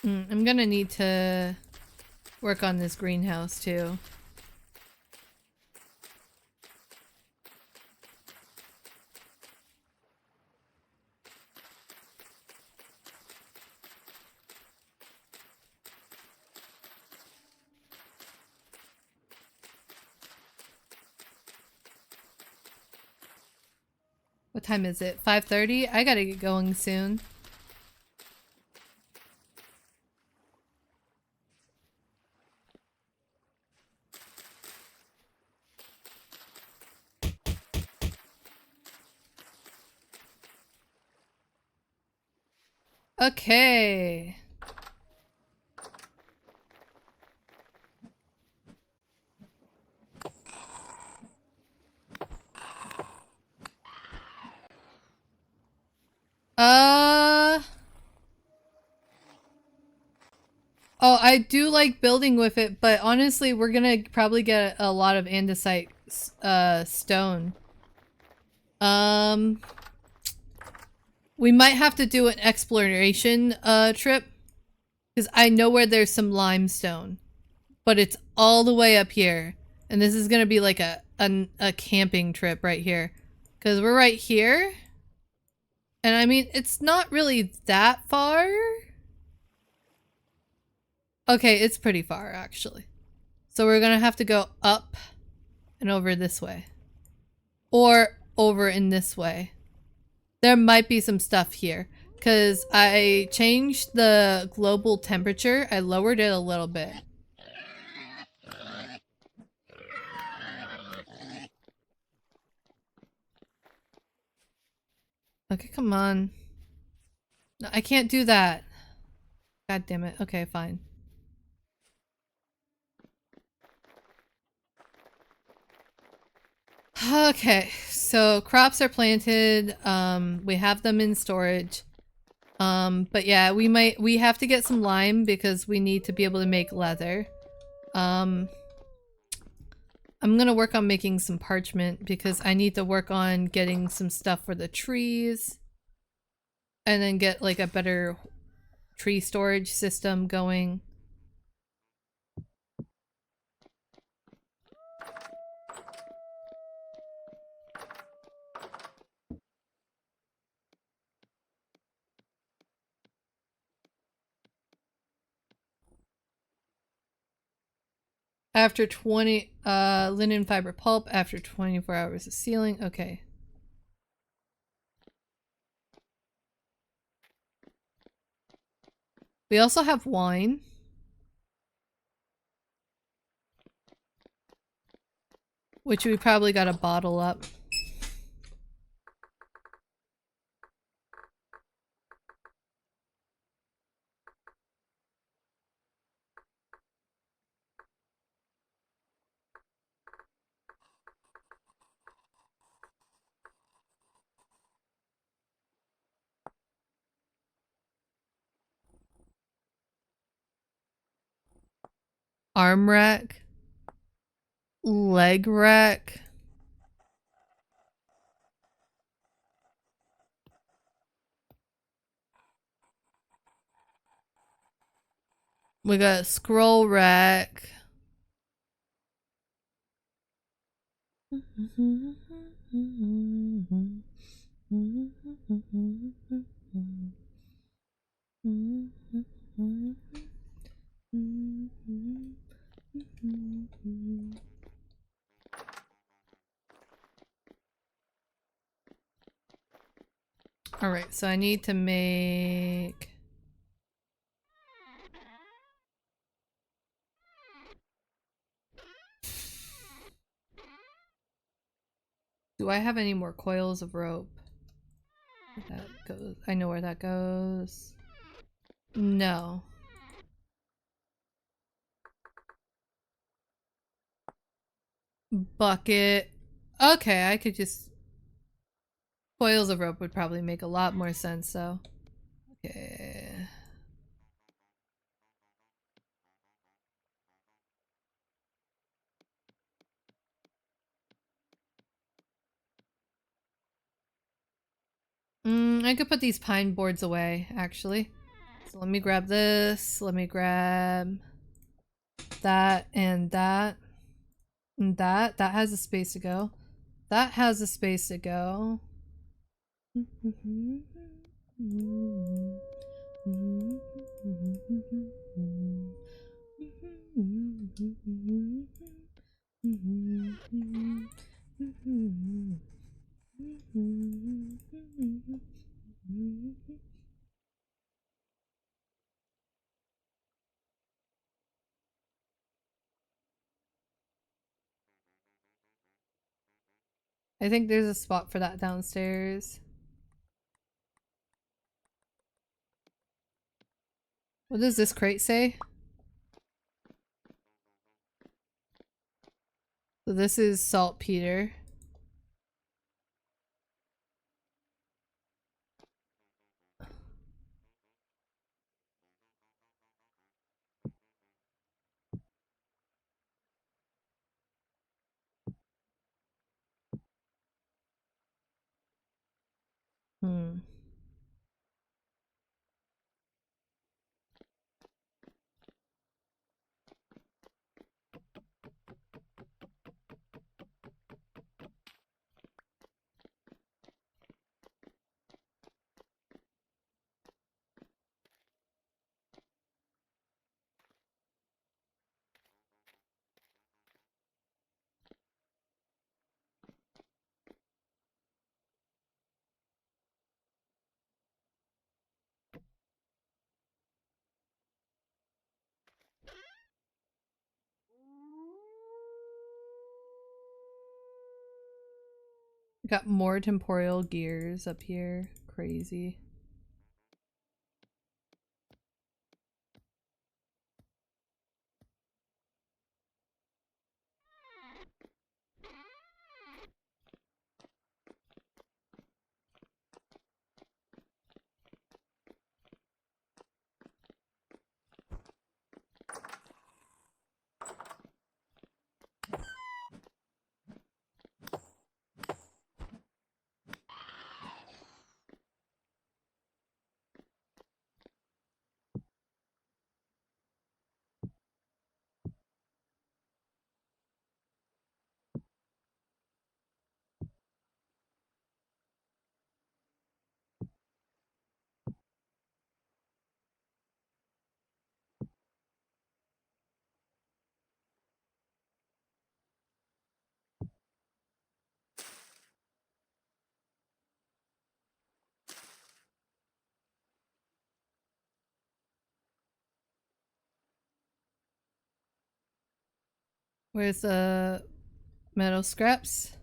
I'm gonna need to work on this greenhouse too. What time is it? 5:30? I gotta get going soon. Okay. Oh, I do like building with it, but honestly, we're gonna probably get a lot of andesite, stone. We might have to do an exploration, trip. Because I know where there's some limestone. But it's all the way up here. And this is gonna be like a camping trip right here. Because we're right here. And I mean, it's not really that far. Okay, it's pretty far, actually. So we're gonna have to go up and over this way. Or over in this way. There might be some stuff here. Because I changed the global temperature. I lowered it a little bit. Okay, come on. No, I can't do that. God damn it. Okay, fine. Okay, so crops are planted. We have them in storage. But yeah, we have to get some lime because we need to be able to make leather. Um, I'm gonna work on making some parchment because I need to work on getting some stuff for the trees. And then get like a better tree storage system going. After 20 linen fiber pulp after 24 hours of sealing. Okay. We also have wine. Which we probably got to bottle up. Arm rack. Leg rack. We got scroll rack. Alright, so I need to make... Do I have any more coils of rope? That goes. I know where that goes. No. Bucket. Okay, I could just... Coils of rope would probably make a lot more sense, though. Okay. I could put these pine boards away, actually. So let me grab this. Let me grab that and that. And that. That has a space to go. That has a space to go. I think there's a spot for that downstairs. What does this crate say? So this is saltpeter. Hmm. Got more temporal gears up here. Crazy. Where's the metal scraps?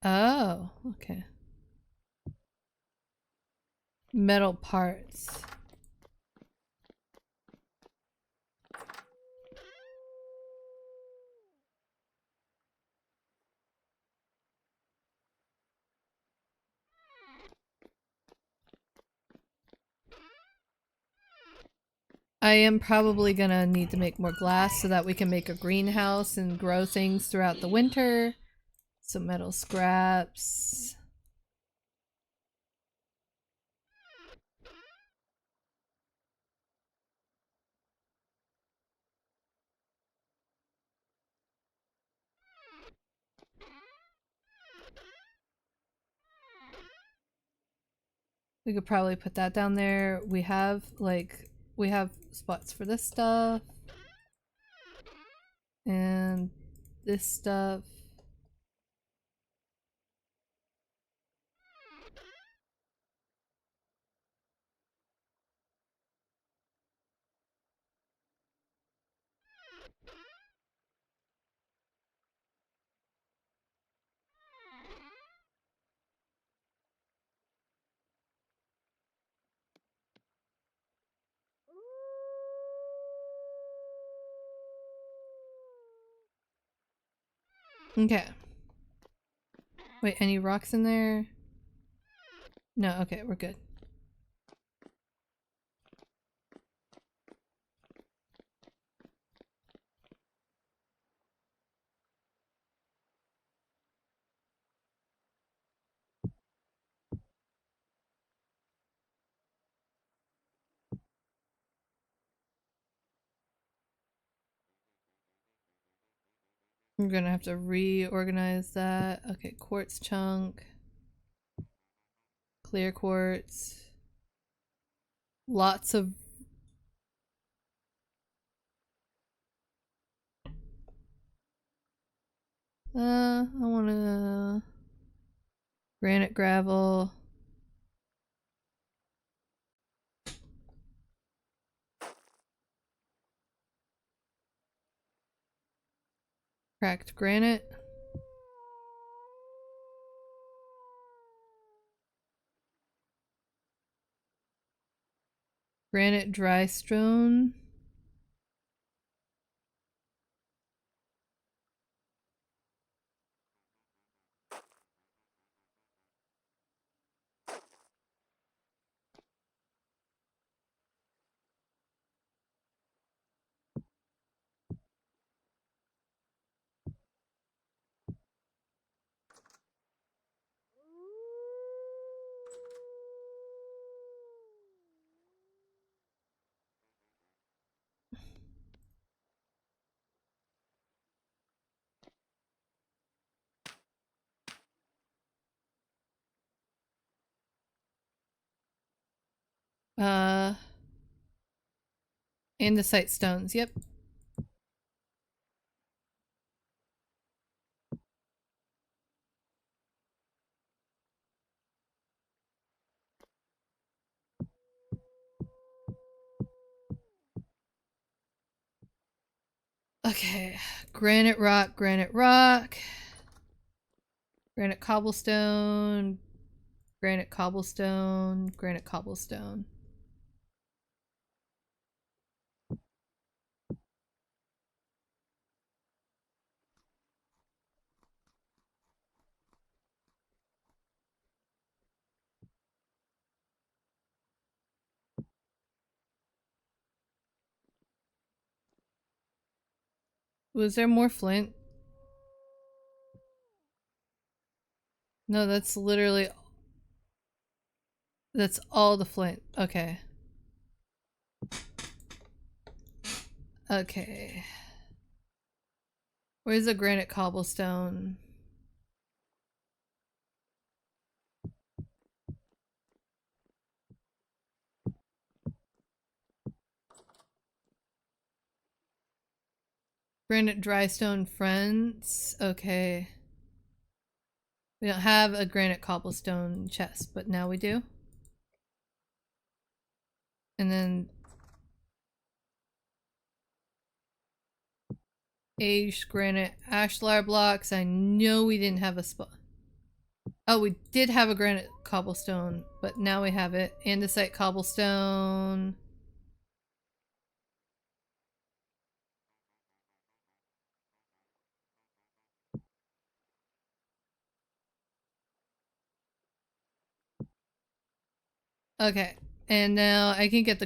Oh, okay. Metal parts. I am probably gonna need to make more glass so that we can make a greenhouse and grow things throughout the winter. Some metal scraps. We could probably put that down there. We have spots for this stuff. And this stuff. Okay. Wait, any rocks in there? No, okay, we're good. We're gonna have to reorganize that. Okay, quartz chunk. Clear quartz. Lots of... I wanna... Granite gravel. Cracked granite. Granite dry stone. Uh, andesite stones, yep. Okay, granite rock, granite rock. Granite cobblestone, granite cobblestone, granite cobblestone. Was there more flint? No, that's literally... That's all the flint. Okay. Okay. Where's the granite cobblestone? Granite drystone friends. Okay. We don't have a granite cobblestone chest, but now we do. And then aged granite ashlar blocks. I know we didn't have a spot. Oh, we did have a granite cobblestone, but now we have it. Andesite cobblestone. Okay, and now I can get the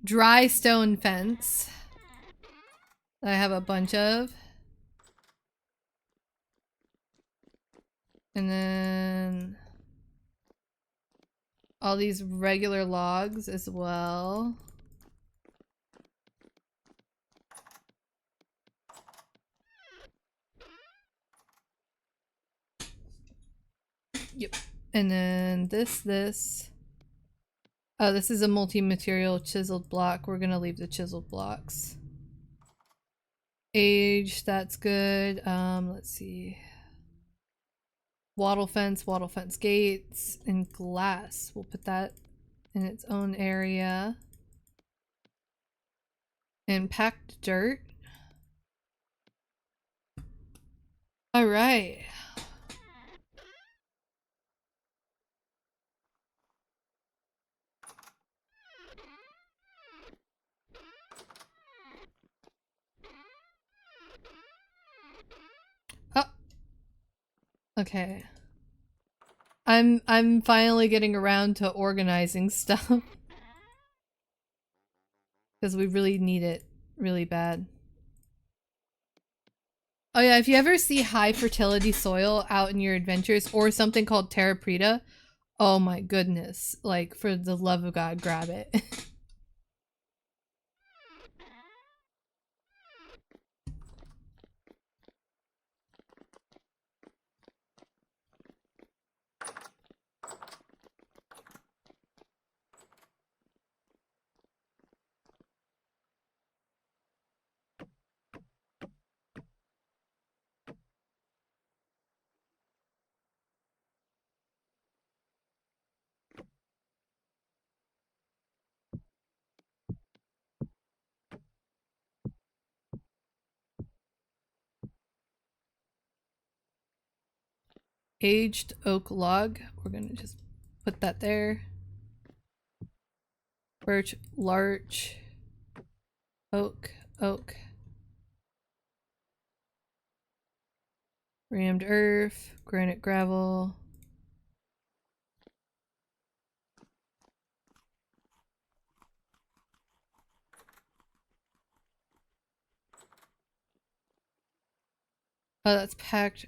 dry stone fence. That I have a bunch of. And then all these regular logs as well. Yep. And then this. Oh, this is a multi-material chiseled block. We're gonna leave the chiseled blocks. Age, that's good. Let's see. Wattle fence gates, and glass. We'll put that in its own area. And packed dirt. Alright. Oh. Okay. I'm finally getting around to organizing stuff. Because we really need it really bad. Oh yeah, if you ever see high fertility soil out in your adventures or something called terra preta, oh my goodness. Like, for the love of God, grab it. Aged oak log. We're gonna just put that there. Birch, larch, oak, oak. Rammed earth, granite gravel. Oh, that's packed.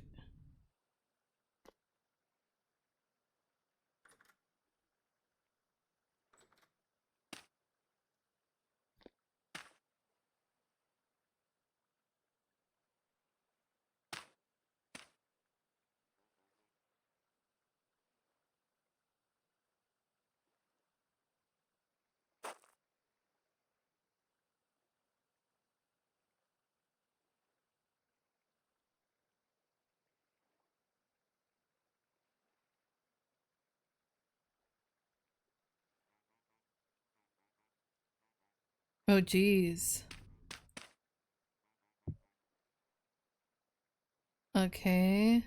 Oh, geez. Okay.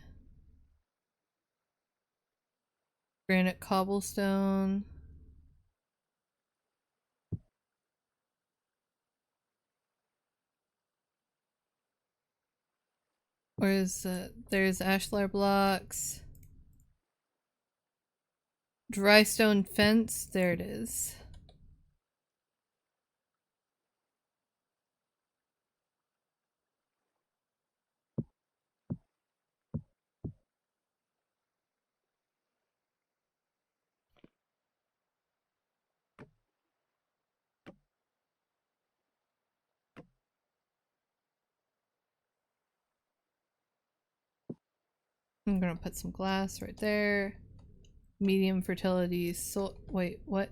Granite cobblestone. Where is it? There's ashlar blocks. Dry stone fence. There it is. I'm gonna put some glass right there. Medium fertility. So wait, what?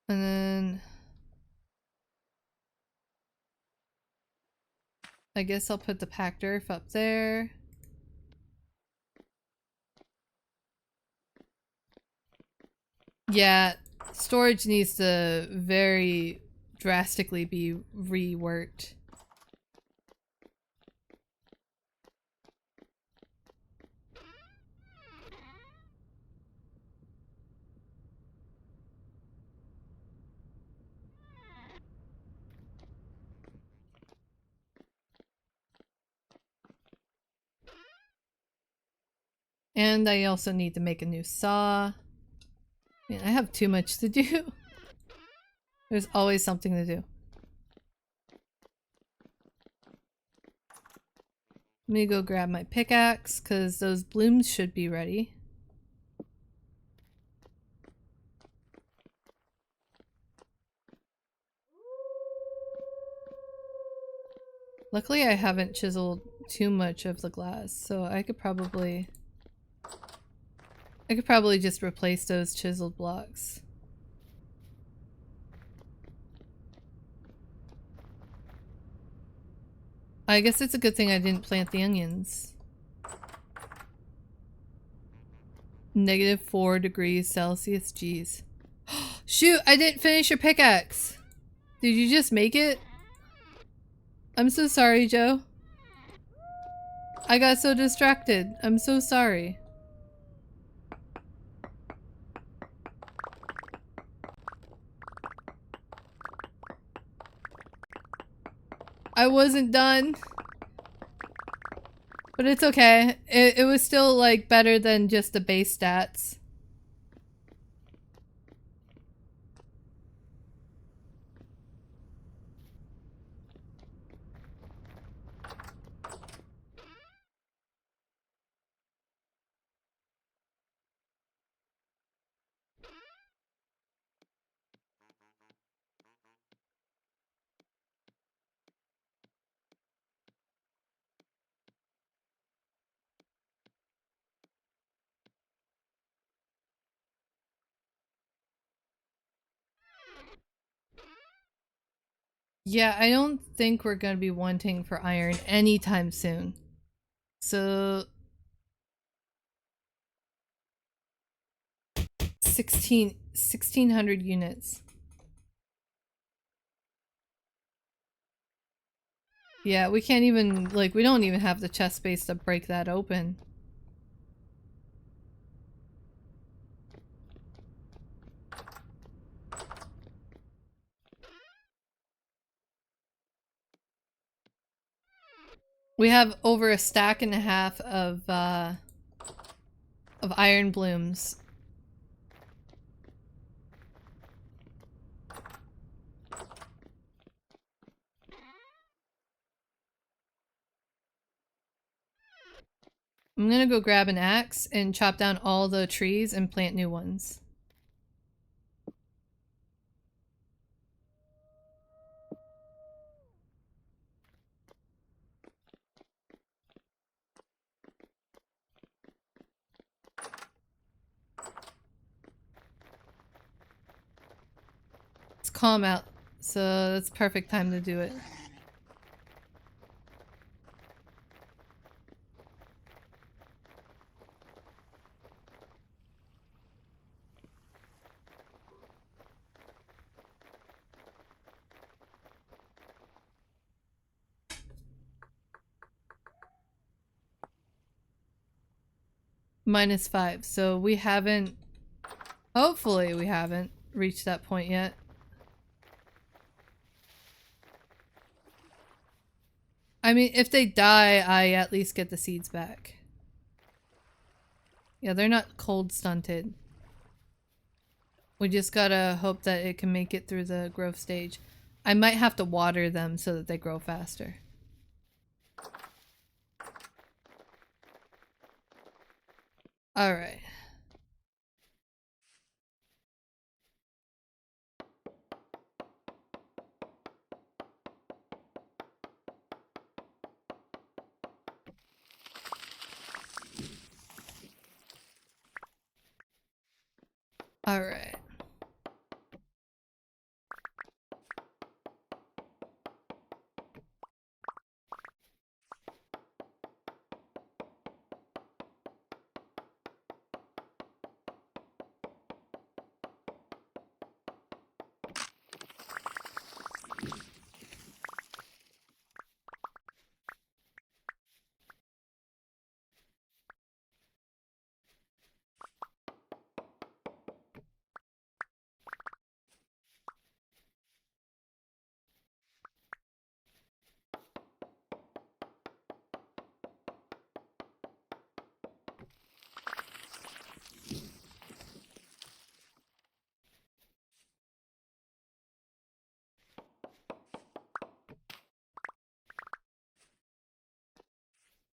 And then I guess I'll put the packed earth up there. Yeah, storage needs to very drastically be reworked. And I also need to make a new saw. Man, I have too much to do. There's always something to do. Let me go grab my pickaxe, because those blooms should be ready. Luckily I haven't chiseled too much of the glass, so I could probably just replace those chiseled blocks. I guess it's a good thing I didn't plant the onions. -4 degrees Celsius, jeez. Shoot, I didn't finish your pickaxe! Did you just make it? I'm so sorry, Joe. I got so distracted. I'm so sorry. I wasn't done. But it's okay. It was still, like, better than just the base stats. Yeah, I don't think we're gonna be wanting for iron anytime soon. So 1600 units. Yeah, we can't even, like, we don't even have the chest space to break that open. We have over a stack and a half of iron blooms. I'm gonna go grab an axe and chop down all the trees and plant new ones. It's calm out, so that's perfect time to do it. -5, so we haven't... Hopefully we haven't reached that point yet. I mean, if they die, I at least get the seeds back. Yeah, they're not cold stunted. We just gotta hope that it can make it through the growth stage. I might have to water them so that they grow faster. Alright. Alright.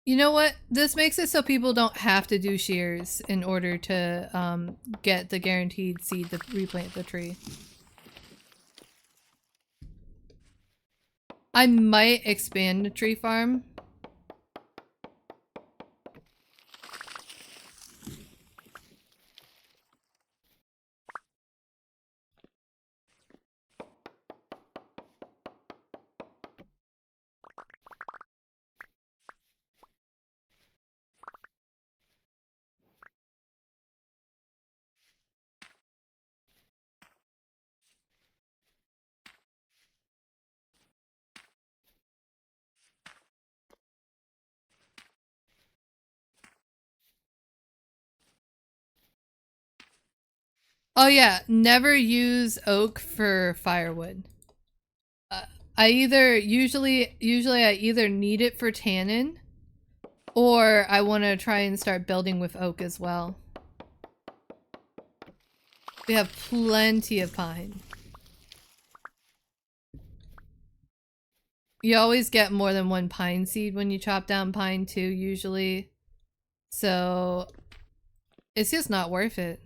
You know what? This makes it so people don't have to do shears in order to get the guaranteed seed to replant the tree. I might expand the tree farm. Oh yeah, never use oak for firewood. I usually I either need it for tannin or I want to try and start building with oak as well. We have plenty of pine. You always get more than one pine seed when you chop down pine too, usually. So it's just not worth it.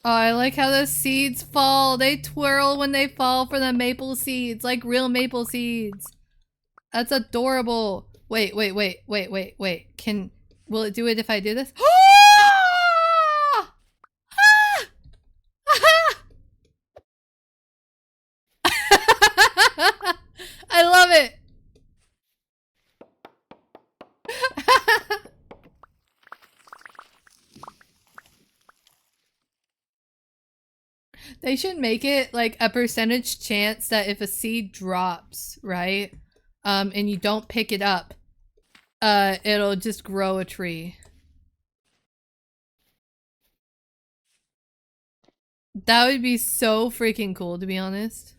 Oh, I like how the seeds fall. They twirl when they fall for the maple seeds, like real maple seeds. That's adorable. Wait. Will it do it if I do this? I love it. They should make it like a percentage chance that if a seed drops, right? And you don't pick it up, it'll just grow a tree. That would be so freaking cool, to be honest.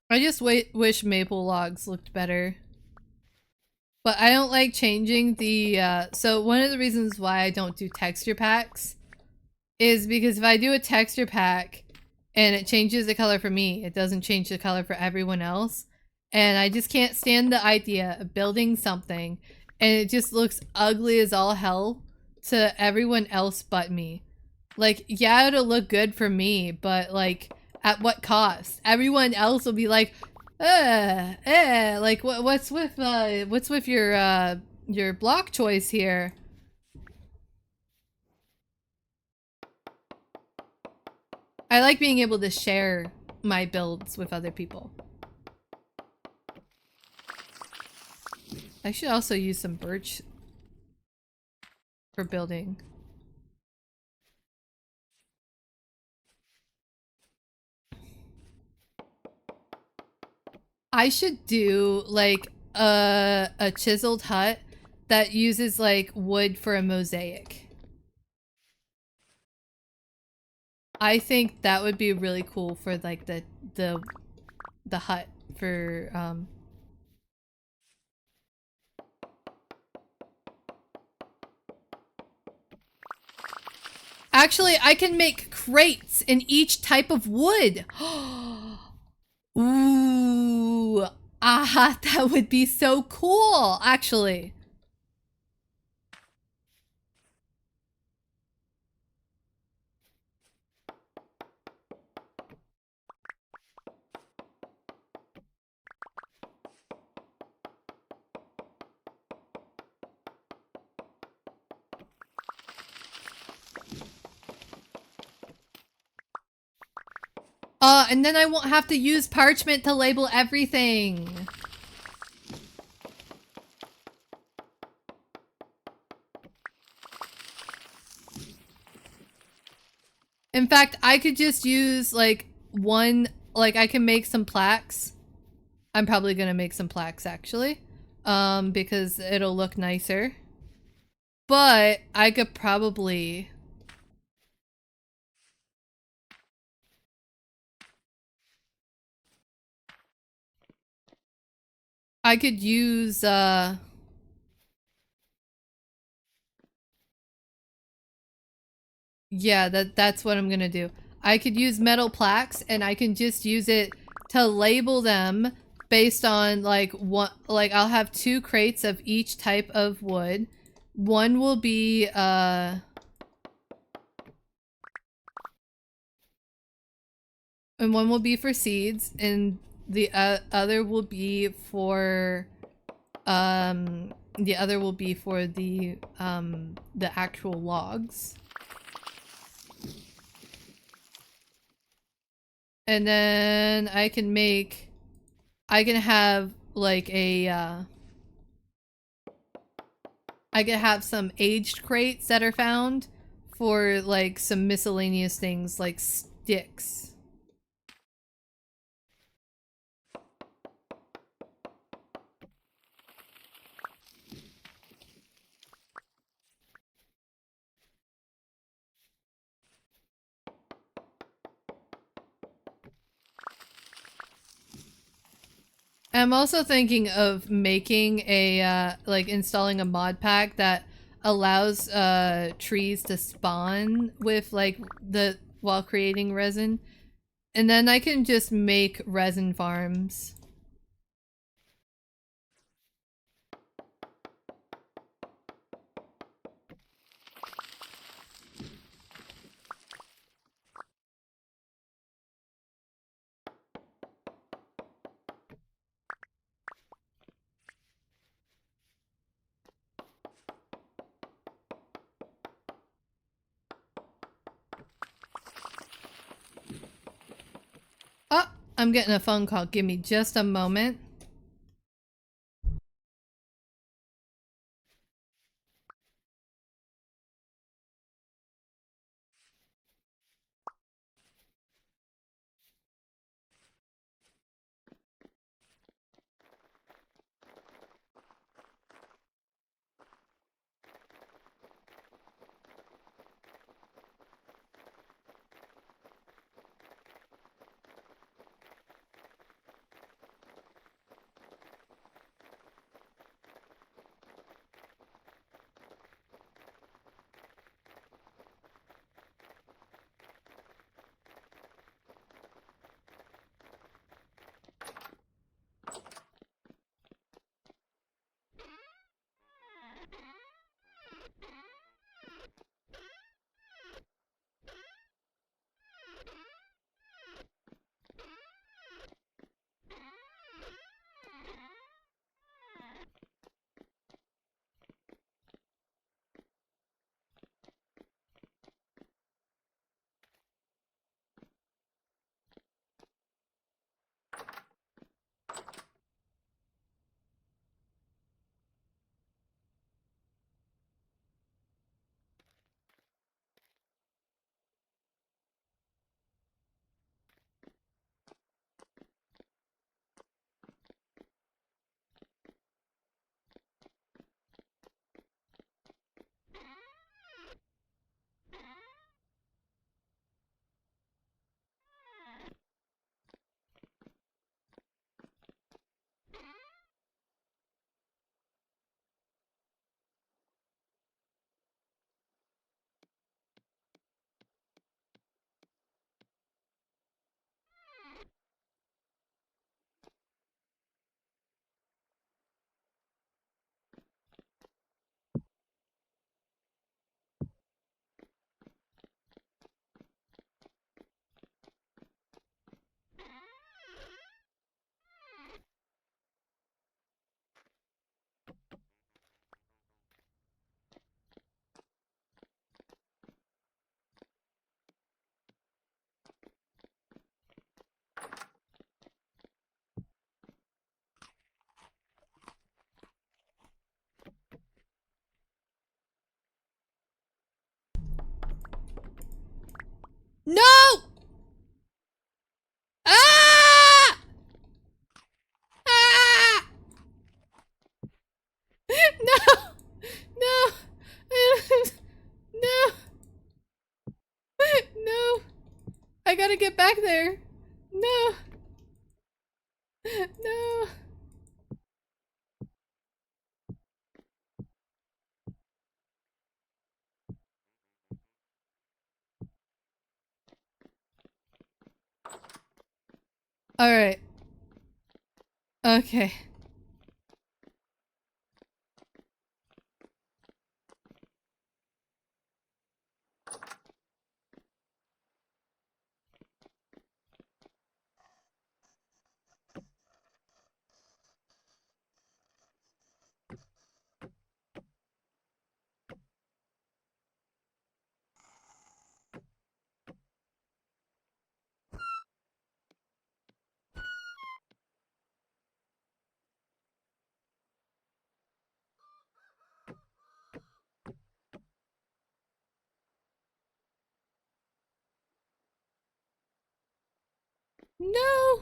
I just wish maple logs looked better. But I don't like changing the, so one of the reasons why I don't do texture packs is because if I do a texture pack and it changes the color for me, it doesn't change the color for everyone else. And I just can't stand the idea of building something and it just looks ugly as all hell to everyone else but me. Like, yeah, it'll look good for me, but like, at what cost? Everyone else will be like, like what's with your block choice here? I like being able to share my builds with other people. I should also use some birch for building. I should do like a chiseled hut that uses like wood for a mosaic. I think that would be really cool for like the hut for Actually, I can make crates in each type of wood. Ooh. Ah, that would be so cool, actually. And then I won't have to use parchment to label everything. In fact, I could just use like one, like I can make some plaques. I'm probably gonna make some plaques actually, because it'll look nicer. But I could probably... I could use, yeah, that's what I'm gonna do. I could use metal plaques and I can just use it to label them based on like what, like I'll have 2 crates of each type of wood. One will be, and one will be for seeds, and the other will be for the other will be for the actual logs. And then I can make, I can have like a I can have some aged crates that are found for like some miscellaneous things like sticks. I'm also thinking of making a, like installing a mod pack that allows trees to spawn with like the, while creating resin. And then I can just make resin farms. Oh, I'm getting a phone call. Give me just a moment. to get back there. No. No. All right. Okay. No.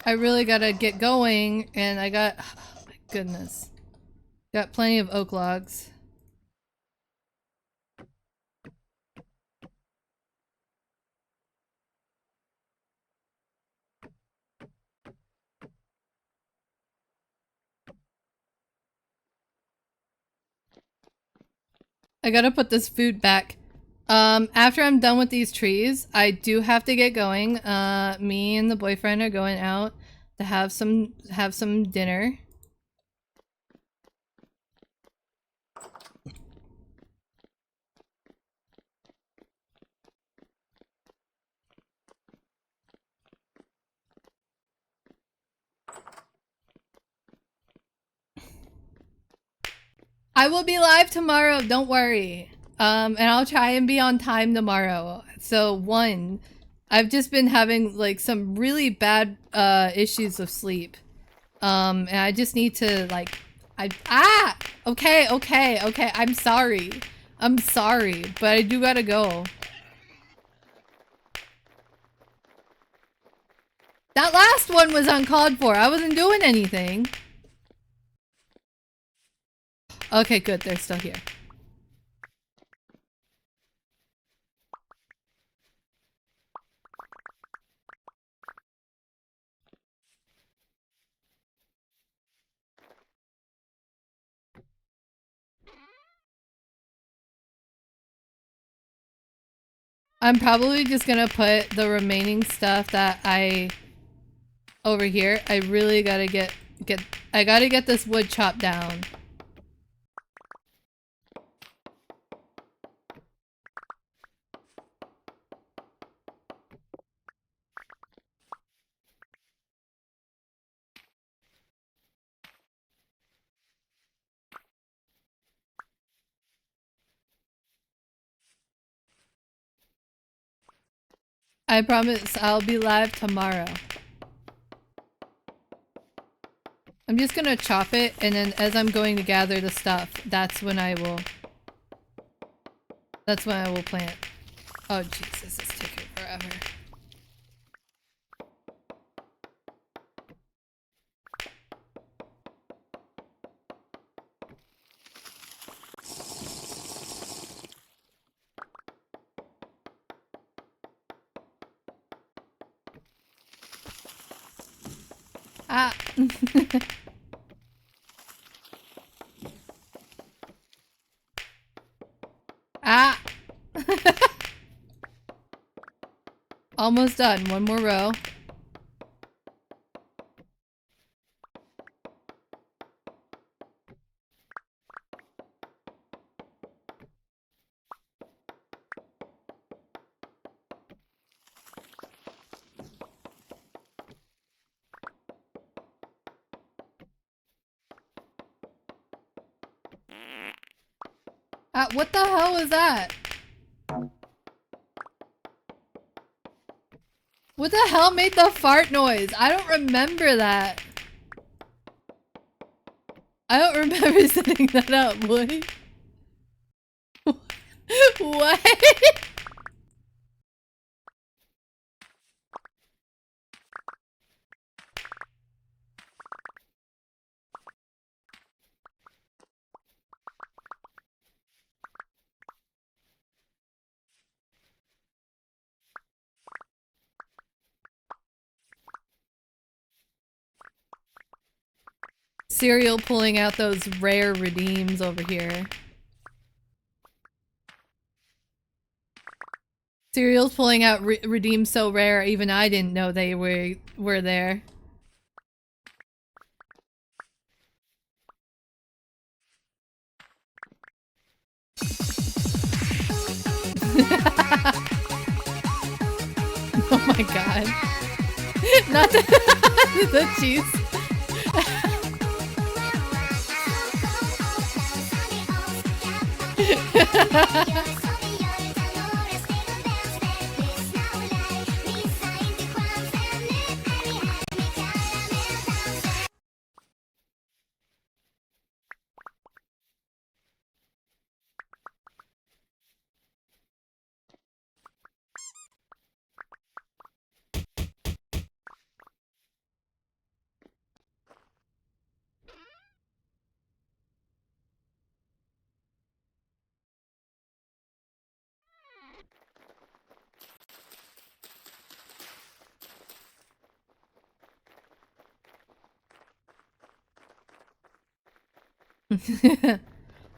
I really gotta get going, and I got, oh my goodness. Got plenty of oak logs. I gotta put this food back. After I'm done with these trees, I do have to get going. Me and the boyfriend are going out to have some dinner. I will be live tomorrow, don't worry. And I'll try and be on time tomorrow. So one, I've just been having like some really bad issues of sleep. And I just need to like okay, I'm sorry. I'm sorry, but I do gotta go. That last one was uncalled for. I wasn't doing anything. Okay, good. They're still here. I'm probably just gonna put the remaining stuff that I over here. I really gotta I gotta get this wood chopped down. I promise I'll be live tomorrow. I'm just gonna chop it, and then as I'm going to gather the stuff, that's when I will plant. Oh Jesus, it's taking forever. Ah. Ah. Almost done. One more row. What the hell was that? What the hell made the fart noise? I don't remember that. I don't remember setting that up, boy. What? Cereal pulling out those rare redeems over here. Cereal's pulling out redeems so rare, even I didn't know they were there. Oh my god. Not the cheese.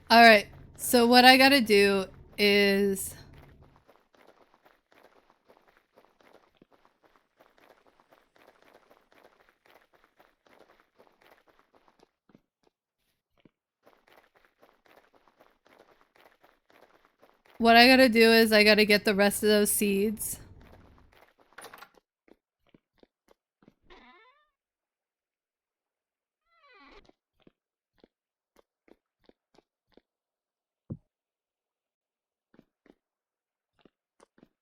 Alright, so what I gotta do is... What I gotta do is I gotta get the rest of those seeds.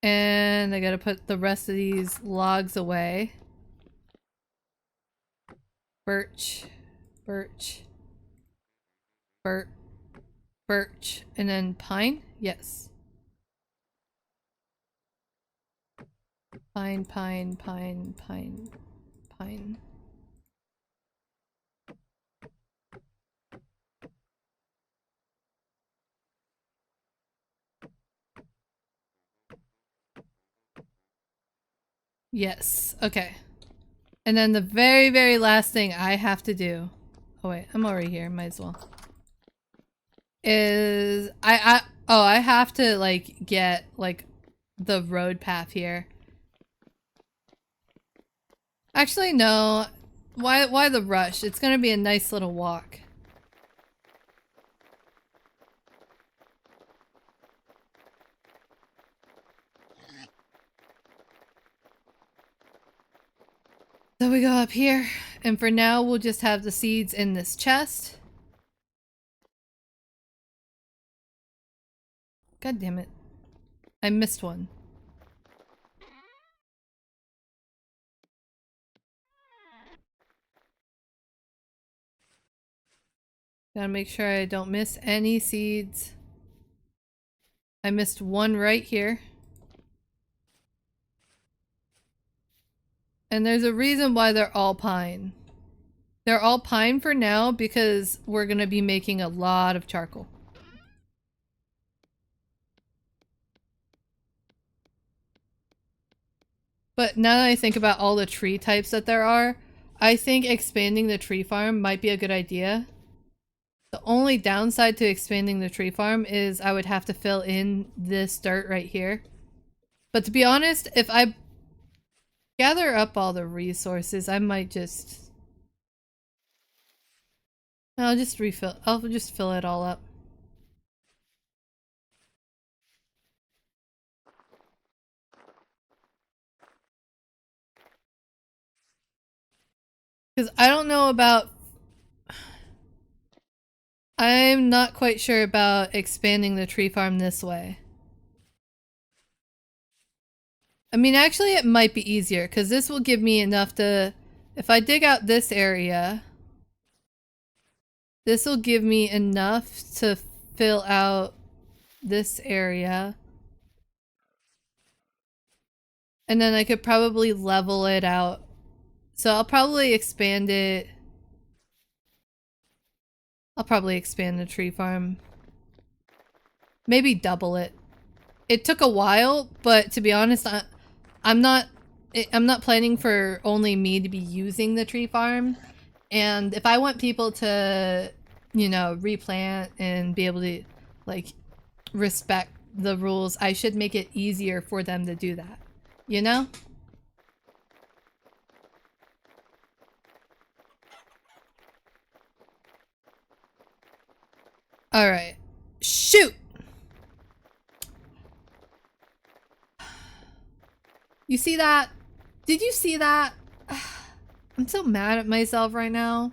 And I gotta put the rest of these logs away. Birch. Birch. Birch. And then pine? Yes. Pine, pine, pine, pine, pine. Yes. Okay. And then the very, very last thing I have to do... Oh wait, I'm already here. Might as well. Is... I have to, like, get, like, the road path here. Actually, no. Why the rush? It's gonna be a nice little walk. So we go up here, and for now we'll just have the seeds in this chest. God damn it. I missed one. Gotta make sure I don't miss any seeds. I missed one right here. And there's a reason why they're all pine. They're all pine for now because we're gonna be making a lot of charcoal. But now that I think about all the tree types that there are, I think expanding the tree farm might be a good idea. The only downside to expanding the tree farm is I would have to fill in this dirt right here. But to be honest, if I gather up all the resources, I might just... I'll just fill it all up. Because I don't know about... I'm not quite sure about expanding the tree farm this way. I mean, actually it might be easier, because this will give me enough to... If I dig out this area... This will give me enough to fill out this area. And then I could probably level it out. So I'll probably expand it. I'll probably expand the tree farm. Maybe double it. It took a while, but to be honest, I'm not planning for only me to be using the tree farm. And if I want people to, you know, replant and be able to, like, respect the rules, I should make it easier for them to do that. You know? Alright. Shoot! You see that? Did you see that? I'm so mad at myself right now.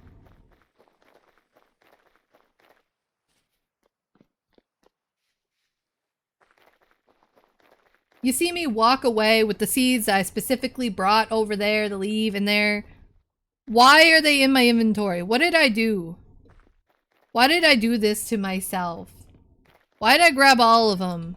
You see me walk away with the seeds that I specifically brought over there to leave in there. Why are they in my inventory? What did I do? Why did I do this to myself? Why did I grab all of them?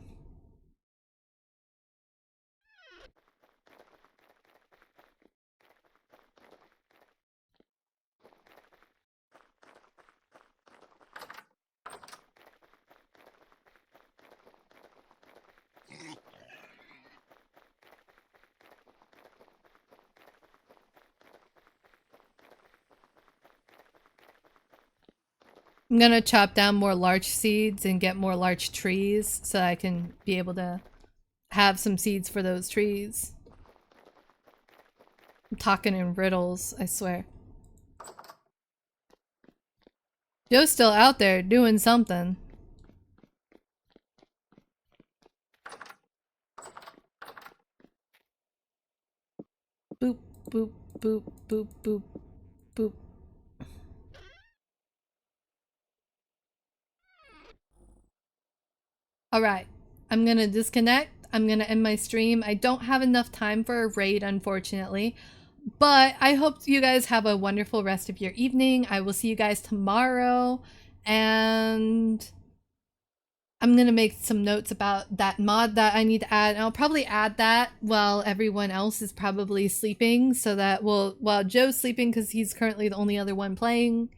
I'm gonna chop down more larch seeds and get more larch trees so I can be able to have some seeds for those trees. I'm talking in riddles, I swear. Joe's still out there doing something. Boop, boop, boop, boop, boop, boop. Alright, I'm gonna disconnect. I'm gonna end my stream. I don't have enough time for a raid, unfortunately. But I hope you guys have a wonderful rest of your evening. I will see you guys tomorrow. And I'm gonna make some notes about that mod that I need to add. And I'll probably add that while everyone else is probably sleeping. So that while Joe's sleeping because he's currently the only other one playing.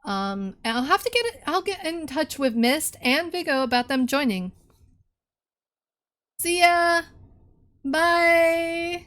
And I'll get in touch with Mist and Vigo about them joining. See ya! Bye!